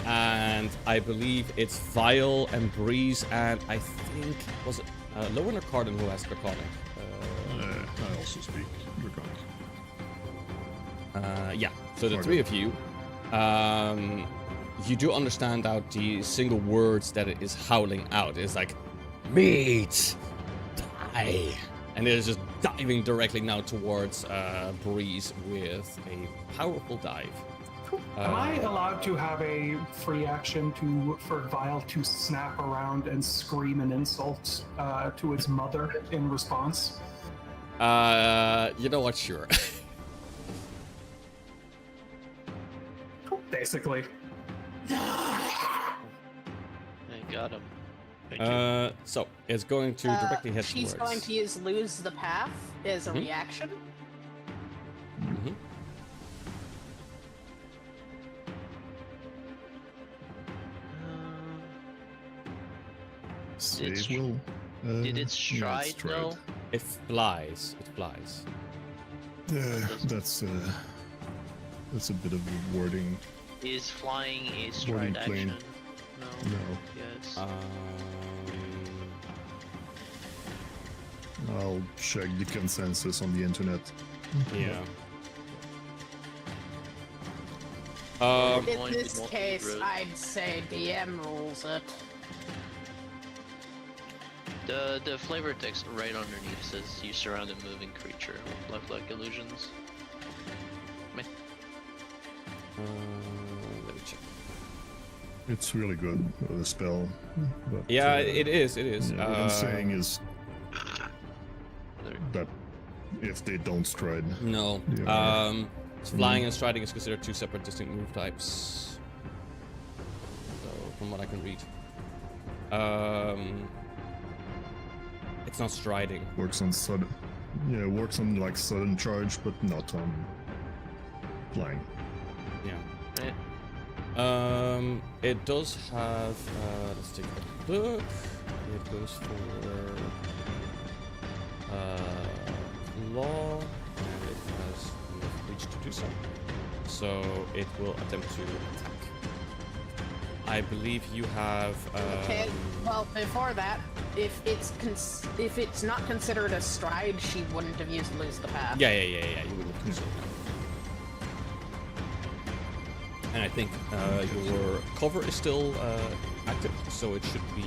And I believe it's Vile and Breeze, and I think, was it Lowen or Cardin who has Draconic? I also speak Draconic. Yeah, so the three of you, you do understand out the single words that it is howling out. It's like, meat, die. And it is just diving directly now towards Breeze with a powerful dive. Am I allowed to have a free action for Vile to snap around and scream an insult to its mother in response? You know what? Sure. Basically. I got him. Thank you. So it's going to directly head She's towards. going to use lose the path as a reaction. Mhm. Save will. Did it yeah, stride it's tried. though? It flies. It flies. That's a bit of wording. Is flying a stride Boarding plane. action? No. No. Yes. I'll check the consensus on the internet. Yeah. Going In with this multi case, road. I'd say DM rules it. The flavor text right underneath says you surround a moving creature with lifelike illusions. Meh. Let me check. It's really good, the spell. But, Yeah, it is. It is. yeah, what I'm saying is There. that if they don't stride, No. Yeah. Flying and striding is considered two separate distinct move types. So, from what I can read. It's not striding. works on sudden. Yeah, works on like sudden charge, but not on flying. Yeah. Eh. It does have. Let's take a look. It goes for. claw, and it has enough reach to do so. So it will attempt to attack. I believe you have. Okay. Well, before that, if it's not considered a stride, she wouldn't have used lose the path. Yeah. You wouldn't consider that. And I think your cover is still active, so it should be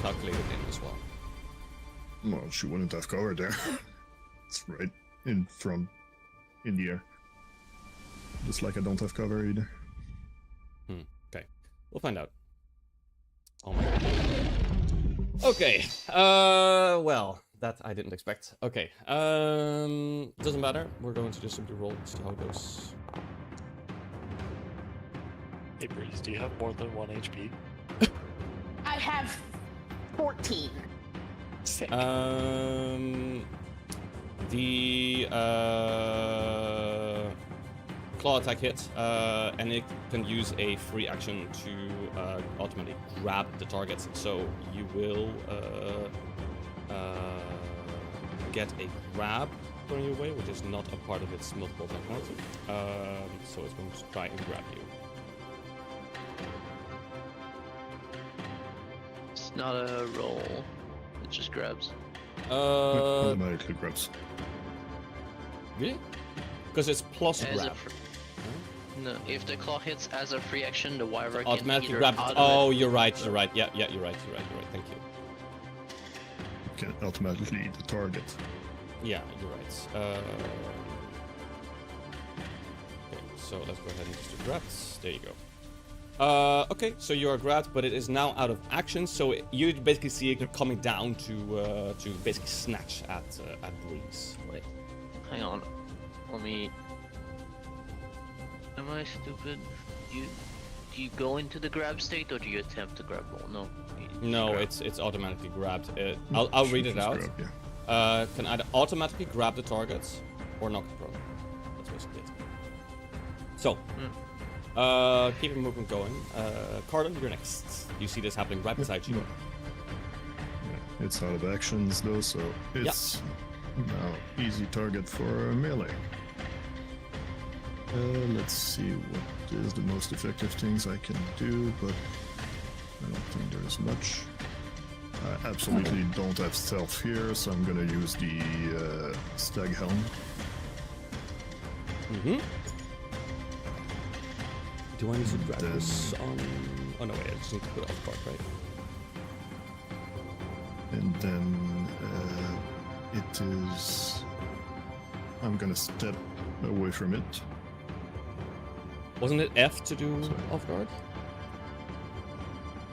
calculated in as well. Well, she wouldn't have cover there. It's right in the air. Just like I don't have cover either. Okay, we'll find out. Oh my god. Okay. Well, that I didn't expect. Okay. Doesn't matter. We're going to just simply roll and see how it goes. Hey Breeze, do you have more than 1 HP? I have 14. Sick. The claw attack hits, and it can use a free action to automatically grab the target. So you will get a grab thrown your way, which is not a part of its multiple attack penalty. So it's going to try and grab you. It's not a roll. It just grabs. Automatically grabs. Really? Because it's plus As a grab. No, if the claw hits as a free action, the wyvern can Automatically either grab. out of Oh, it- you're right. You're right. Yeah, you're right. Thank you. Can automatically eat the target. Yeah, you're right. Okay, so let's go ahead and just do grabs. There you go. Okay, so you are grabbed, but it is now out of action. So you basically see it coming down to basically snatch at Breeze. Wait, hang on. Let me. Am I stupid? Do you go into the grab state or do you attempt to grab roll? No. you just No, grab. it's automatically grabbed. I'll read it Just out. grab, yeah. Can either automatically grab the targets or knock it prone. That's basically it. So, keep your movement going. Cardon, you're next. You see this happening right beside you. Yeah, it's out of actions though, so it's now easy target for melee. Let's see what is the most effective things I can do, but I don't think there's much. I absolutely don't have stealth here, so I'm gonna use the stag helm. Mm-hmm. Do I need to grab Then- this on... Oh no, wait, I just need to put it off guard, right? And then it is. I'm gonna step away from it. Wasn't it F to do Sorry. off guard?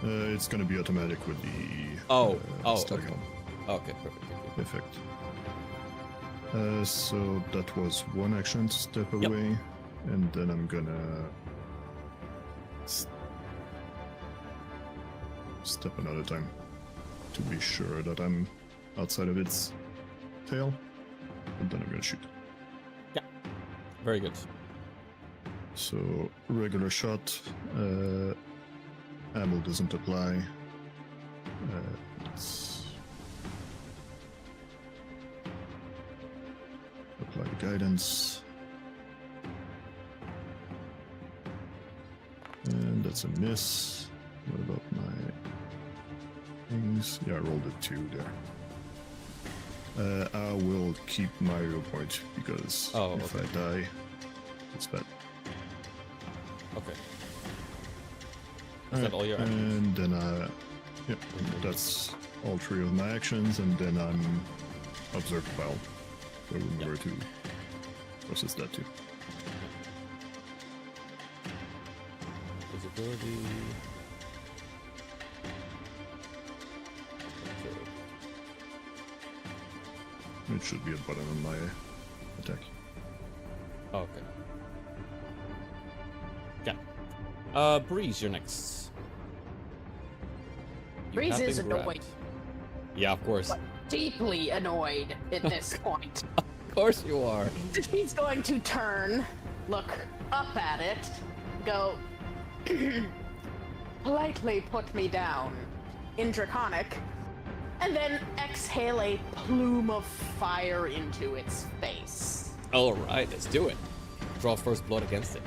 It's gonna be automatic with the stag okay. helm Okay, perfect. Thank you. effect. So that was one action to step Yep. away, and then I'm gonna step another time to be sure that I'm outside of its tail, and then I'm gonna shoot. Very good. So regular shot, ammo doesn't apply. Let's apply the guidance, and that's a miss. What about my things? Yeah, I rolled a 2 there. I will keep my hero point because Oh, if okay. I die, it's bad. Okay. Is that all your actions? And then yeah, that's all 3 of my actions, and then I'm observed well. So remember to process that too. Visibility. It should be at bottom of my attack. Okay. Yeah. Breeze, you're next. You Breeze have is been grabbed. annoyed. Yeah, of course. Deeply annoyed at this point. Of course you are. He's going to turn, look up at it, go, politely put me down in Draconic, and then exhale a plume of fire into its face. All right, let's do it. Draw first blood against it.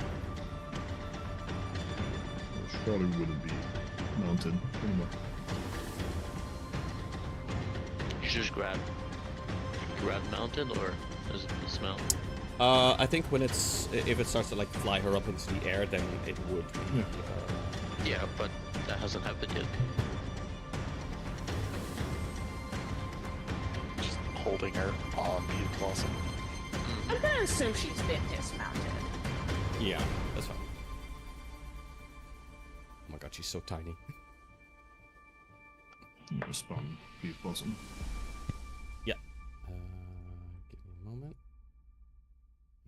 Which probably wouldn't be mounted anymore. You just grab mounted, or does it dismount? I think when if it starts to like fly her up into the air, then it would. Yeah. Yeah, but that hasn't happened yet. Just holding her on the blossom. I'm gonna assume she's been dismounted. Yeah, that's fine. Oh my god, she's so tiny. Respond, be blossom. Yeah. Give me a moment.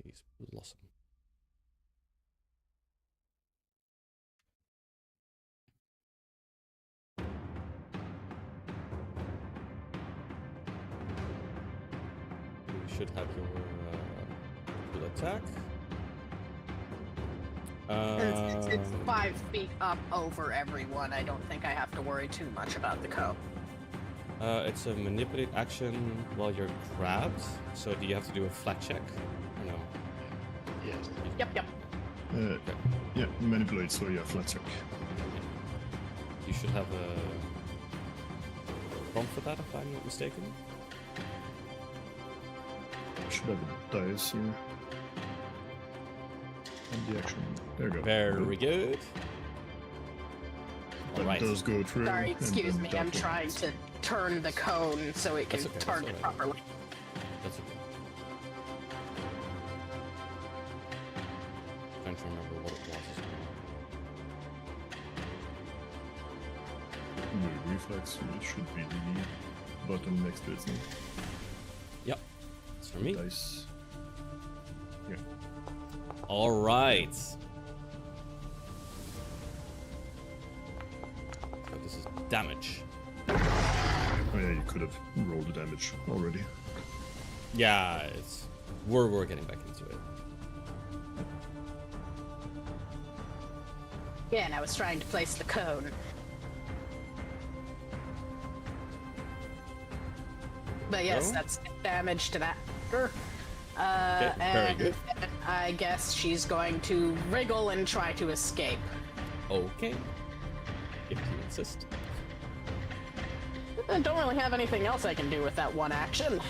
He's blossom. You should have your full attack. It's 5 feet up over everyone. I don't think I have to worry too much about the cone. It's a manipulate action while you're grabbed. So do you have to do a flat check? No. Yes. Yep. Yeah, manipulate, so yeah, flat check. You should have a prompt for that, if I'm not mistaken. Should have a dice here. And the action. There you go. Very good. That Alright. does go through. Sorry, and excuse then me. that I'm one. trying to turn the cone so it can That's okay, that's target alright. properly. That's okay. Trying to remember what it was as well. The reflex, it should be the button next to its name. Yep. It's for me. Dice. Yeah. Alright. So this is damage. Oh yeah, you could have rolled the damage already. Yeah, it's we're getting back into it. Yeah, and I was trying to place the cone. But yes, Go. that's damage to that. Very good. And I guess she's going to wriggle and try to escape. Okay. If you insist. I don't really have anything else I can do with that one action.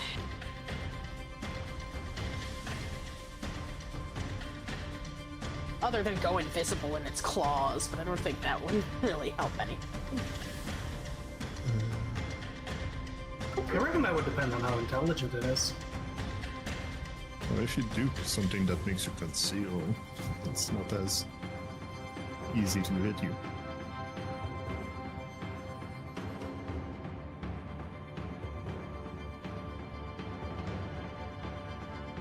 Other than go invisible in its claws, but I don't think that would really help any. I reckon that would depend on how intelligent it is. Well, if you do something that makes you conceal, it's not as easy to hit you.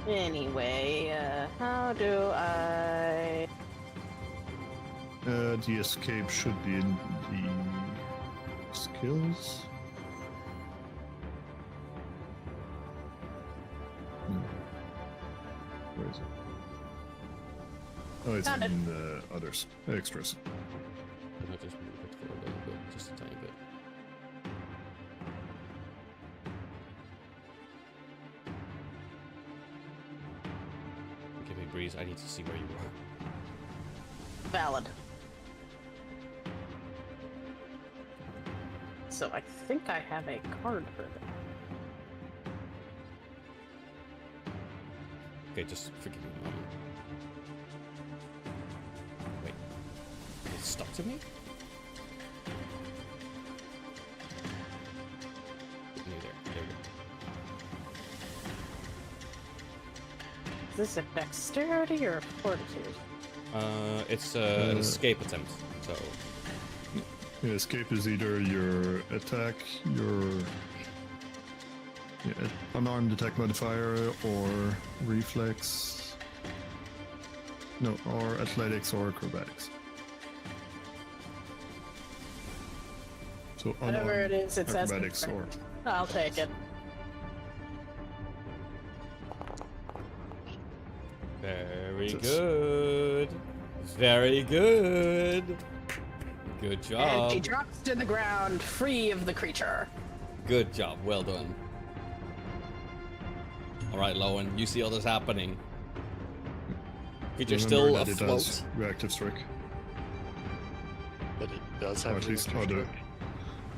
Anyway, how do I... The escape should be in the skills. Where is it? Oh, it's Found it. in others, extras. Can I just move it for a little bit, just a tiny bit? Give me breeze. I need to see where you are. Valid. So I think I have a card for them. Okay, just forgive me a moment. Wait. It stuck to me? Neither. There we Is this a dexterity or a fortitude? go. It's an escape attempt, so... Yeah, escape is either your attack, your unarmed attack modifier, or reflex. No, or athletics or acrobatics. So Whatever it is, it says acrobatics or confirmed. I'll take it. Very Just- good. Very good. Good And she job. drops to the ground, free of the creature. Good job. Well done. All right, Lowen. You see all this happening. Creature's still Remember that it afloat. has reactive strike. But it does Or have at least reactive other strike.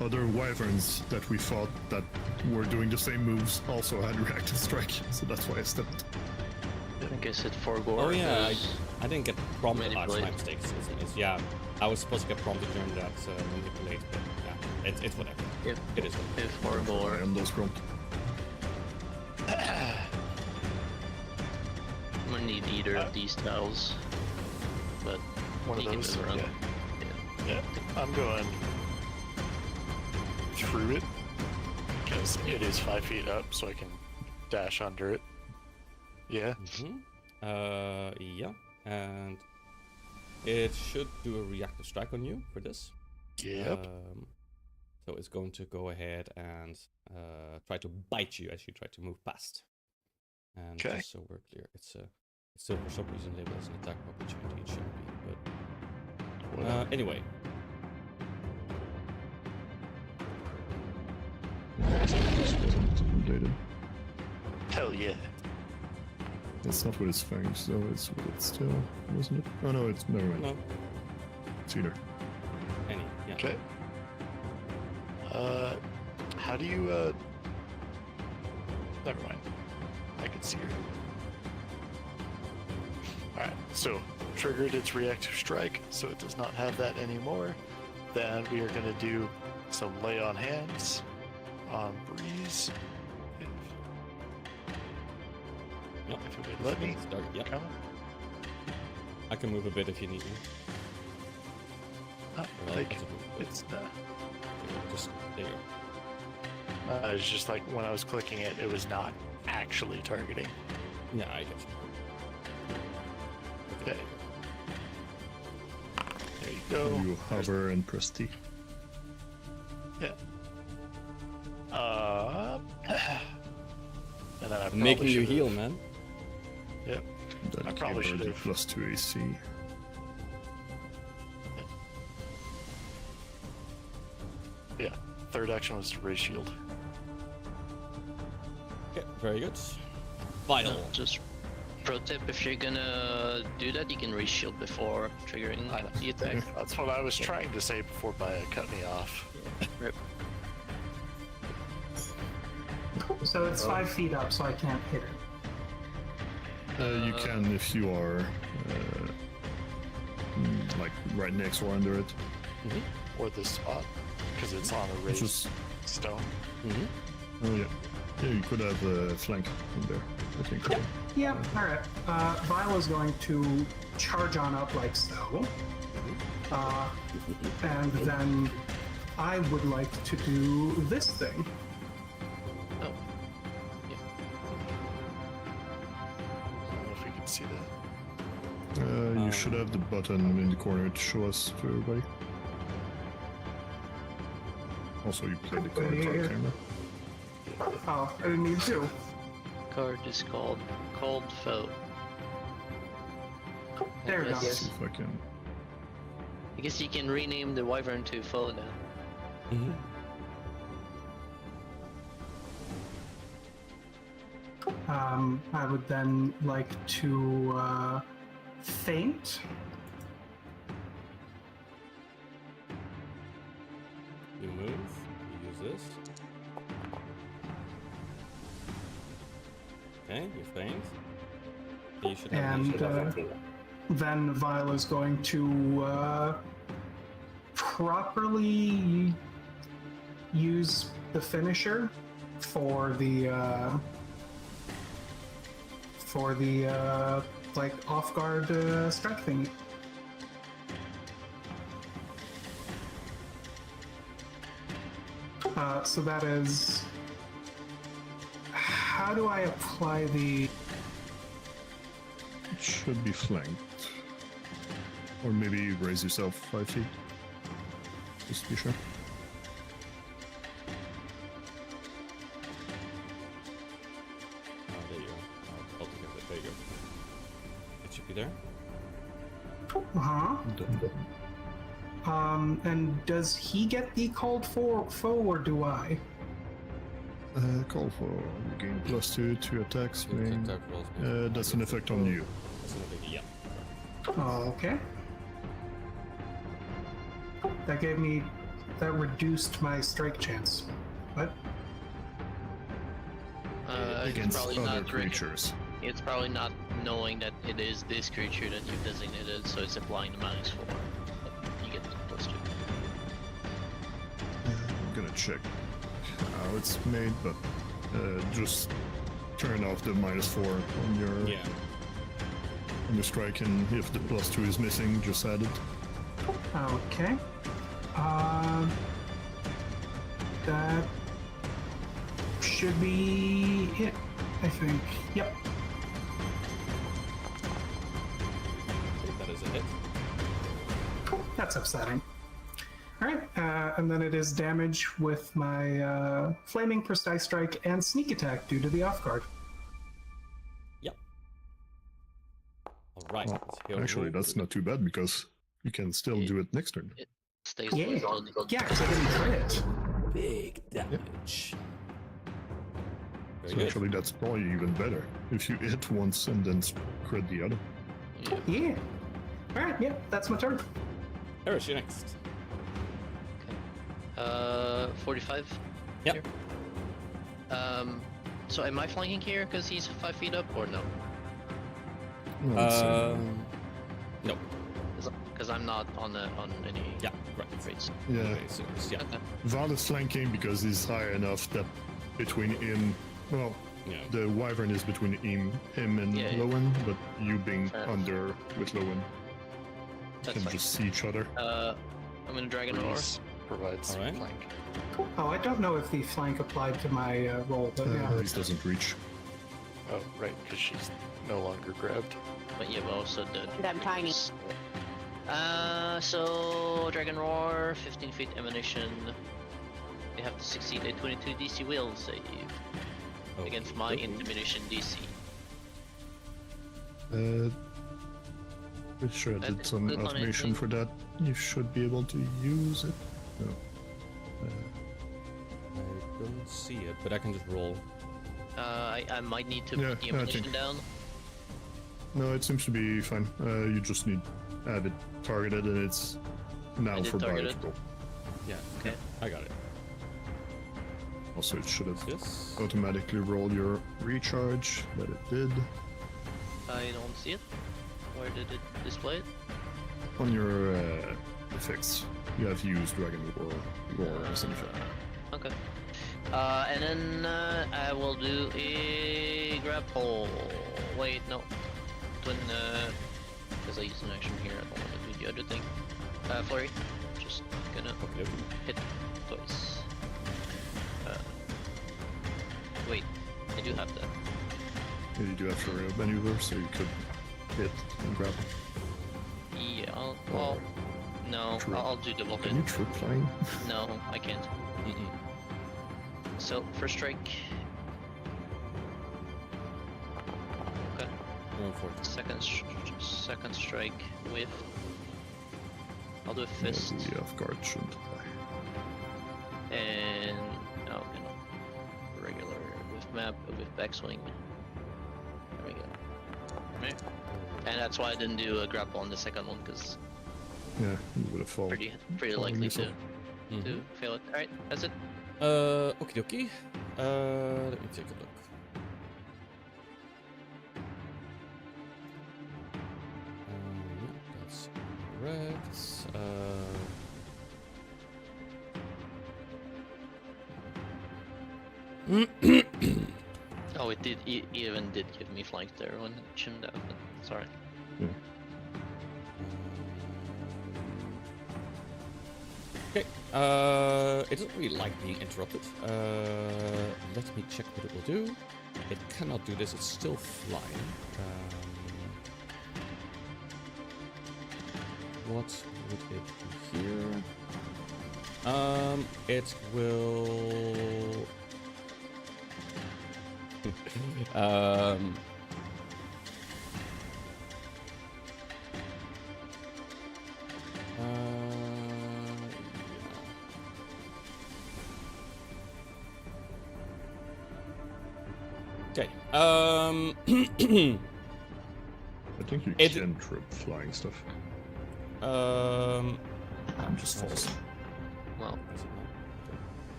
other wyverns that we fought that were doing the same moves also had reactive strike, so that's why I stepped. I think I said Forgor. Oh yeah, was- I didn't get prompted last Manipulate. time. Stakes. Yeah, I was supposed to get prompted during that manipulate, but yeah, it's whatever. Yep. It is what it is. If I Forgor. am those prompt. I'm gonna need either of these tiles. But One of you can those. move around. Yeah. I'm going through it because it is 5 feet up, so I can dash under it. Yeah. Yeah, and it should do a reactive strike on you for this. Yep. So it's going to go ahead and try to bite you as you try to move past. And Okay. just so we're clear, it's still for some reason labeled as an attack opportunity. It shouldn't be, but Whatever. anyway. This wasn't related. Hell yeah. It's not with its fangs, though. It's with its tail, wasn't it? Oh no, it's never mind. No, It's either. any, yeah. Okay. How do you, Never mind. I can see her. Alright, so triggered its reactive strike, so it does not have that anymore. Then we are going to do some lay on hands on Breeze. Yep. If it would let me. Start, yep. Come. I can move a bit if you need me. Ah, Well, like, it's a move, but it's, just there you go. it's just like when I was clicking it, it was not actually targeting. Yeah, I get you. Okay. There you go. You hover and press T. Yeah. And then I I'm making you should've- heal, man. Yep. Then I probably give her the should've- plus 2 AC. Yeah. Third action was to raise shield. Okay, very good. Vital. Just pro tip: if you're gonna do that, you can reshield before triggering I know. the attack. That's what I was trying to say before Baya cut me off. Rip. So it's 5 feet up, so I can't hit it. You can if you are like right next or under it. Or this spot. Because it's on a It's raised just stone. oh yeah, yeah. You could have a flank in there. I think. Yeah, alright. Viola's going to charge on up like so. And then I would like to do this thing. Oh. I don't know if we can see that. You should have the button in the corner to show us to everybody. Also, you play the card for Yeah. the camera. Oh, I didn't need to. Card is called Cold Foe. There it Yes. goes. See if I can. I guess you can rename the Wyvern to Foe now. I would then like to faint. You move, you use this. Okay, you faint. You should have And then Viola's going to properly use the finisher for the like off guard strike thingy. So that is. How do I apply the? It should be flanked. Or maybe raise yourself 5 feet. Just to be sure. Oh, there you go. I'll take it. There you go. It should be there. Uh-huh. And does he get the called for foe or do I? Call for you gain +2 to attack swing. Attack rolls. That's an effect on you. That's an effect, yeah. Okay. That reduced my strike chance. What? It's Against probably other not creatures. It's probably not knowing that it is this creature that you've designated, so it's applying the -4. But you get +2. I'm gonna check how it's made, but just turn off the -4 on your Yeah. on your strike, and if the +2 is missing, just add it. Okay. That should be it, I think. Yep. That is a hit. That's upsetting. All right, and then it is damage with my flaming precise strike and sneak attack due to the off guard. Yep. All right. Well, actually, that's not too bad because you can still do it next turn. Stays Yeah, with all yeah, because I didn't crit. Big damage. Very So good. actually, that's probably even better if you hit once and then crit the other. Yeah. All right, yep, that's my turn. Eris, you're next. 45. Yep. Here. So am I flanking here because he's 5 feet up or no? No, it's, No. Because I'm not on any Yeah, right. rates. yeah. Okay, so, yeah. Okay. Val is flanking because he's high enough that between him, well, Yeah. the wyvern is between him and Yeah, yeah. Lowen, but you being Fair. under with Lowen That's can fine. just see each other. I'm gonna Dragon Roar. Breeze provides Alright. flank. Oh, I don't know if the flank applied to my roll, but yeah. This doesn't reach. Oh, right, because she's no longer grabbed. But yeah, but also the. And I'm tiny. So Dragon Roar, 15 feet emanation. They have to succeed a 22 DC will save against my Okay. intimidation DC. Pretty sure I That did is some good on automation anything. for that. You should be able to use it. No. I don't see it, but I can just roll. I might need to Yeah, put the I ammunition think- down. No, it seems to be fine. You just need have it targeted, and it's now I did for target Bio it. to roll. Yeah. Okay. I got it. Also, it should have Yes. automatically rolled your recharge, but it did. I don't see it. Where did it display it? On your effects, you have used Dragon Roar as an effect. Okay. And then I will do a grapple. Wait, no. Twin, because I used an action here, I don't want to do the other thing. Flurry. Just gonna Okay. hit twice. Wait, I do have that. Yeah, you do have your maneuver, so you could hit and grab. Yeah, well, no, True. I'll do double hit. Can you trip flying? No, I can't. Mm-mm. So, first strike. Okay. Going for it. Second strike with. I'll do a fist. The off guard shouldn't apply. And no, regular with backswing. There we go. Right. And that's why I didn't do a grapple on the second one because Yeah, you would have fallen. pretty likely to Mhm. fail it. All right, that's it. Okie dokie. Let me take a look. That's correct. Oh, it did. It even did give me flank there when it shouldn't have. But sorry. Okay. It doesn't really like being interrupted. Let me check what it will do. It cannot do this. It's still flying. What would it do here? It will. Okay. I think you It- can trip flying stuff. Um. Just falls. Well,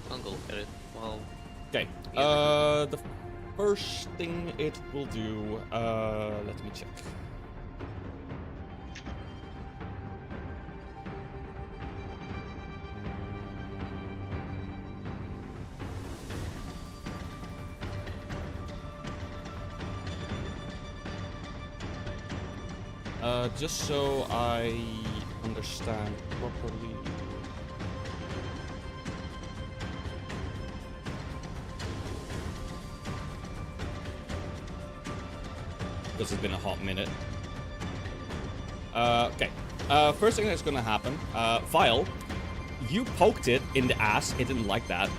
I'll go look at it. Well, Okay. Yeah. The first thing it will do. Let me check. Just so I understand properly. This has been a hot minute. Okay. First thing that's gonna happen, Vile, you poked it in the ass. It didn't like that.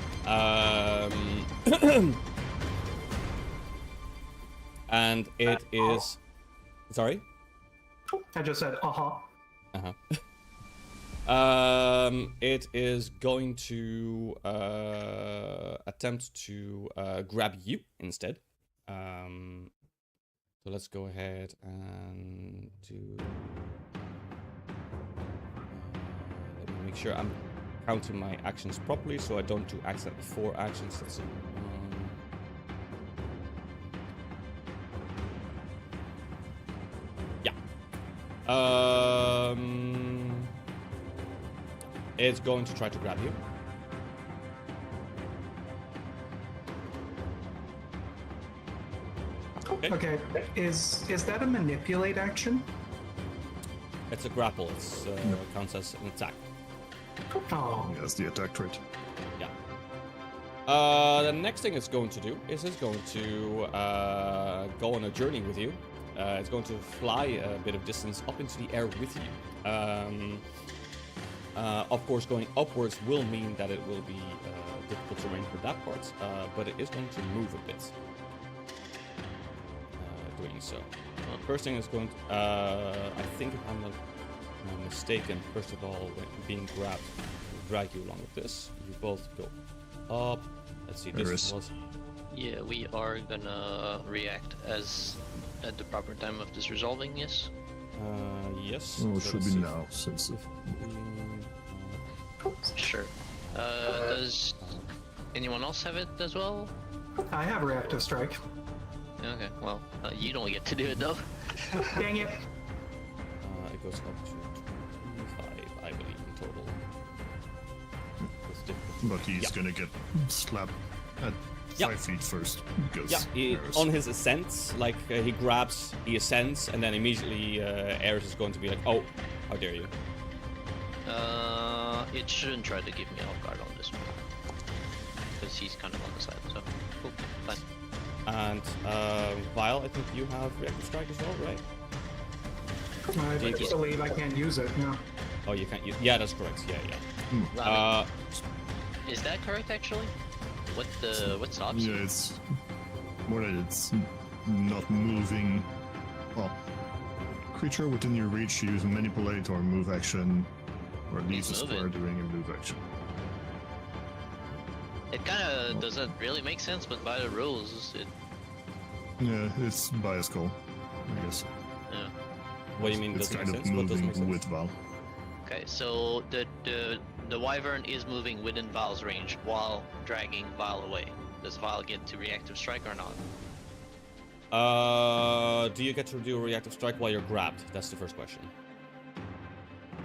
And it is. Sorry? I just said, uh-huh. It is going to attempt to grab you instead. So let's go ahead and do. Let me make sure I'm counting my actions properly, so I don't do accidentally 4 actions. Let's see. Yeah. It's going to try to grab you. Okay, is that a manipulate action? It's a grapple. It's counts as an attack. Oh, Yes, the attack trait. Yeah. The next thing it's going to do is it's going to go on a journey with you. It's going to fly a bit of distance up into the air with you. Of course, going upwards will mean that it will be difficult terrain for that part, but it is going to move a bit. Doing so. First thing is going to, I think if I'm not mistaken, first of all, when being grabbed, will drag you along with this. You both go up. Let's see, this was. yeah, we are gonna react as at the proper time of this resolving, yes? Yes. Oh, it so should let's be see. now, since Sure. Does anyone else have it as well? I have reactive strike. Okay, well, you don't get to do it though. Dang it. It goes up to 25, I believe, in total. It's difficult. but he's Yeah. gonna get slapped at Yeah. 5 feet first. Because Yeah, Eris- on his ascent, like he grabs, he ascends, and then immediately Eris is going to be like, "Oh, how dare you!" It shouldn't try to give me off guard on this one. Because he's kind of on the side, so cool, fine. And Vile, I think you have reactive strike as well, right? I believe I can't use it, no. Oh, you can't use. Yeah, that's correct. Yeah, yeah. I mean, is that correct actually? What stops? Yeah, it's more that it's not moving. Well, creature within your reach, use manipulate or move action, or leaves a He's square moving. doing a move action. It kind of doesn't really make sense, but by the rules, it Yeah, it's by a skull, I guess. yeah. What do you mean? It's Doesn't kind make of sense? What doesn't moving make sense? with Val. Okay, so the wyvern is moving within Val's range while dragging Val away. Does Val get to reactive strike or not? Do you get to do a reactive strike while you're grabbed? That's the first question.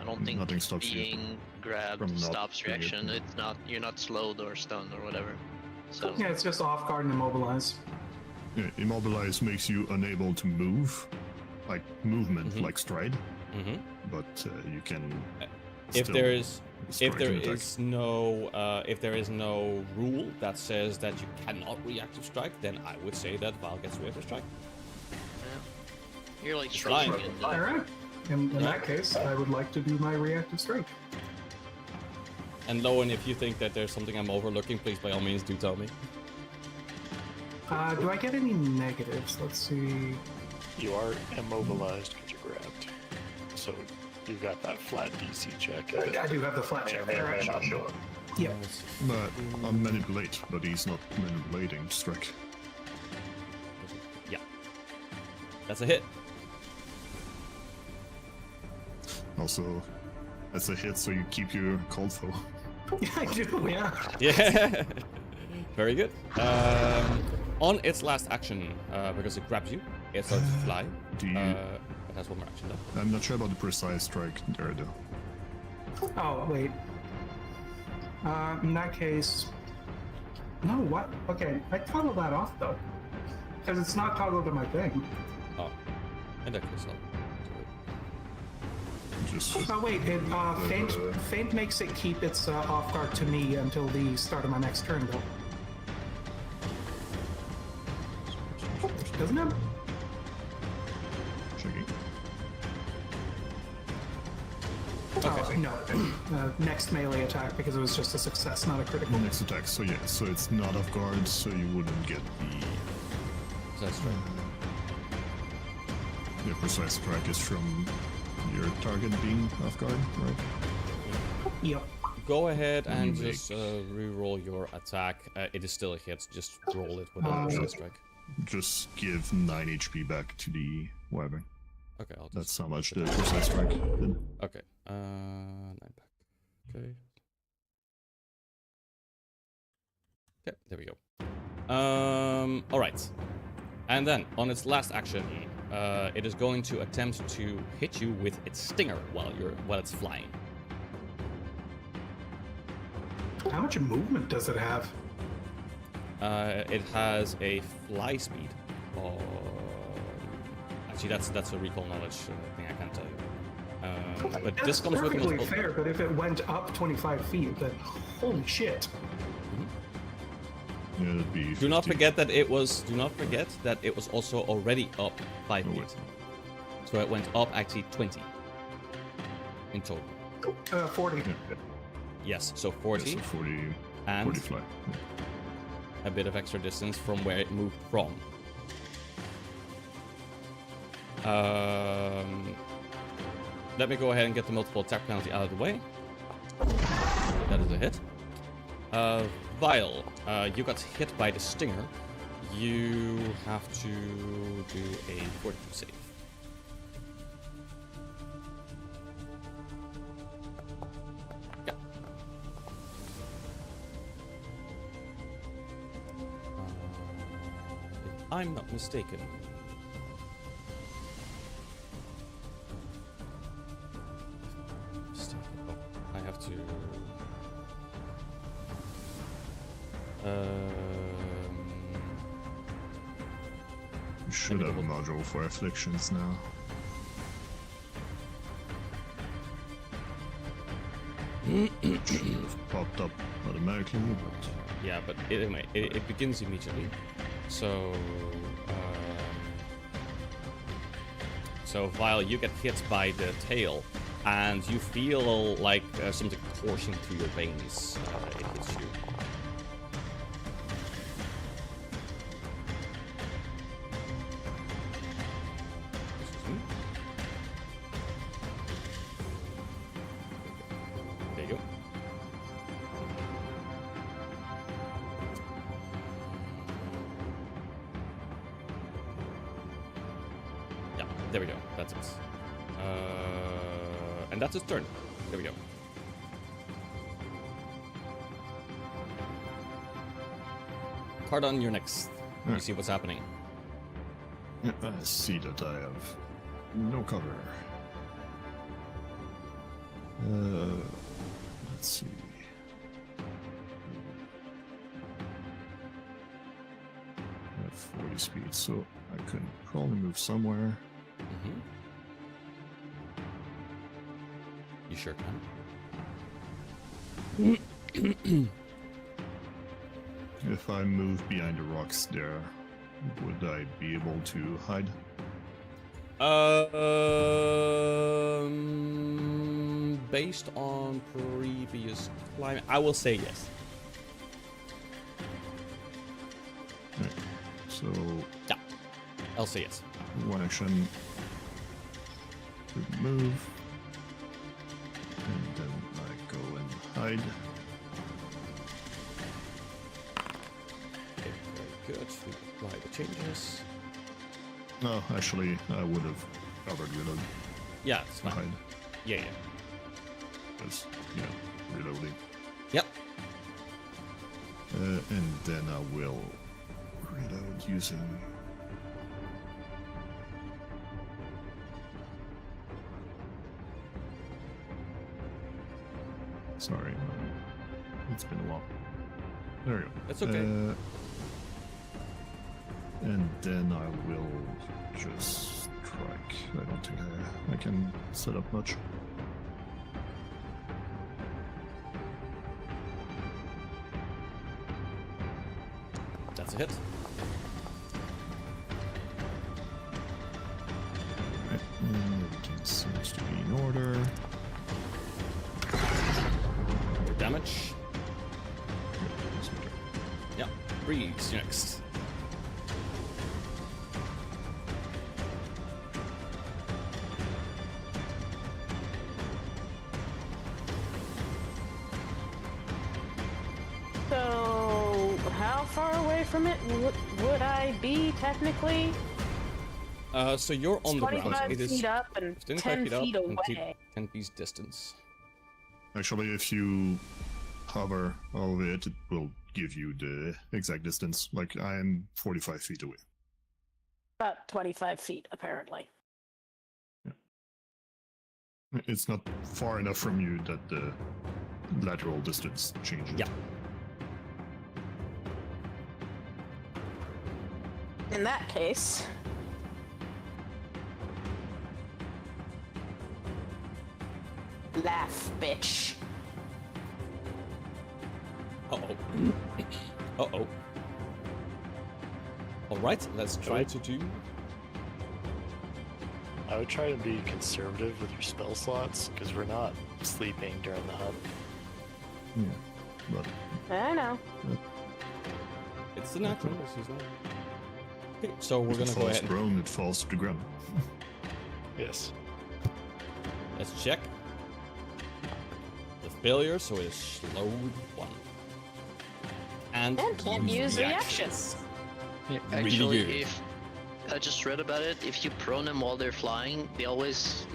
I don't think Nothing stops you being grabbed from not stops doing it. reaction. It's not, you're not slowed or stunned or whatever. So Yeah, it's just off guard and immobilize. Yeah, immobilize makes you unable to move, like movement, Mhm. like stride, Mm-hmm. but you can. If still there is strike if there and attack. is no rule that says that you cannot reactive strike, then I would say that Val gets reactive strike. you're like flying. struggling. in the- Alright. In that case, I would like to do my reactive strike. And Lowen, if you think that there's something I'm overlooking, please by all means do tell me. Do I get any negatives? Let's see. You are immobilized because you're grabbed. So you've got that flat DC check. I do have the flat check there, actually. Yep. But on manipulate, but he's not manipulating strike. That's a hit. Also, that's a hit, so you keep your cold foe. Yeah, I do, yeah. Yeah. Very good. On its last action, because it grabs you, it starts to fly. Do you? It has one more action left. I'm not sure about the precise strike there, though. Oh, wait. In that case... No, what? Okay, I toggle that off, though. Because it's not toggled to my thing. Oh, in that case, I'll Just Oh, wait, Feint makes it keep its off guard to me until the start of my next turn, though. Doesn't it? checking. Okay. No. Next melee attack, because it was just a success, not a critical. Next attack. So yeah, so it's not off guard, so you wouldn't get the That's right. precise strike is from your target being off guard, right? Yep. Go ahead and Make- just re-roll your attack. It is still a hit. Just roll it without a strike. Just give 9 HP back to the wyvern. Okay, I'll just... That's how much the precise strike did. Okay. 9 back. Okay. Okay, there we go. All right. And then on its last action, it is going to attempt to hit you with its stinger while it's flying. How much movement does it have? It has a fly speed. Actually, that's a recall knowledge thing. I can't tell you. But That's this comes with perfectly multiple. fair, but if it went up 25 feet, then holy shit. Yeah, that'd be. Do not 15. forget that it was. Do not forget that it was also already up 5 Oh, feet. wait. So it went up actually 20 in total. 40. Yes, so Yeah, 40 so 40, and 40 fly. a bit of extra distance from where it moved from. Let me go ahead and get the multiple attack penalty out of the way. That is a hit. Vile, you got hit by the stinger. You have to do a fortitude save. Yeah. If I'm not mistaken. I have to. You should have a module for afflictions now. Should have popped up automatically, but Yeah, but anyway, it begins immediately. So, so Vile, you get hit by the tail, and you feel like something coursing through your veins. It hits you. Excuse me. There you go. Yeah, there we go. That's it. And that's its turn. There we go. Cardon, you're next. You Alright. see what's happening. yeah, I see that I have no cover. Let's see. I have 40 speed, so I could probably move somewhere. Mm-hmm. You sure can. If I move behind the rocks there, would I be able to hide? Based on previous climate, I will say yes. So, Yeah, I'll say yes. one action to move, and then I go and hide. Okay, very good. We apply the changes. No, actually, I would have covered reload Yeah, it's fine. behind. Yeah. Because, reloading. Yep. And then I will reload using. Sorry, it's been a while. There we go. That's okay. And then I will just strike. I don't think I can set up much. That's a hit. Right, everything seems to be in order. More damage. Yep. Breeze next. So, how far away from it would I be technically? So you're on the ground. 25 It is feet up and 25 10 feet up feet and away. 10 feet distance. Actually, if you hover over it, it will give you the exact distance. Like, I am 45 feet away. About 25 feet, apparently. It's not far enough from you that the lateral distance changes. Yeah. In that case, laugh, bitch. Uh-oh. Uh-oh. Alright, let's try to do... I would try to be conservative with your spell slots, because we're not sleeping during the hunt. Yeah. But I know. It's the natural, this is not... Okay, so we're if it gonna go falls ahead and... prone, it falls to the ground. Yes. Let's check. The failure, so it's slowed 1. And can't use reactions. Yeah, Really actually, good. if I just read about it, if you prone them while they're flying, they always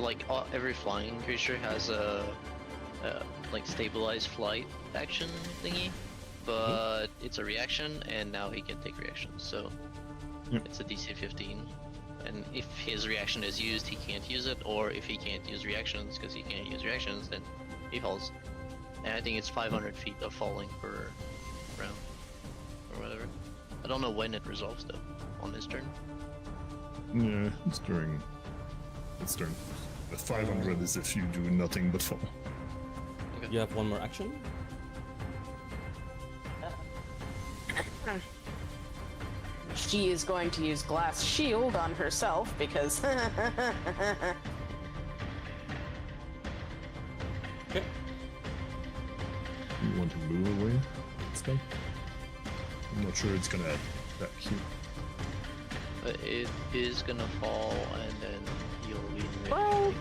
every flying creature has a like stabilized flight action thingy, but it's a reaction, and now he can take reactions. So Yep. it's a DC 15, and if his reaction is used, he can't use it, or if he can't use reactions because he can't use reactions, then he falls. And I think it's 500 feet of falling per round or whatever. I don't know when it resolves though on his turn. Yeah, it's during its turn. The 500 is if you do nothing but fall. you have 1 more action. She is going to use glass shield on herself because Okay. You want to move away? Stuff? I'm not sure it's gonna add that here. But it is gonna fall, and then you'll be in well,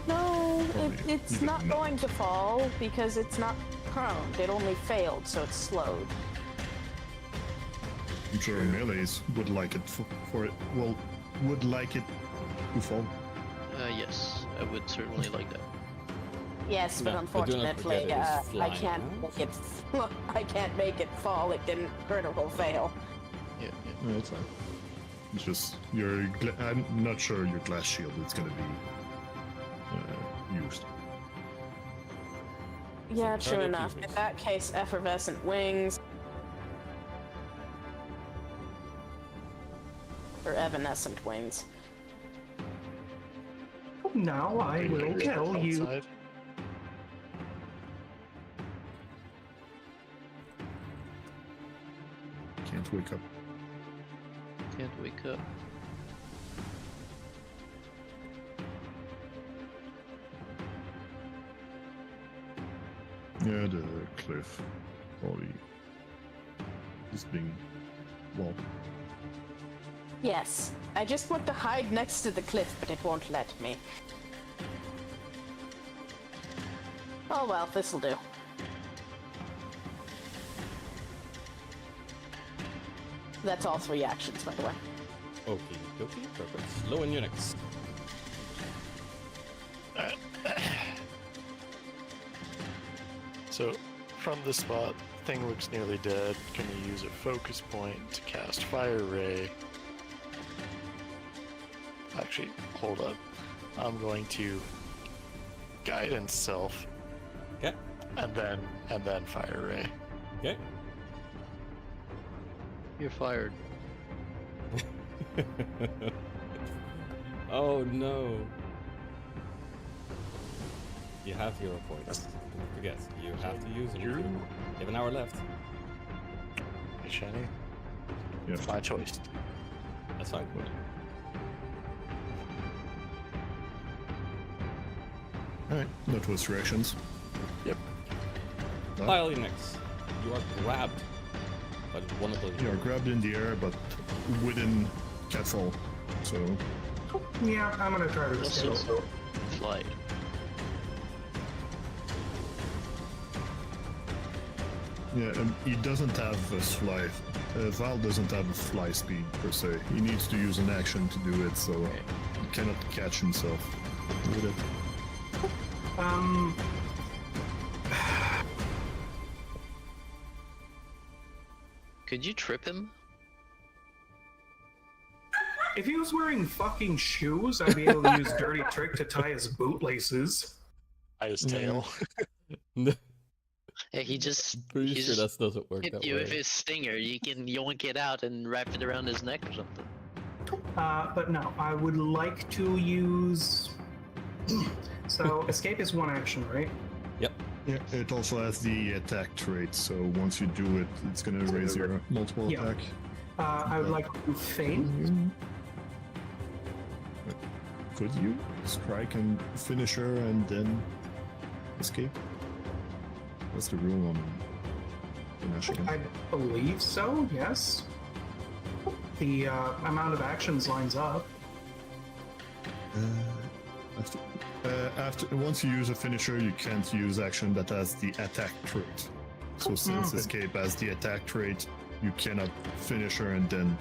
no, Probably it's even not not. going to fall because it's not prone. It only failed, so it's slowed. I'm sure melees would like it would like it to fall. Yes, I would certainly like that. Yes, but Yeah, but do not unfortunately, forget it is I flying, can't huh? make it. I can't make it fall. It didn't critical fail. Yeah, No, it's fine. It's just I'm not sure your glass shield is gonna be used. Yeah, Try true to enough. keep it. In that case, effervescent wings or evanescent wings. Now I will tell you. Outside. Can't wake up. can't wake up. Yeah, the cliff probably is being well. Yes, I just want to hide next to the cliff, but it won't let me. Oh well, this'll do. That's all 3 actions, by the way. Okay, okay, perfect. Slow in Unix. So, from the spot, thing looks nearly dead. Gonna use a focus point to cast Fire Ray. Actually, hold up. I'm going to Guidance Self, Okay. and then Fire Ray. Okay. You're fired. Oh no. You have hero points. Don't forget, you have to use them. You have an hour left. Hey, Shani. Yeah. It's my choice. That's fine. Alright, that was reactions. Yep. Pile Unix. You are grabbed by one of the. You are grabbed in the air, but within catfall. So, Yeah, I'm gonna try to escape. Also, flight. yeah, he doesn't have a fly. Val doesn't have a fly speed per se. He needs to use an action to do it, so he cannot catch himself with it. Could you trip him? If he was wearing fucking shoes, I'd be able to use Dirty Trick to tie his bootlaces. His tail. Yeah, he just Pretty he sure just that doesn't work hit that you way. with his stinger. You can yoink it out and wrap it around his neck or something. But no, I would like to use. So escape is one action, right? Yep. Yeah, it also has the attack trait, so once you do it, it's gonna raise your multiple Yeah. attack. I would like to feint. Could you strike and finisher and then escape? What's the rule on finishing? I believe so. Yes. The amount of actions lines up. After once you use a finisher, you can't use action that has the attack trait. So since escape has the attack trait, you cannot finisher and then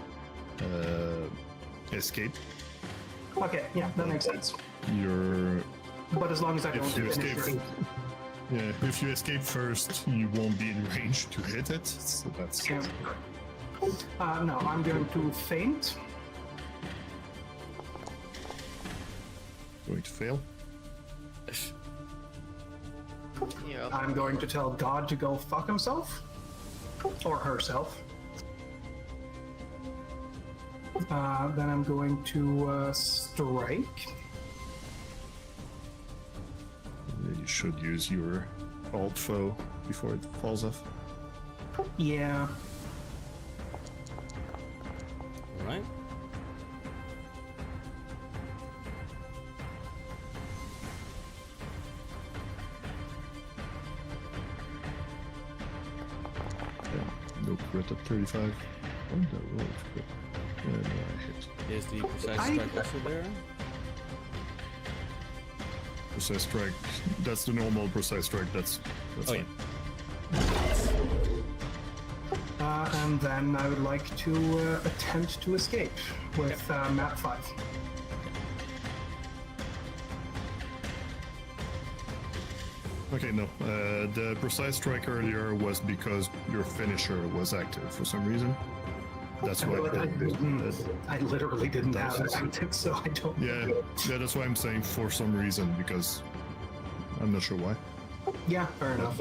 escape. Okay, yeah, that makes sense. You're But as long as I don't if you finish escape, it. yeah, if you escape first, you won't be in range to hit it. So that's Yeah. No, I'm going to feint. going to fail. Yeah. I'm going to tell God to go fuck himself. Or herself. Then I'm going to strike. You should use your alt foe before it falls off. Yeah. Alright. No crit at 35. Oh, no, roll crit. And I hit. Is the precise strike also there? Precise strike. That's the normal precise strike. That's Oh yeah. fine. And then I would like to attempt to escape with map 5. Okay, no. The precise strike earlier was because your finisher was active for some reason. That's why. I literally didn't have it active, so I don't. Yeah, that's why I'm saying for some reason, because I'm not sure why. Yeah, fair enough.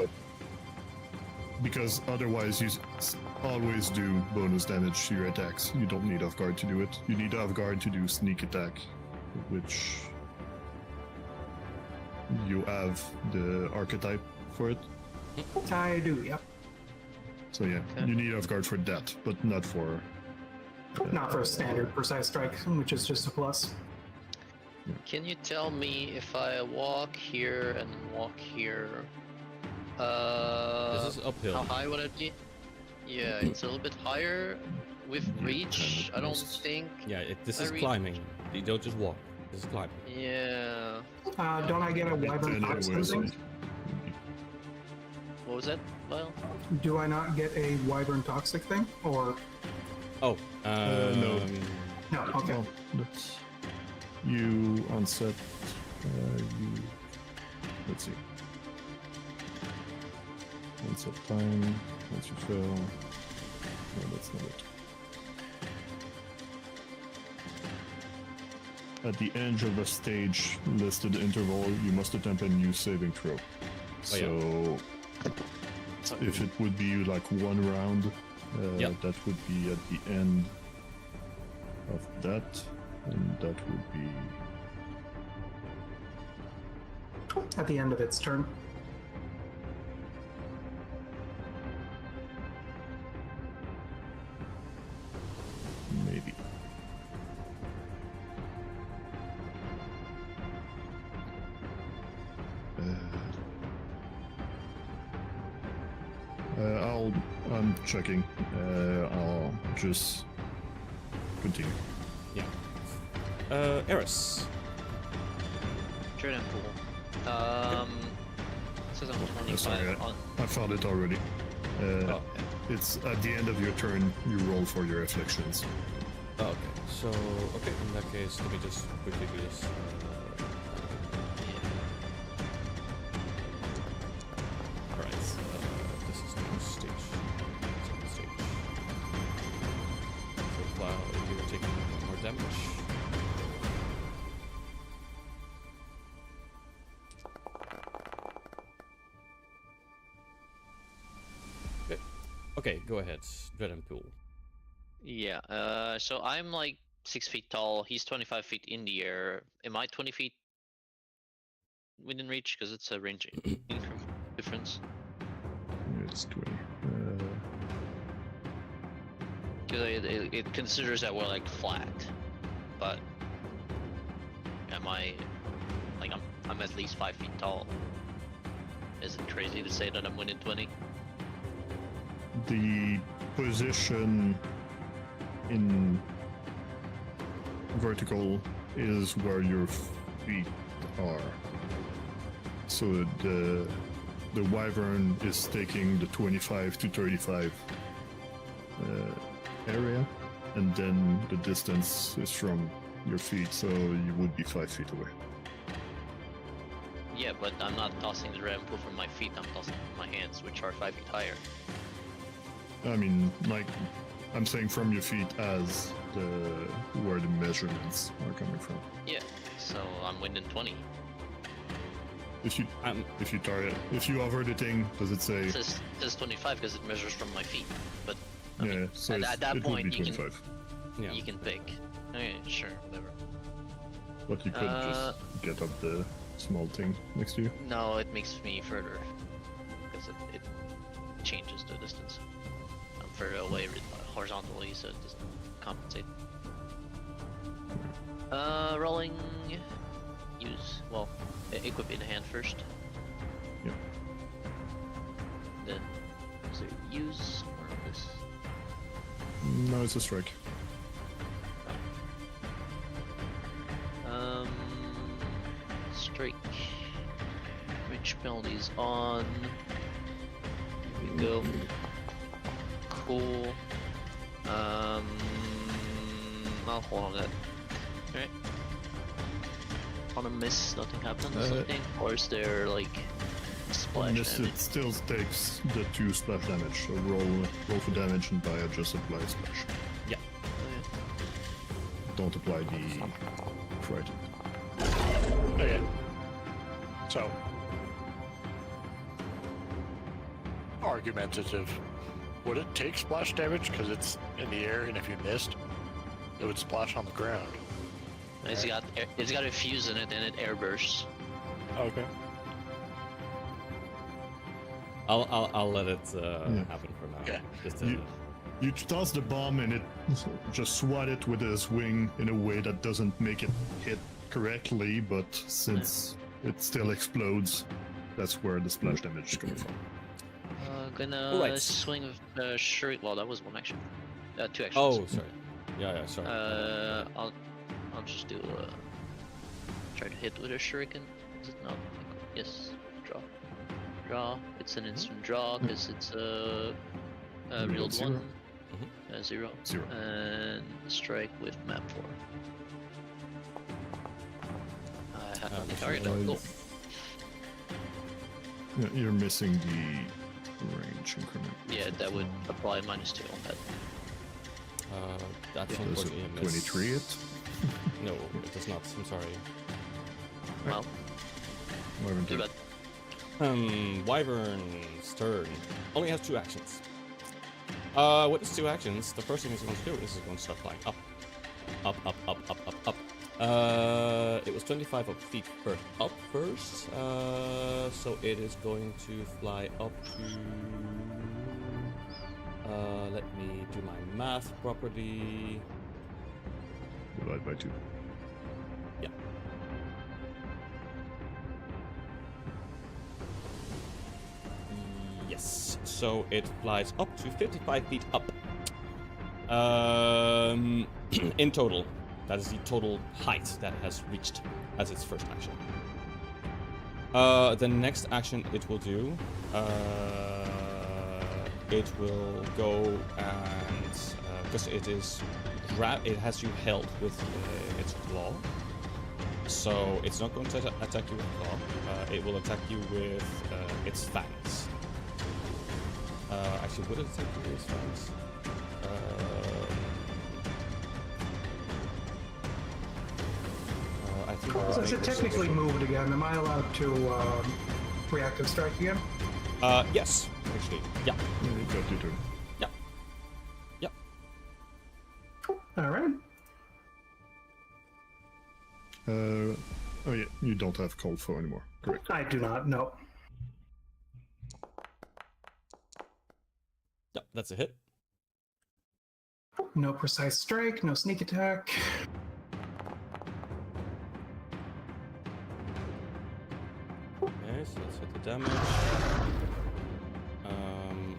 Because otherwise, you always do bonus damage to your attacks. You don't need off guard to do it. You need off guard to do sneak attack, which you have the archetype for it. I do, yep. So yeah, you need off guard for that, but not for. Not for a standard precise strike, which is just a plus. Can you tell me if I walk here and walk here? This is uphill. How high would it be? Yeah, it's a little bit higher with reach. I don't think. Yeah, this I is read- climbing. You don't just walk. This is climbing. Yeah. Don't I get a wyvern And it toxic was- thing? What was that? Well, Do I not get a wyvern toxic thing? Or Oh, no. No, okay. Oh, that's you on set. You. Let's see. Once at time. Once you fail. No, that's not it. At the edge of a stage listed interval, you must attempt a new saving throw. So, if it would be like one round, that would be at the end of that, and that would be At the end of its turn. maybe. I'm checking. I'll just continue. Yeah. Eris. Jordan Pool. Says I'm 25 Sorry, on. I found it already. Okay. It's at the end of your turn, you roll for your afflictions. Oh, okay. So, okay, in that case, let me just quickly do this. Alright, this is now stage. Second stage. So, while you're taking more damage. Okay, go ahead, Dreadpool. Yeah. So I'm like 6 feet tall. He's 25 feet in the air. Am I 20 feet within reach? Because it's a range difference. It's 20. Because it considers that we're like flat, but am I like I'm at least 5 feet tall? Is it crazy to say that I'm within 20? The position in vertical is where your feet are. So the wyvern is taking the 25 to 35 area, and then the distance is from your feet, so you would be 5 feet away. Yeah, but I'm not tossing the ram pool from my feet. I'm tossing it from my hands, which are 5 feet higher. I mean, like, I'm saying from your feet as where the measurements are coming from. Yeah, so I'm within 20. If you target, if you hover the thing, does it say? It says 25 because it measures from my feet. But I Yeah, mean, so at that it point would be you can 25. Yeah. you can pick. Okay, sure, whatever. But you could just get up the small thing next to you. No, it makes me further because it changes the distance. I'm further away horizontally, so it doesn't compensate. Rolling. Use. Well, equip in hand first. Yeah. Then, is there use or this? No, it's a strike. Strike. Range penalties on. Here we go. Cool. I'll hold on that. Alright. On a miss, nothing happens or something? Or is there like splash Yes, damage? it still takes the 2 splash damage. So roll for damage and by just apply splash. Yeah. Don't apply the frighten. Okay. So, argumentative. Would it take splash damage because it's in the air, and if you missed, it would splash on the ground? It's got a fuse in it and it air bursts. Okay. I'll let it happen for now. Okay. Just You toss the bomb and it just swat it with a swing in a way that doesn't make it hit correctly, but since it still explodes, that's where the splash damage is coming from. Gonna Alright. swing with shuriken. Well, that was one action. 2 actions. Oh, sorry. Yeah, sorry. I'll just do try to hit with a shuriken. Is it not? Yes. Draw. It's an instant draw because it's a reeled 0. one. 0. 0. And strike with map 4. I have on the target. Cool. Yeah, you're missing the range increment. Yeah, that would apply -2 on that. That's Does unfortunately a miss. 23 it? No, it does not. I'm sorry. Well, Wyvern too turn. bad. Wyvern's turn. Only has 2 actions. With his 2 actions, the first thing he's going to do is he's going to start flying up. Up. It was 25 feet up first. So it is going to fly up to... let me do my math properly. Divide by 2. Yeah. Yes. So it flies up to 55 feet up. In total. That is the total height that it has reached as its first action. The next action it will do, it will go and because it has you held with its claw, so it's not going to attack you with claw. It will attack you with its fangs. Actually, would it attack you with its fangs? I think So it should technically move it again. Am I allowed to reactive strike again? Yes, actually, yeah. Yeah, you got your turn. Yep. All right. Oh yeah, you don't have cold foe anymore. Correct. I do not know. Yep, that's a hit. No precise strike, no sneak attack. Okay, so let's hit the damage.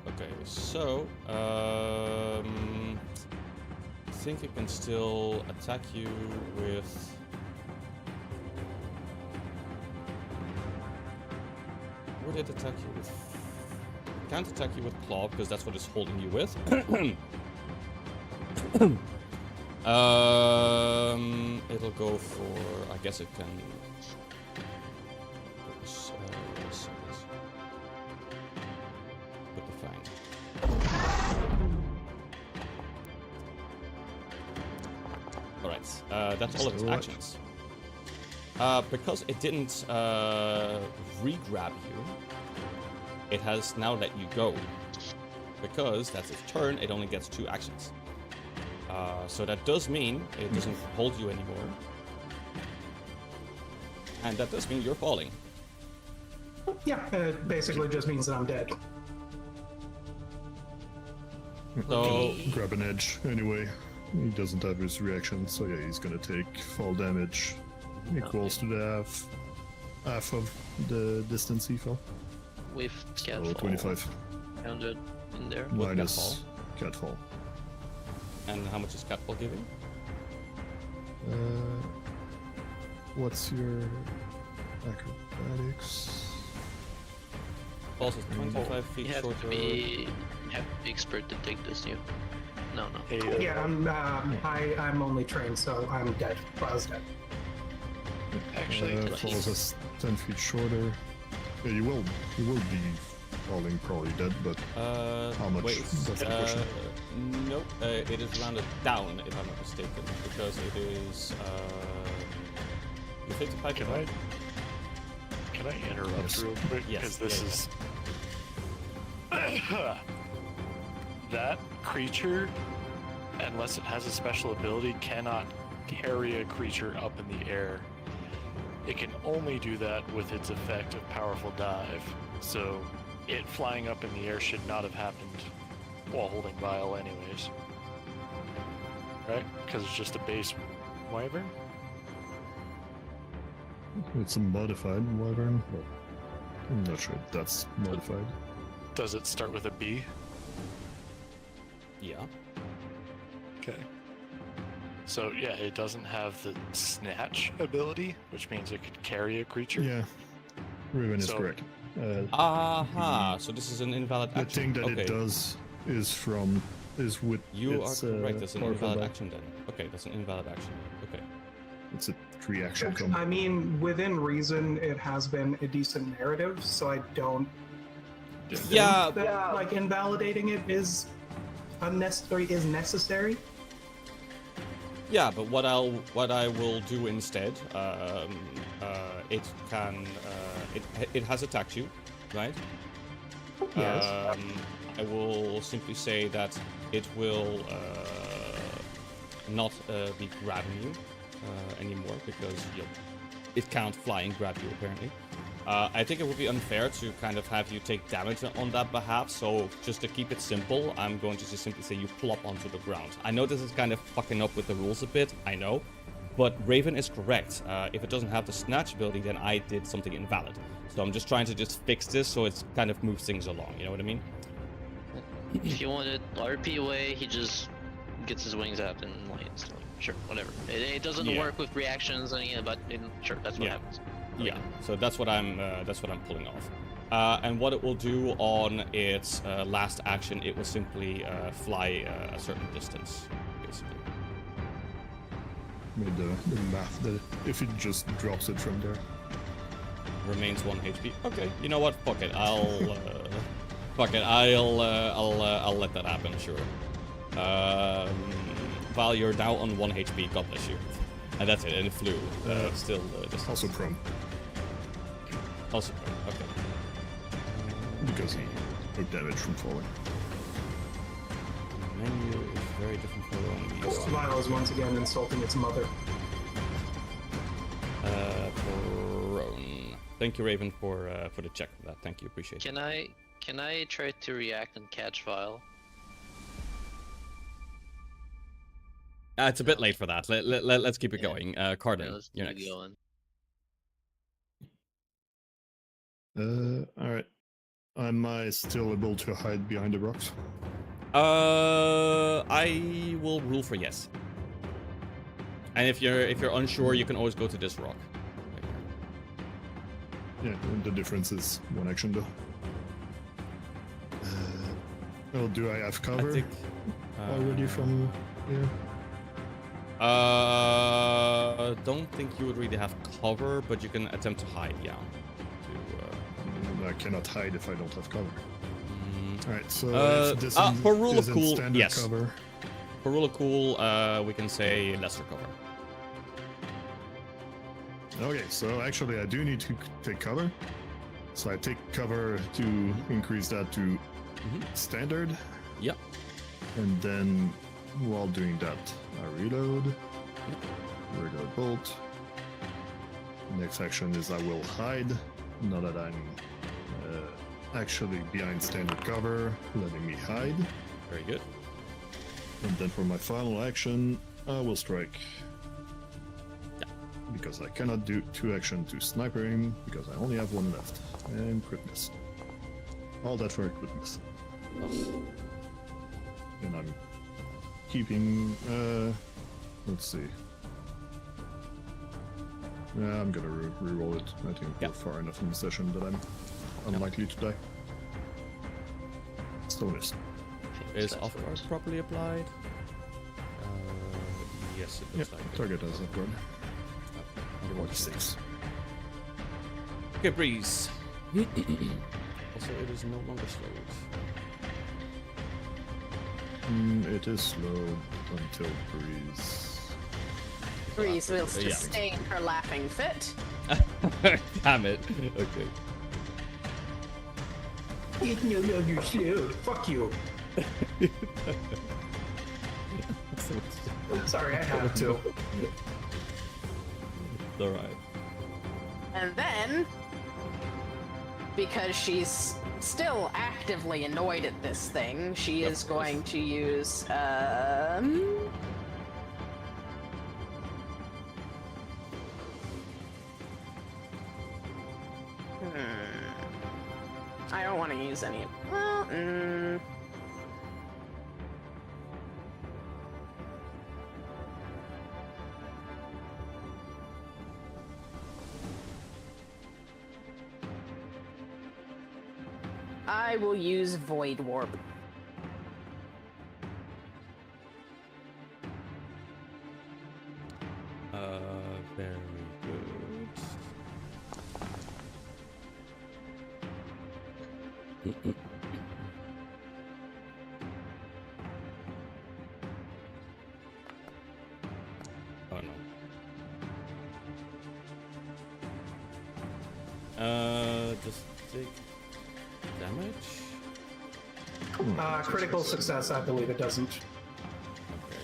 Okay, so I think it can still attack you with. Would it attack you with? Can't attack you with claw because that's what it's holding you with. It'll go for. I guess it can. With the fang. Alright, that's all of its actions. Because it didn't re-grab you, it has now let you go. Because that's its turn, it only gets 2 actions. So that does mean it doesn't hold you anymore. And that does mean you're falling. Yeah, it basically just means that I'm dead. So, Grab an edge anyway. He doesn't have his reaction, so yeah, he's gonna take fall damage equals to the half of the distance he fell. With So catfall 25 counted in there. minus catfall. and how much is Catfall giving? What's your acrobatics? Falls is 25 feet You have shorter. to be expert to take this, you. No. Yeah, I'm only trained, so I'm dead. I was dead. Actually, falls is 10 feet shorter. Yeah, you will be falling probably dead, but how much? Wait, That's the question. nope, it is rounded down if I'm not mistaken, because it is 55 Can I interrupt Yes. real quick? Yes, Because this yeah, is that creature, unless it has a special ability, cannot carry a creature up in the air. It can only do that with its effect of powerful dive. So it flying up in the air should not have happened while holding Vial anyways. Right? Because it's just a base wyvern? It's a modified wyvern, but I'm not sure if that's modified. Does it start with a B? Yeah. Okay. So yeah, it doesn't have the snatch ability, which means it could carry a creature. Yeah, Riven is So- correct. Aha, so this is an invalid The action. thing that okay. it does is from is with You its, are correct. That's an powerful invalid back. action then. Okay, that's an invalid action. Okay. It's a 3-action combo. I mean, within reason, it has been a decent narrative, so I don't Yeah, that like invalidating it is unnecessary. Is necessary. yeah, but what I will do instead, it can it has attacked you, right? Yes. I will simply say that it will not be grabbing you anymore because it can't fly and grab you apparently. I think it would be unfair to kind of have you take damage on that behalf, so just to keep it simple, I'm going to just simply say you plop onto the ground. I know this is kind of fucking up with the rules a bit, I know, but Raven is correct. If it doesn't have the snatch ability, then I did something invalid. So I'm just trying to just fix this so it kind of moves things along, you know what I mean? If you wanted RP away, he just gets his wings out and lands. Sure, whatever. It doesn't Yeah. work with reactions, but sure, that's what Yeah. happens. Yeah, so that's what I'm pulling off. And what it will do on its last action, it will simply fly a certain distance, basically. Made the math that if it just drops it from there. Remains 1 HP. Okay, you know what? Fuck it. I'll fuck it. I'll let that happen. Sure. While you're now on 1 HP, God bless you. And that's it. And it flew. Still. Also prone, Also. Okay. because he took damage from falling. Menu is very different for enemies. Vile is once again insulting its mother. Prone. Thank you, Raven, for the check for that. Thank you, appreciate it. Can I try to react and catch Vile? It's a bit late for that. Let's keep it Yeah. going. Yeah, Cardin, let's you're keep next. going. Alright. Am I still able to hide behind the rocks? I will rule for yes. And if you're unsure, you can always go to this rock. Right here. Yeah, the difference is 1 action though. Well, do I have cover I think, already from here? don't think you would really have cover, but you can attempt to hide, yeah. I cannot hide if I don't have cover. Mm, Alright, so if this for rule of isn't cool, standard yes. cover, For rule of cool, we can say lesser cover. okay, so actually I do need to take cover. So I take cover to increase that to standard. Yep. And then while doing that, I reload. Regular bolt. Next action is I will hide. Now that I'm actually behind standard cover, letting me hide. Very good. And then for my final action, I will strike. Yeah. Because I cannot do 2 action to sniper him, because I only have 1 left. And crit miss. All that for a crit miss. And I'm keeping, let's see. Yeah, I'm gonna re-roll it. I think Yeah. we're far enough in the session that I'm unlikely to die. Still missed. Is off guard properly applied? Yes, it Yep, looks like it. target as off guard. Otherwise, 46. okay, breeze. Also, it is no longer slowed. It is slow until breeze. Breeze will Yeah. sustain her laughing fit. Damn it. Okay. No, you're slow. Fuck you. Sorry, I had to. Alright. And then, because she's still actively annoyed at this thing, she is going to use, I don't want to use any. Well, I will use Void Warp. Very good. Oh no. Just take damage. Critical success, I believe it doesn't. Okay.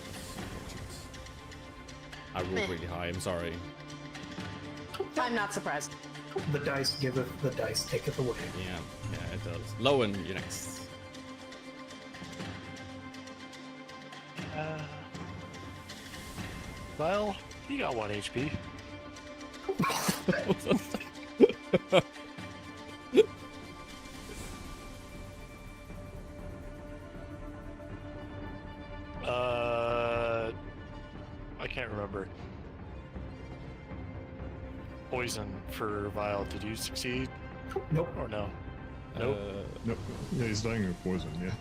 I rolled really high. I'm sorry. I'm not surprised. The dice giveth, the dice taketh away. Yeah, it does. Lowen, you're next. Well, you got 1 HP. I can't remember. Poison for Vile. Did you succeed Nope. or no? Nope. Nope. Yeah, he's dying of poison, yeah.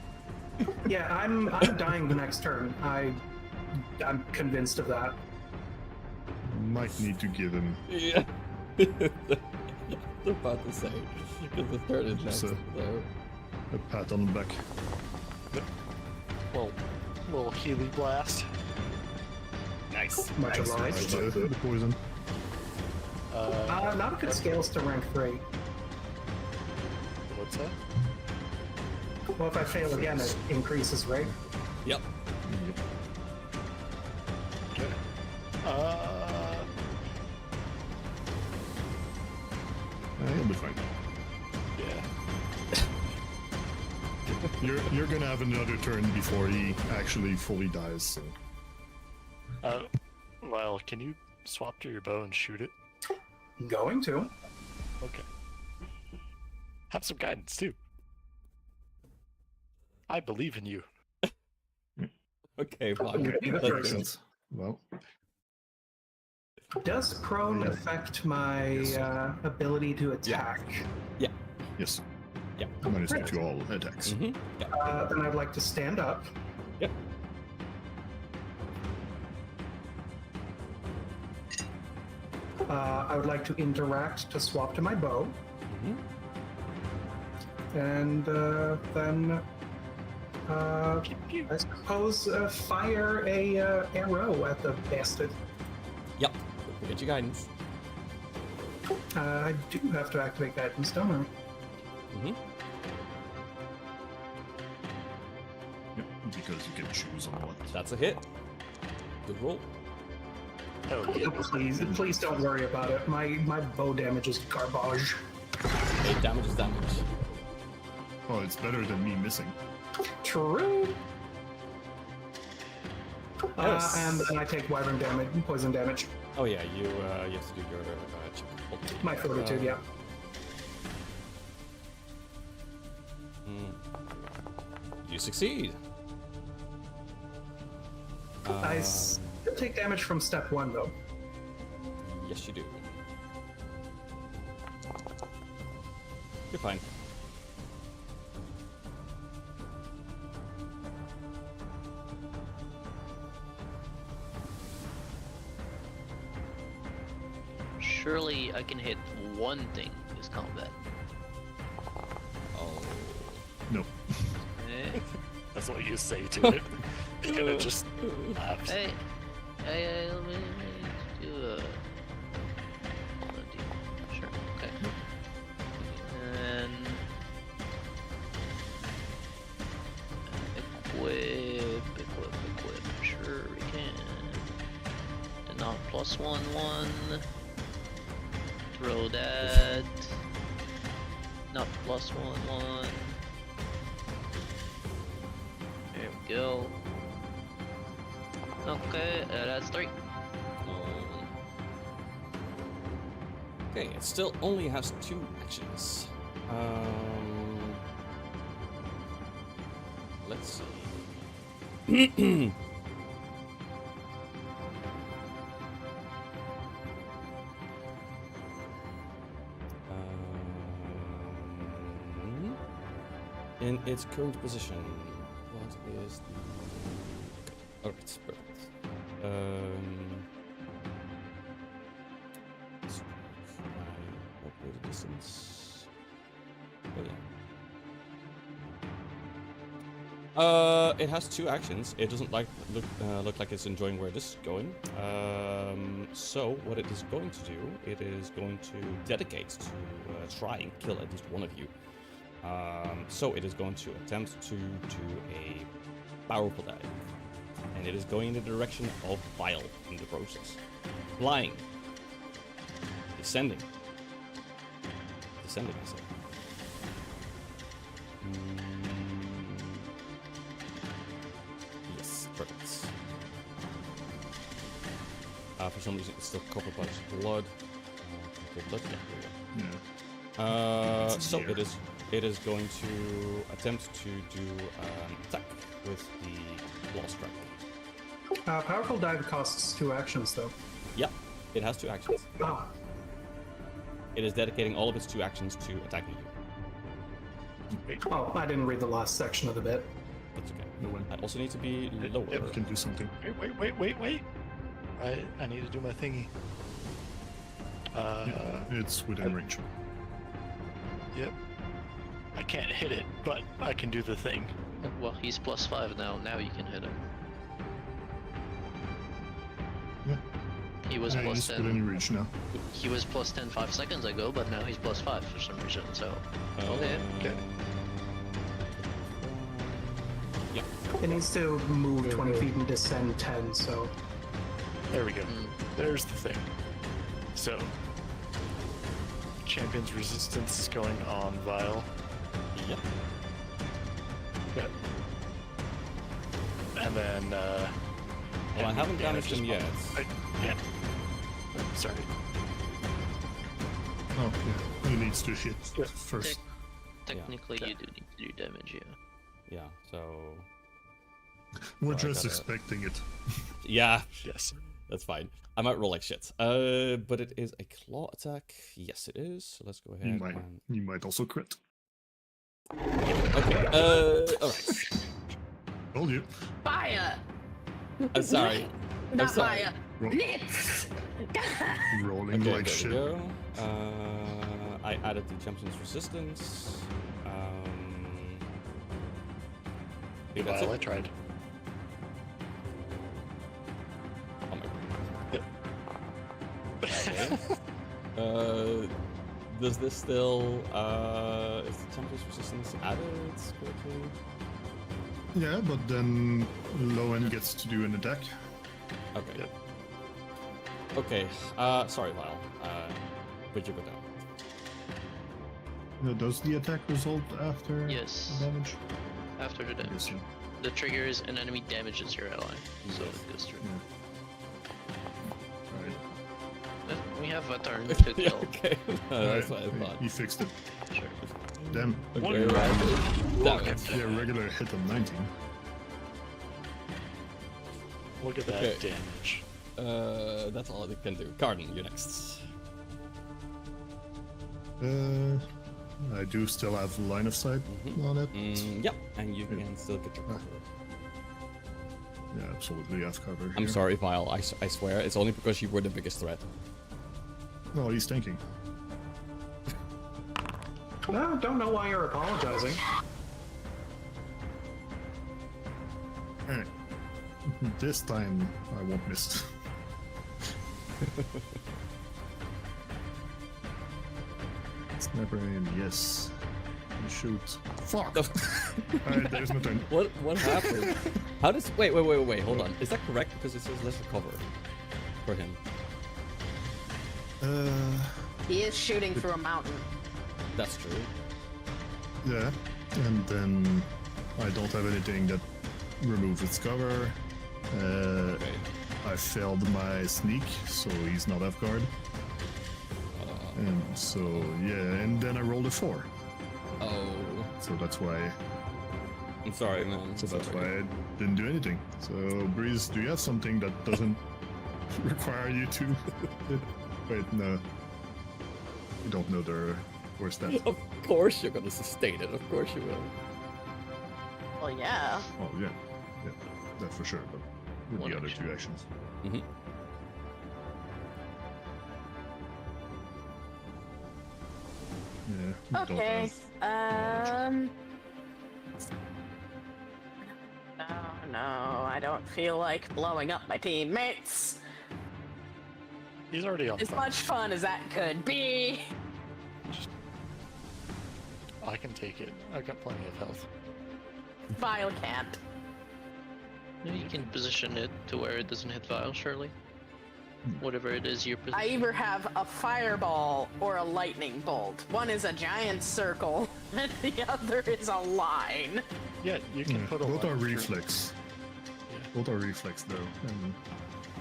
Yeah, I'm dying the next turn. I'm convinced of that. Might need to give him Yeah. I was about to say, because the third is next. Just, So. a pat on the back. Little healing blast. Nice. Much nice, obliged. nice. The poison. Not good scales to rank 3. What's that? Well, if I fail again, it increases, right? Yep. Yep. Okay. He'll be fine. Yeah. You're gonna have another turn before he actually fully dies. So. Well, can you swap to your bow and shoot it? Going to. Okay. Have some guidance too. I believe in you. Okay, fine. Okay, Let's do it. Excellent. Well, Does prone affect my ability to attack? Yeah. yes. Yeah. -2 to all attacks. Mm-hmm. Yeah. Then I'd like to stand up. Yep. I would like to interact to swap to my bow. Mhm. And then I suppose fire a arrow at the bastard. Yep. Don't forget your guidance. I do have to activate guidance, don't I? Mm-hmm. Yep, because you can choose on what. That's a hit. Good roll. Oh yeah. Please don't worry about it. My bow damage is garbage. Hey, damage is damage. Oh, it's better than me missing. True. Yes. And then I take wyvern damage, poison damage. Oh yeah, you have to do your check. Okay. My fortitude, yeah. You succeed. I still take damage from step 1 though. Yes, you do. You're fine. Surely I can hit one thing this combat. Oh. No. Eh? That's what you say to it. And it just laughs. Hey, let me do a... Sure, okay. And... Equip. Sure we can. And not +1/1. Throw that. Not +1/1. There we go. Okay, that's 3. Okay, it still only has 2 actions. Let's see. In its current position, what is the... Oh, it's perfect. resistance. Oh, yeah. It has 2 actions. It doesn't look like it's enjoying where this is going. So what it is going to do, it is going to dedicate to try and kill at least one of you. So it is going to attempt to do a powerful dive, and it is going in the direction of Vile in the process. Flying, descending, I said. Yes, perfect. For some reason, it's still covered by blood. Okay, blood, yeah, there we go. So it is going to attempt to do an attack with the claw strike. Powerful dive costs 2 actions, though. Yeah, it has 2 actions. Ah, It is dedicating all of its 2 actions to attacking you. oh, I didn't read the last section of the bit. That's okay. I also need to be lower. I can do something. Wait. I need to do my thingy. It's within range. Yep. I can't hit it, but I can do the thing. Well, he's +5 now. Now you can hit him. Yeah. He was He's plus 10. within reach now. He was +10 5 seconds ago, but now he's +5 for some reason. So, okay. Okay. Yeah. It needs to move 20 feet and descend 10, so... There we go. There's the thing. So, champion's resistance is going on Vile. Yep. Yep. And then, Well, I haven't damaged him yet. Yeah. Sorry. Oh, yeah. He needs to hit Yeah. first. Technically, Yeah. you do need to do damage, yeah. Yeah, so... We're I just gotta- expecting it. Yeah, Yes. that's fine. I might roll like shit. But it is a claw attack. Yes, it is. So let's go ahead and... You might also crit. Okay, alright. Told you. Fire! I'm sorry. Not sorry. fire. Ro- Blitz! rolling Okay, like there shit. we go. I added the champion's resistance. Yeah, that's Vile, I it. tried. Oh my Yep. Okay. Does this still is the champion's resistance added quickly? Yeah, but then Lowen gets to do an attack. Okay. Yep. Okay. Sorry, Vile. But you go down. Does the attack result after Yes. damage? After the I guess damage. so. The triggers an enemy damages your ally. So it goes through. Alright. We have a turn to Yeah, kill. okay. That's what I thought. He fixed it. Sure. Damn. Okay, right. Damn it. Yeah, regular hit on 19. Look at that Okay. damage. That's all it can do. Cardin, you next. I do still have line of sight on it. Yep, and you can still get your cover. Yeah, absolutely have cover. I'm here. sorry, Vile. I swear, it's only because you were the biggest threat. No, he's tanking. No, don't know why you're apologizing. Alright. This time I won't miss. Sniper aim, yes. And shoot. Fuck! Alright, there's my turn. What happened? How does... Wait, hold on. Is that correct? Because it says let's recover for him. He is shooting through a mountain. That's true. Yeah. And then I don't have anything that removes its cover. Okay. I failed my sneak, so he's not off guard. And so, yeah, and then I rolled a 4. Oh. So that's why I'm sorry, man. So that's why I didn't do anything. So, Breeze, do you have something that doesn't require you to... Wait, no. You don't know their worst stats. Of course you're gonna sustain it. Of course you will. Well, yeah. Oh, yeah. Yeah, that for sure, but with One the other action. 2 actions. Mm-hmm. Yeah. we don't Okay. have- No, I don't feel like blowing up my teammates. He's already on As fire. much fun as that could be. I can take it. I've got plenty of health. Vile can't. You can position it to where it doesn't hit Vile, surely. Whatever it is you're I positioning. either have a fireball or a lightning bolt. One is a giant circle, and the other is a line. Yeah, you can Yeah, put a both are line through- reflex. Yeah. Both are reflex though, and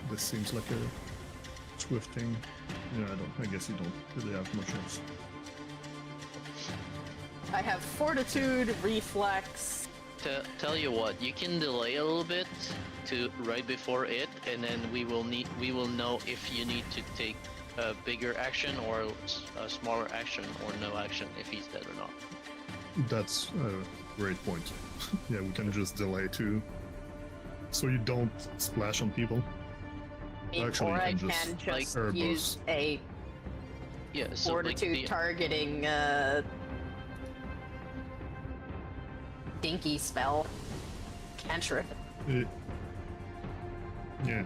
this seems like a swift thing. Yeah, I guess you don't really have much else. I have fortitude, reflex. Tell you what, you can delay a little bit to right before it, and then we will know if you need to take a bigger action or a smaller action or no action if he's dead or not. That's a great point. Yeah, we can just delay too, so you don't splash on people. Actually, Or you I can can just, just like, use a Yeah, so like fortitude the, targeting dinky spell. Cantrip. Yeah,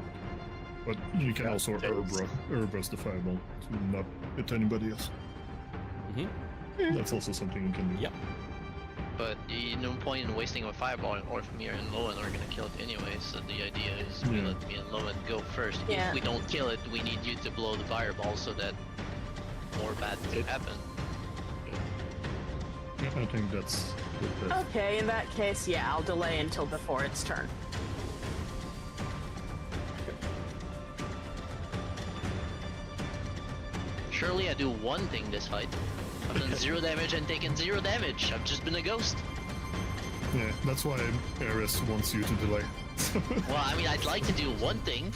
but you can also Urbros the fireball to not hit anybody else. That's also something you can do. Yep. but no point in wasting a fireball, or if me and Lowen are gonna kill it anyway. So the idea is we Yeah. let me and Lowen go first. Yeah. If we don't kill it, we need you to blow the fireball so that more bad things happen. Yeah, I think that's good. Okay, in that case, yeah, I'll delay until before its turn. Surely I do one thing this fight. I've done 0 damage and taken 0 damage. I've just been a ghost. Yeah, that's why Ares wants you to delay. Well, I mean, I'd like to do one thing.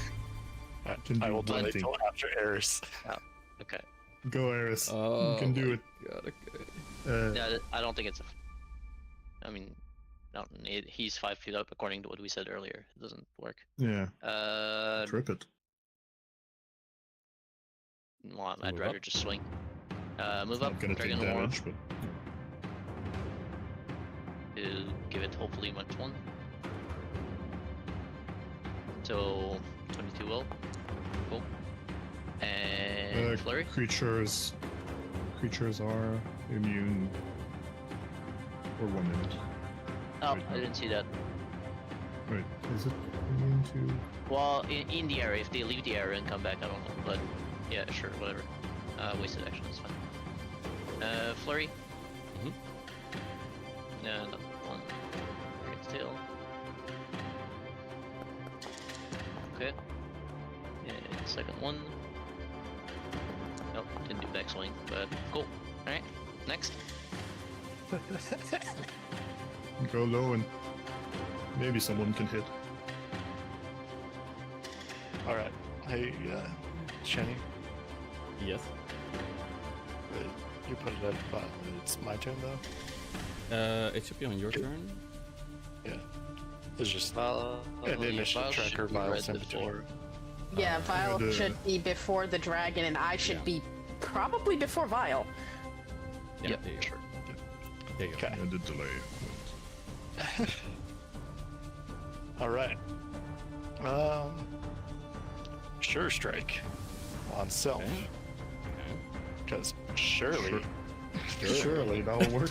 Can I do will delay one thing. till after Eris. Okay. Go, Ares. Oh, you can do my it. God, okay. Yeah, I don't think it's a. I mean, no, he's 5 feet up according to what we said earlier. It doesn't work. Yeah, Uh, trip it. well, I'd Move rather up. just swing. Move It's up, not gonna take Dragon War. damage, but To give it hopefully much one. So 22 will. Cool. And flurry. creatures are immune for 1 minute. Oh, Wait, I didn't see that. Wait, is it immune to? Well, in the area, if they leave the area and come back, I don't know. But yeah, sure, whatever. Wasted action, that's fine. Flurry. Mhm. No, not one. Great tail. Okay. And second one. Nope, didn't do backswing, but cool. Alright, next. Go low and maybe someone can hit. Alright. Hey, Shenny, Yes. you put it at it's my turn though? It should be on your turn. Yeah. It's just Well, the initial Vile tracker should be Vile's red in between. before. Yeah, Vile the- should be before the dragon, and I should Yeah. be probably before Vile. Yeah, Yep, there you sure. go. There you go. Okay. And the delay. Alright. Sure strike on self. Okay. Because surely Surely that'll work.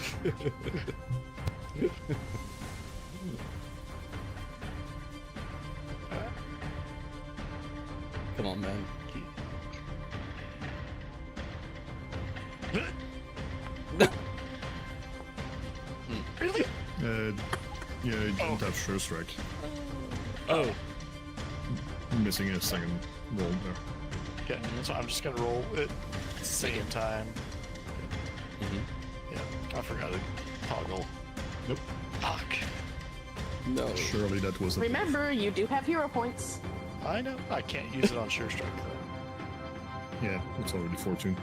Come on, man. Really? Yeah, you don't have sure strike. Oh. Missing a second roll there. Okay, so I'm just gonna roll it at the same time. Mhm. Yeah, I forgot to toggle. Nope. Fuck. No. Surely that wasn't. Remember, you do have hero points. I know. I can't use it on sure strike though. Yeah, it's already fortune.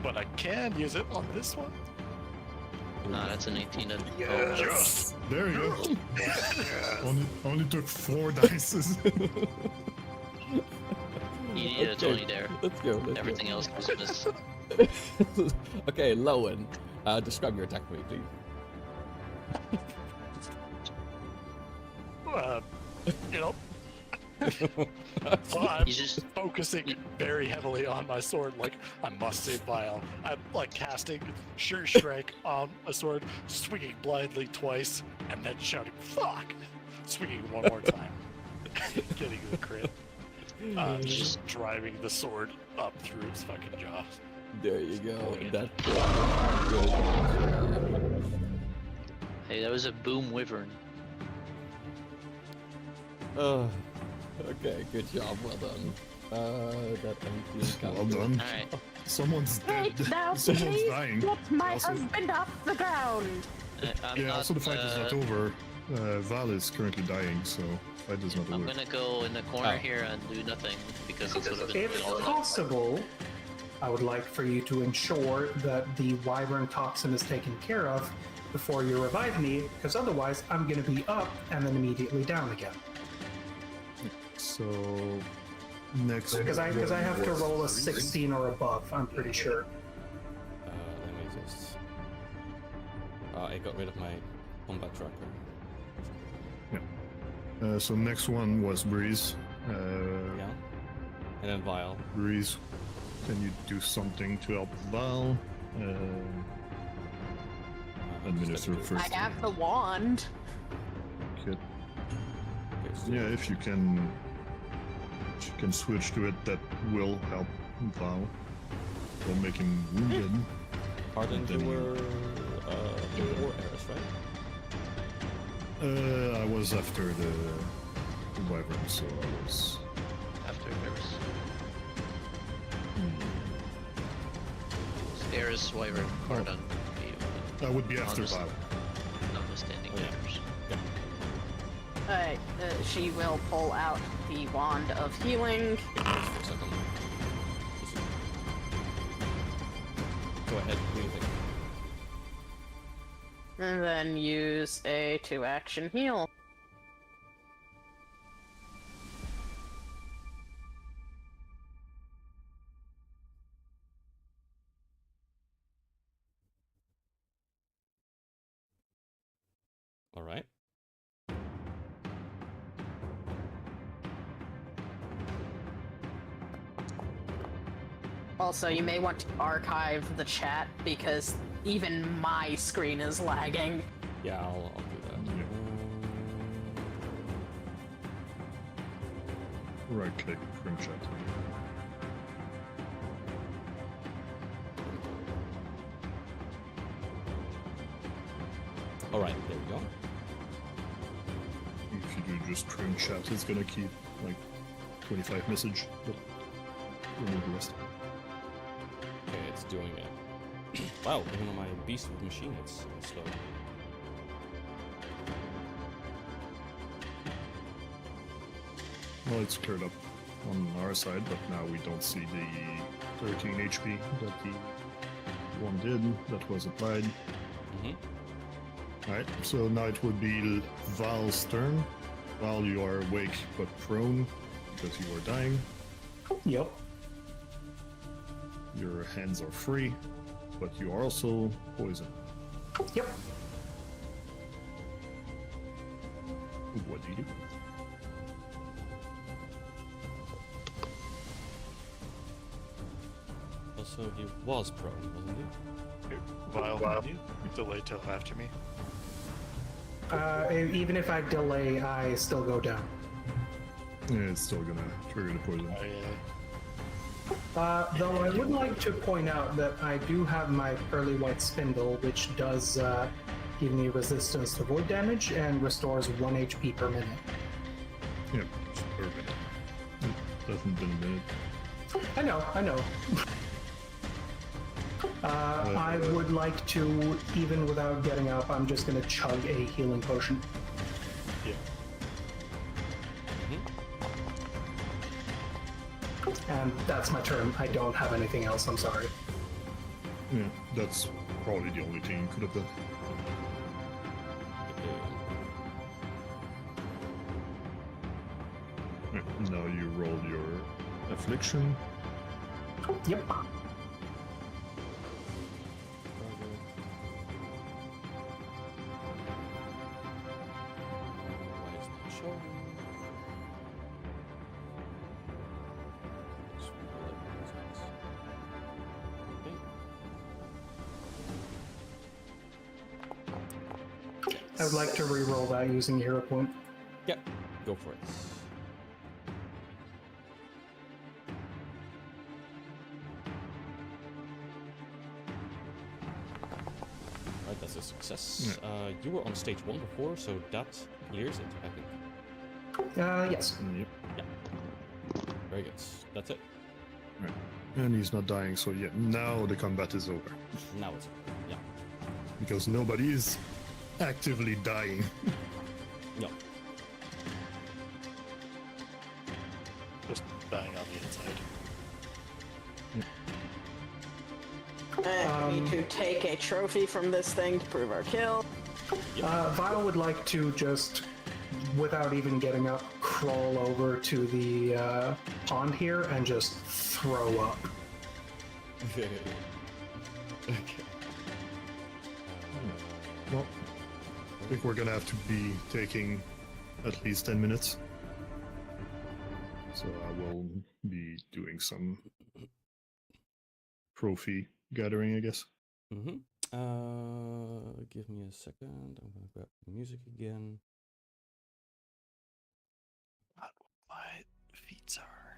But I can use it on this one. Nah, that's an 18. That, Yes. There you go. Only took 4 dices. yeah, it's only there. Let's go. Let's Everything go. else was miss. Okay, Lowen, describe your attack for me, please. You know, so I'm He's just focusing very heavily on my sword. Like, I must save Vile. I'm like casting Sure Strike on a sword, swinging blindly twice, and then shouting "fuck," swinging one more time, getting the crit. Just driving the sword up through its fucking jaw. There you go. That. hey, that was a boom wyvern. Okay, good job. Well done. That MP Well done. All right. Someone's dead. Wait, now Someone's please dying. get my Also- husband off the ground. I'm Yeah, not, also the fight is not over. Val is currently dying, so fight is not I'm over. gonna go in the corner Oh. here and do nothing because it's sort of been If all night. possible, I would like for you to ensure that the wyvern toxin is taken care of before you revive me, because otherwise I'm going to be up and then immediately down again. So next, Because I have to was roll a freezing. 16 or above, I'm pretty sure. Let me just. I got rid of my combat tracker. So next one was Breeze. Yeah. And then Vile. Breeze, can you do something to help Val? Administer Just first. I have the wand. Kit. Okay, so Yeah, if you can switch to it, that will help Val. Will make him wounded. Pardon, then you you- were War Eris, right? I was after the wyvern, so I was. After Eris. Eris, wyvern, Cardon. That would be after Val. Notwithstanding Oh, yeah. Eris. Alright, she will pull out the wand of healing. Wait for a second. Go ahead, what do you think? And then use a 2-action heal. Alright. Also, you may want to archive the chat because even my screen is lagging. Yeah, I'll do that. Right click, trim chat. Alright, there we go. If you do just trim chat, it's gonna keep like 25 message, but remove the rest. Okay, it's doing it. Wow, even on my beast of a machine, it's slow. Well, it's cleared up on our side, but now we don't see the 13 HP that the one did that was applied. Mm-hmm. Alright, so now it would be Val's turn. Val, you are awake but prone because you are dying. Yep. Your hands are free, but you are also poisoned. Yep. What do you do? Also, he was prone, wasn't he? Vile, can you delay till after me? Even if I delay, I still go down. Yeah, it's still gonna trigger the poison. Though I would like to point out that I do have my Pearly White Spindle, which does give me resistance to void damage and restores 1 HP per minute. Yeah, just per minute. It hasn't been a minute. I know. I would like to, even without getting up, I'm just gonna chug a healing potion. Yeah. And that's my turn. I don't have anything else, I'm sorry. Yeah, that's probably the only thing you could have done. Yeah, now you roll your affliction. Yep. I would like to re-roll that using hero point. Yep, go for it. Alright, that's a success. You were on stage 1 before, so that clears it, I think. Yes. Yep. Very good. That's it. Right. And he's not dying, so yeah, now the combat is over. Now it's over. Yeah. Because nobody is actively dying. No. Just dying on the inside. We need to take a trophy from this thing to prove our kill. Vile would like to just, without even getting up, crawl over to the pond here and just throw up. Okay. Well, I think we're gonna have to be taking at least 10 minutes. So I will be doing some trophy gathering, I guess. Mm-hmm. Give me a second. I'm gonna grab the music again. My feet are.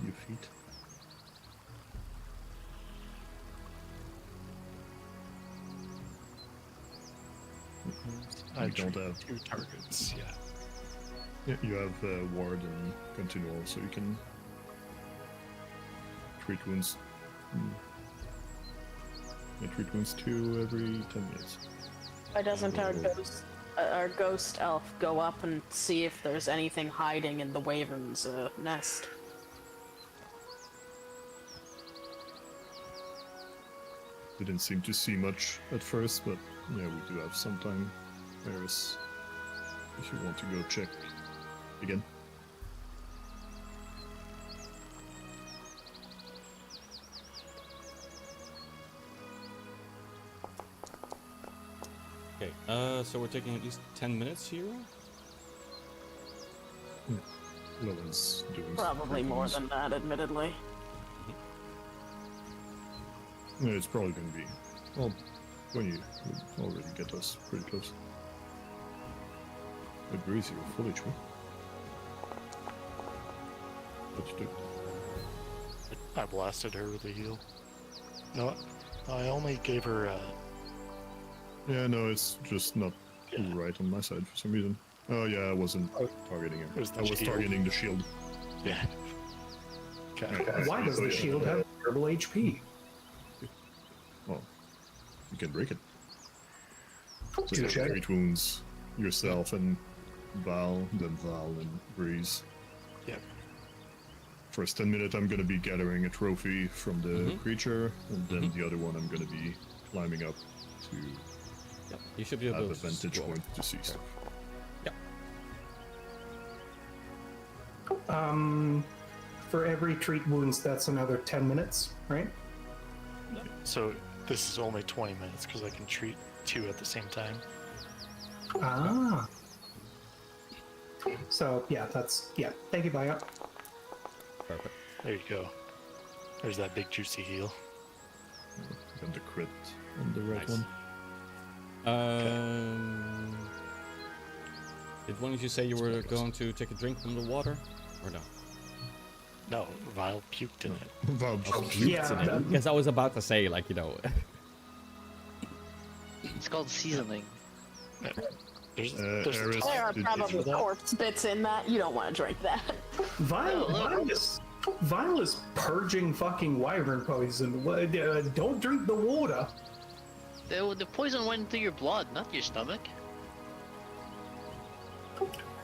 Your feet. I You don't treat have. 2 targets, yeah. Yeah, you have ward and continual, so you can treat wounds. Yeah, treat wounds 2 every 10 minutes. Why doesn't our ghost elf go up and see if there's anything hiding in the wyvern's nest? Didn't seem to see much at first, but yeah, we do have some time. Eris, if you want to go check again. Okay, so we're taking at least 10 minutes here. No one's doing. Probably more things. than that, admittedly. Yeah, it's probably going to be. Well, when you already get us pretty close. But Breeze, you're full HP. What you do? I blasted her with a heal. No, I only gave her Yeah, no, it's just not Yeah. right on my side for some reason. Oh yeah, I wasn't targeting her. It was the I was shield. targeting the shield. yeah. Okay. Why does the shield have terrible HP? Well, you can break it. So Touche. you treat wounds yourself and Val, then Val and Breeze. Yep. First 10 minutes, I'm gonna be gathering a trophy from the creature, and then the other one, I'm gonna be climbing up to Yep. You should be able have a to vantage scroll. point to see stuff. Yep. For every treat wounds, that's another 10 minutes, right? So this is only 20 minutes because I can treat 2 at the same time. Ah. So, yeah, thank you, Vaya. Perfect. There you go. There's that big juicy heal. And the crit on the right Nice. one. Did one of you say you were going to take a drink from the water, or no? No, Vile puked in it. Val just Yeah, Because I was about to say, like, you know. It's called seasoning. There's Eris, a There are did probably you- corpse bits in that. You don't want to drink that. Vile is purging fucking wyvern poison. Don't drink the water. The poison went into your blood, not your stomach.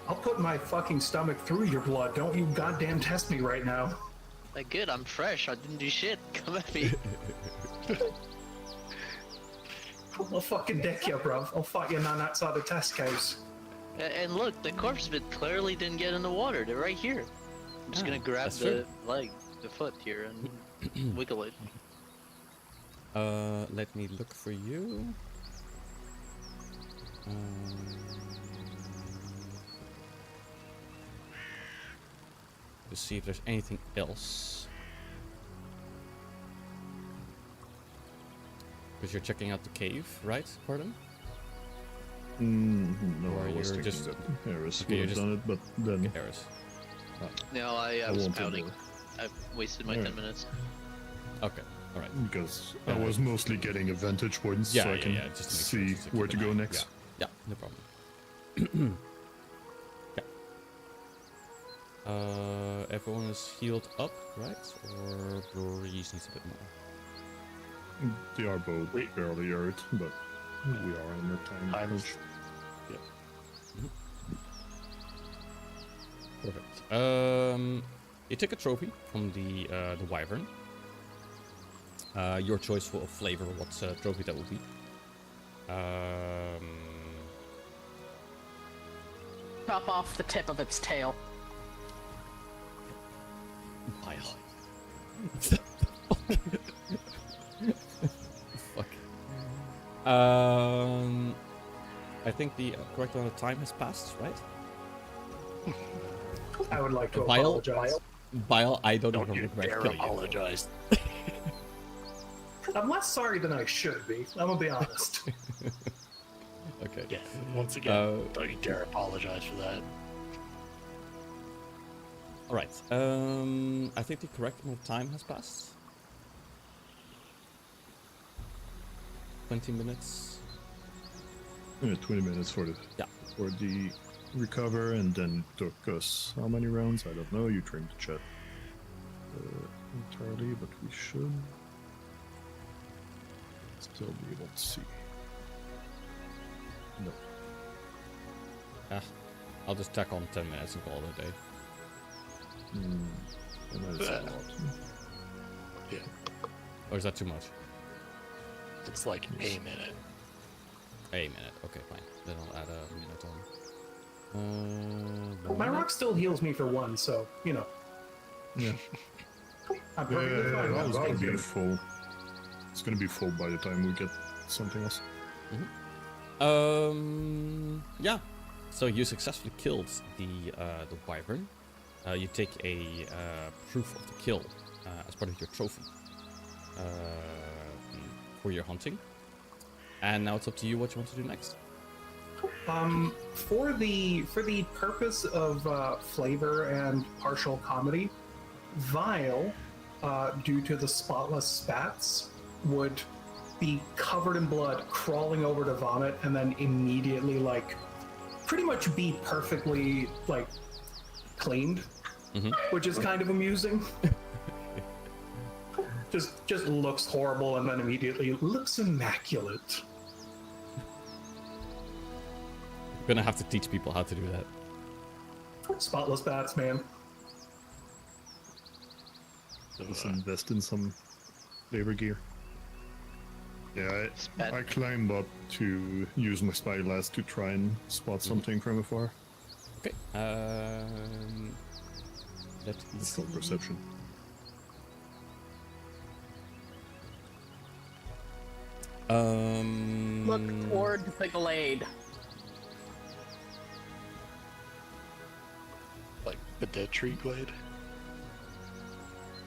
I'll put my fucking stomach through your blood. Don't you goddamn test me right now. Like, good, I'm fresh. I didn't do shit. Come at me. I'll fucking deck you, bruv. I'll fight you none outside the test case. And look, the corpse bit clearly didn't get in the water. They're right here. I'm just gonna grab that's the true. leg, the foot here, and wiggle it. Let me look for you. To see if there's anything else. Because you're checking out the cave, right, Pardon? No, Or I was you're thinking just- that Eris okay, you're would have just- done it, but then Eris. No, I I was wanted scouting. more. I've wasted my Yeah. 10 minutes. Okay, alright. because I was mostly getting a vantage point Yeah, so I yeah, can yeah, just to make sure, see just to where keep to an go eye. next. Yeah, no problem. Yeah. Everyone is healed up, right? Or Breeze needs a bit more? They are both barely hurt, but we are on the time I'm- crunch. Perfect. You take a trophy from the wyvern. Your choice for a flavor, what trophy that will be. Chop off the tip of its tail. Pile. Fuck. I think the correct amount of time has passed, right? I would like to Bile? apologize. Bile, I don't Don't even you regret dare killing you. apologize. I'm less sorry than I should be. I'm gonna be honest. Okay. Yeah, once again, don't you dare apologize for that. Alright. I think the correct amount of time has passed. 20 minutes. 20 minutes for the recover, and then took us how many rounds? I don't know. You trimmed the chat entirely, but we should still be able to see. No. Ah, I'll just tack on 10 minutes and call it a day. And that is a lot. Yeah, Or is that too much? it's like a minute. A minute. Okay, fine. Then I'll add a minute on. My rock still heals me for 1, so, you know. Yeah. I'm perfectly fine. That I'm was gonna going be to. full. It's gonna be full by the time we get something else. Yeah. So you successfully killed the wyvern. You take a proof of the kill as part of your trophy for your hunting. And now it's up to you what you want to do next. For the purpose of flavor and partial comedy, Vile, due to the spotless spats, would be covered in blood, crawling over to vomit, and then immediately, like, pretty much be perfectly, like, cleaned, which is kind of amusing. just looks horrible, and then immediately looks immaculate. Gonna have to teach people how to do that. Spotless bats, man. Let's invest in some flavor gear. Yeah, Spat. I climbed up to use my spyglass to try and spot something from afar. Okay. Let me It's see. called perception. Look toward the glade. Like the dead tree glade.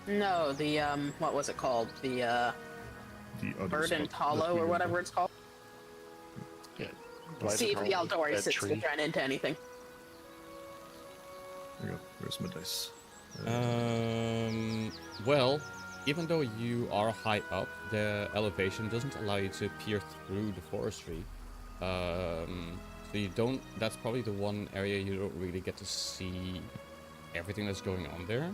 No, the what was it called? The The other Verdant spot that Hollow we or go whatever to. it's called. Yeah. See if the Aldorius dead is tree. ran into anything. There we go. Where's my dice? Well, even though you are high up, the elevation doesn't allow you to peer through the forestry. So you don't. That's probably the one area you don't really get to see everything that's going on there.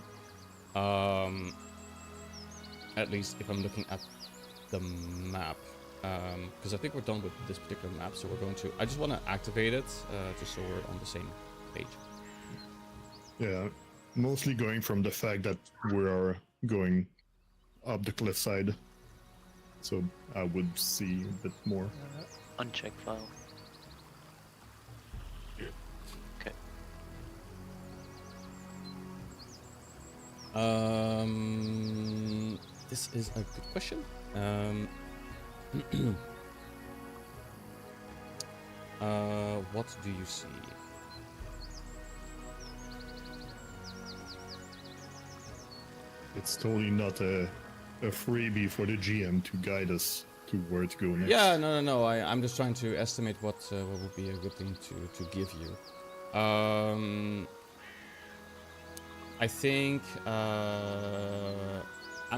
At least if I'm looking at the map, because I think we're done with this particular map. So we're going to. I just want to activate it just so we're on the same page. Yeah, mostly going from the fact that we are going up the cliffside, so I would see a bit more. Uncheck file. Okay. This is a good question. What do you see? It's totally not a freebie for the GM to guide us to where to go next. Yeah, no. I'm just trying to estimate what would be a good thing to give you. I think I'm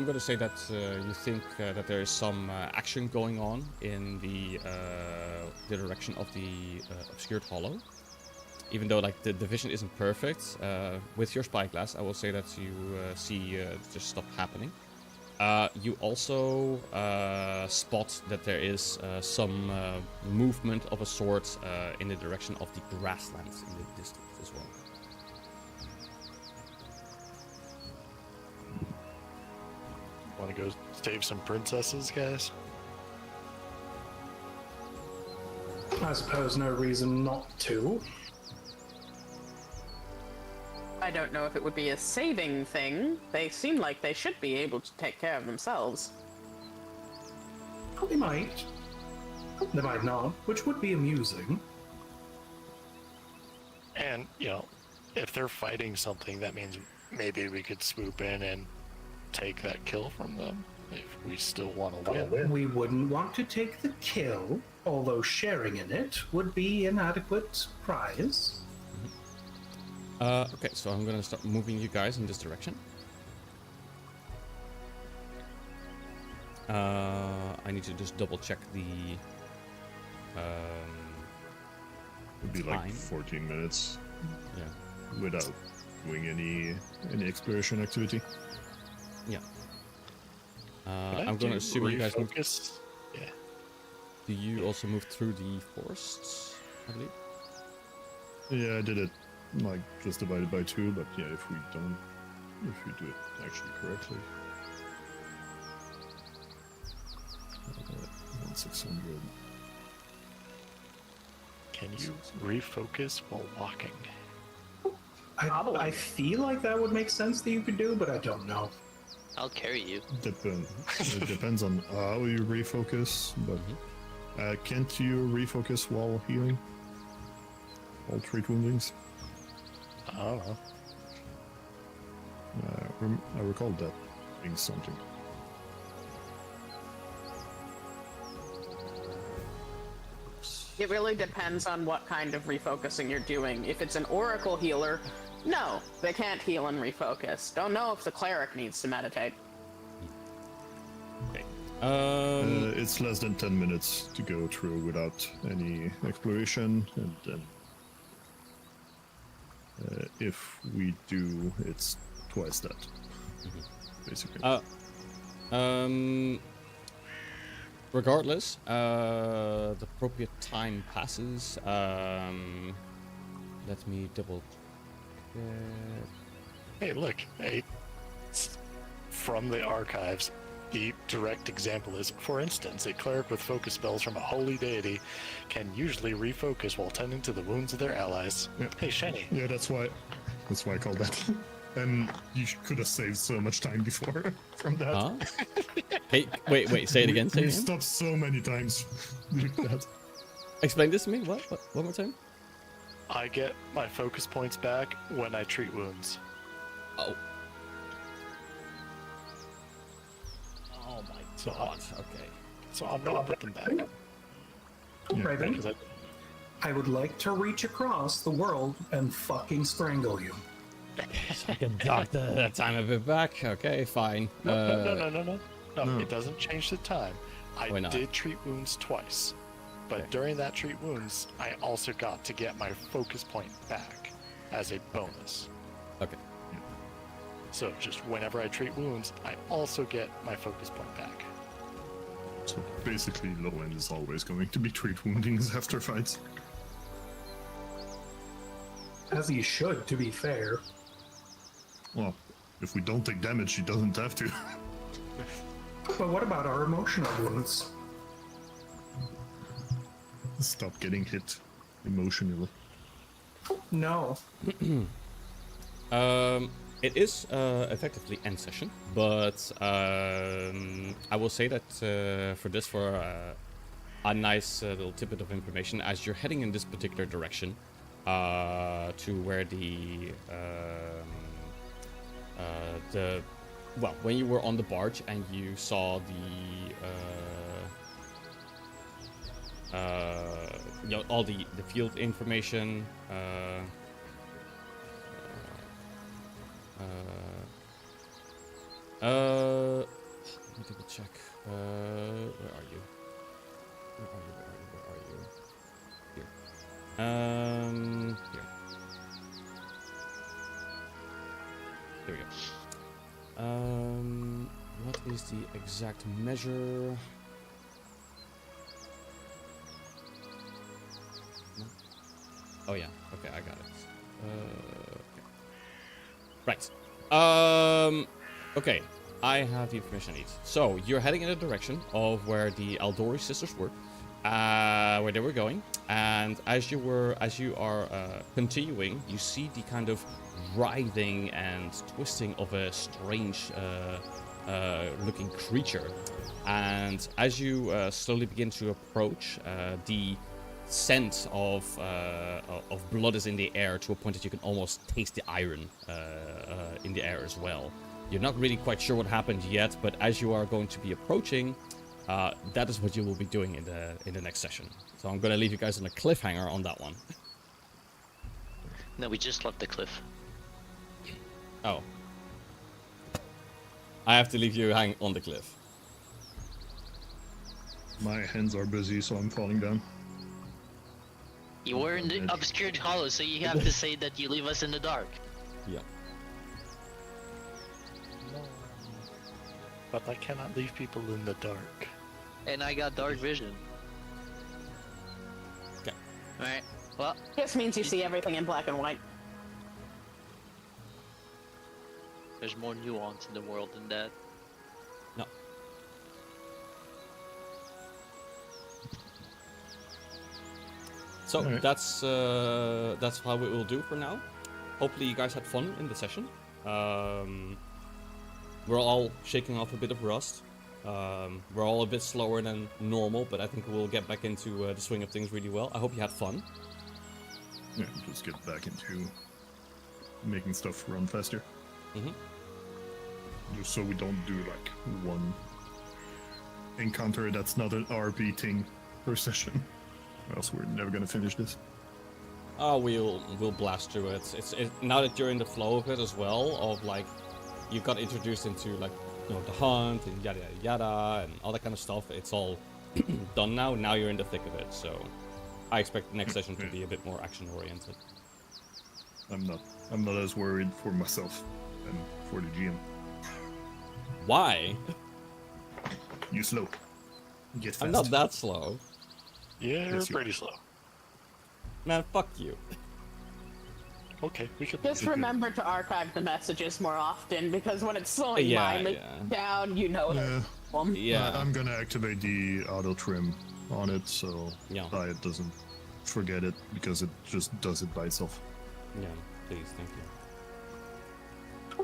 gonna say that you think that there is some action going on in the direction of the obscured hollow. Even though like the vision isn't perfect, with your spyglass, I will say that you see just stuff happening. You also spot that there is some movement of a sort in the direction of the grasslands in the distance as well. Want to go save some princesses, guys? I suppose no reason not to. I don't know if it would be a saving thing. They seem like they should be able to take care of themselves. They might. They might not, which would be amusing. And, if they're fighting something, that means maybe we could swoop in and take that kill from them if we still want to win. We wouldn't want to take the kill, although sharing in it would be an adequate prize. Okay, so I'm gonna start moving you guys in this direction. I need to just double check the It'd be like time. 14 minutes Yeah. without doing any exploration activity. Yeah. Can I I'm gonna do assume you guys move. refocus? Yeah. Do you also move through the forests? I believe. Yeah, I did it like just divided by 2, but yeah, if you do it actually correctly. 1600. Can you refocus while walking? I feel like that would make sense that you could do, but I don't know. I'll carry you. It depends on how you refocus, but can't you refocus while healing? All treat woundings? I don't know. I recall that being something. It really depends on what kind of refocusing you're doing. If it's an oracle healer, no, they can't heal and refocus. Don't know if the cleric needs to meditate. Okay. It's less than 10 minutes to go through without any exploration, and then if we do, it's twice that, basically. Regardless, the appropriate time passes. Let me double. Hey, look. Hey, from the archives, the direct example is, for instance, a cleric with focus spells from a holy deity can usually refocus while tending to the wounds of their allies. Yeah. Hey, Shani. Yeah, that's why I called that. And you could have saved so much time before from that. Huh? Hey, wait. Say it again. Say We it again. stopped so many times doing that. Explain this to me. What? One more time. I get my focus points back when I treat wounds. Oh. Oh my So god. Okay. So I'm gonna put them back. Yeah. Raven, Because I would like to reach across the world and fucking strangle you. I can dock the time a bit back. Okay, fine. No, it doesn't change the time. Why I not? did treat wounds twice, but Okay. during that treat wounds, I also got to get my focus point back as a bonus. Okay. So just whenever I treat wounds, I also get my focus point back. So basically, low end is always going to be treat woundings after fights. As he should, to be fair. Well, if we don't take damage, he doesn't have to. But what about our emotional wounds? Stop getting hit emotionally. No. It is effectively end session, but I will say that for a nice little tidbit of information, as you're heading in this particular direction, to where when you were on the barge and you saw all the field information. Let me double check. Where are you? Where are you? Where are you? Where are you? Here. Here. There we go. What is the exact measure? No? Oh yeah. Okay, I got it. Okay. Right. Okay. I have the information I need. So you're heading in the direction of where the Aldori sisters were, where they were going, and as you are continuing, you see the kind of writhing and twisting of a strange looking creature, and as you slowly begin to approach, the scent of blood is in the air to a point that you can almost taste the iron in the air as well. You're not really quite sure what happened yet, but as you are going to be approaching, that is what you will be doing in the next session. So I'm going to leave you guys on a cliffhanger on that one. No, we just left the cliff. Oh. I have to leave you hang on the cliff. My hands are busy, so I'm falling down. You were in the obscured hollow, so you have to say that you leave us in the dark. Yeah. But I cannot leave people in the dark. And I got dark vision. Okay. Alright, well, This means you see everything in black and white. there's more nuance in the world than that. No. So Alright. that's how we will do for now. Hopefully you guys had fun in the session. We're all shaking off a bit of rust. We're all a bit slower than normal, but I think we'll get back into the swing of things really well. I hope you had fun. Yeah, just get back into making stuff run faster. Mhm. Just so we don't do like one encounter that's not an RP thing per session. Or else we're never gonna finish this. Oh, we'll blast through it. It's now that you're in the flow of it as well, of like you got introduced into like the hunt and yada yada yada and all that kind of stuff. It's all done now. Now you're in the thick of it. So I expect the next session to be a bit more action oriented. I'm not as worried for myself and for the GM. Why? You slow. Get fast. I'm not that slow. Yeah, you're Yes, you pretty slow. Man, fuck you. Okay, we could. Just remember to archive the messages more often, because when it's slowing Yeah, mine yeah. down, you know Yeah. them. Yeah. I'm gonna activate the auto trim on it so Yeah. it doesn't forget it because it just does it by itself. Yeah, please, thank you.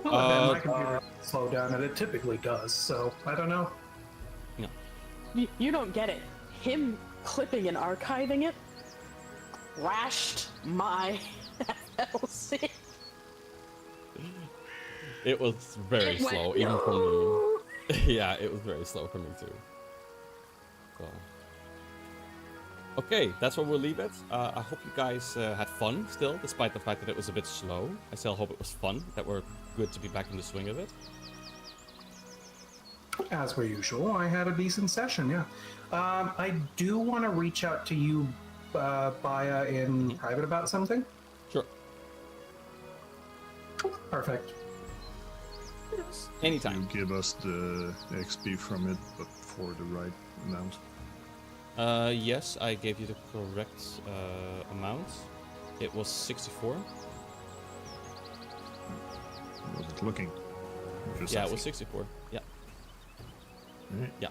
Well, then my computer slow down, and it typically does. So I don't know. No. You don't get it. Him clipping and archiving it crashed my FLC. It was very It went, slow, even for me. Yeah, it was very slow for me too. So. Okay, that's where we'll leave it. I hope you guys had fun still, despite the fact that it was a bit slow. I still hope it was fun, that we're good to be back in the swing of it. As per usual, I had a decent session, yeah. I do want to reach out to you, Baya, in private about something. Sure. Perfect. Anytime. You give us the XP from it, but for the right amount. Yes, I gave you the correct amount. It was 64. I wasn't looking. Just Yeah, it asking. was 64. Yeah. Alright. Yeah.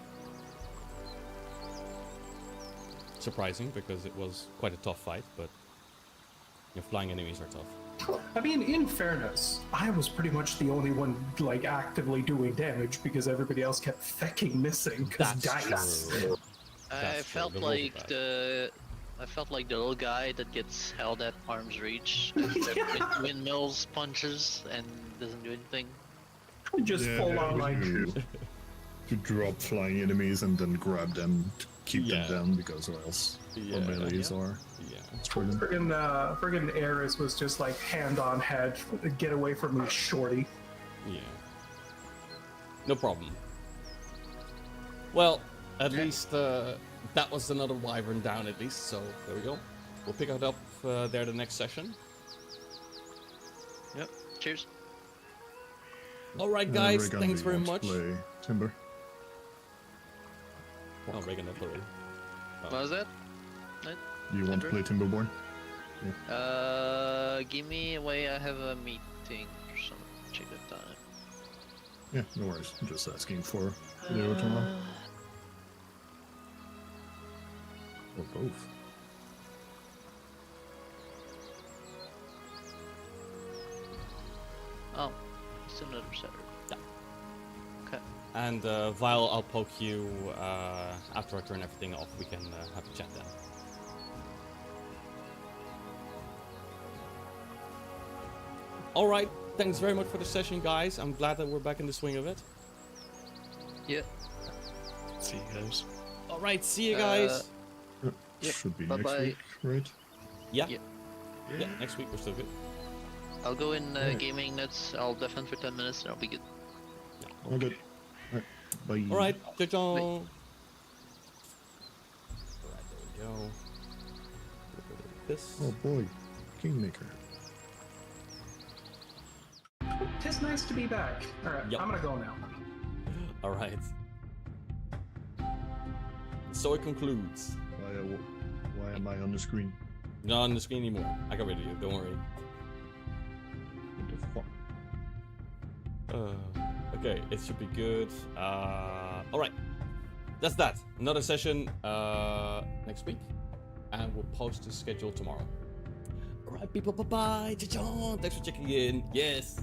Surprising, because it was quite a tough fight, but flying enemies are tough. I mean, in fairness, I was pretty much the only one like actively doing damage because everybody else kept fecking missing because That's dice. true. I That's felt true, the like wolf I felt like the little guy that gets held at arm's reach, that windmills punches and doesn't do anything. Just full on like to drop flying enemies and then grab them to keep Yeah. them down because or else Yeah. Or melees are. Yeah. struggling. Friggin' Eris was just like hand on head, get away from me, shorty. Yeah. No problem. Well, at least that was another wyvern down at least, so there we go. We'll pick it up there the next session. Yep. Cheers. Alright guys, Regan, thanks do you very want to much. Play Timber. Oh, Regan, that's already. What was that? Do you want to Timber? play Timberborn? Give me away. I have a meeting or something. Check the time. Yeah, no worries. I'm just asking for video tomorrow. Or both. Oh, it's another Saturday. Yeah. Okay. And Vile, I'll poke you after I turn everything off. We can have a chat then. Alright, thanks very much for the session, guys. I'm glad that we're back in the swing of it. Yeah. See you guys. Alright, see you guys. Yep, Should be bye-bye. next week, right? Yeah. Yeah. Yeah, next week we're still good. I'll go in Alright. gaming nuts. I'll defend for 10 minutes and I'll be good. All good. Alright, bye. Alright, ciao. Alright, there we go. This. Oh boy, Kingmaker. Tis nice to be back. Alright, Yep. I'm gonna go now. Alright. So it concludes. Why am I on the screen? Not on the screen anymore. I got rid of you, don't worry. What the fuck? Okay, it should be good. Alright. That's that. Another session next week. And we'll post the schedule tomorrow. Alright, people, bye-bye. Ciao. Thanks for checking in. Yes.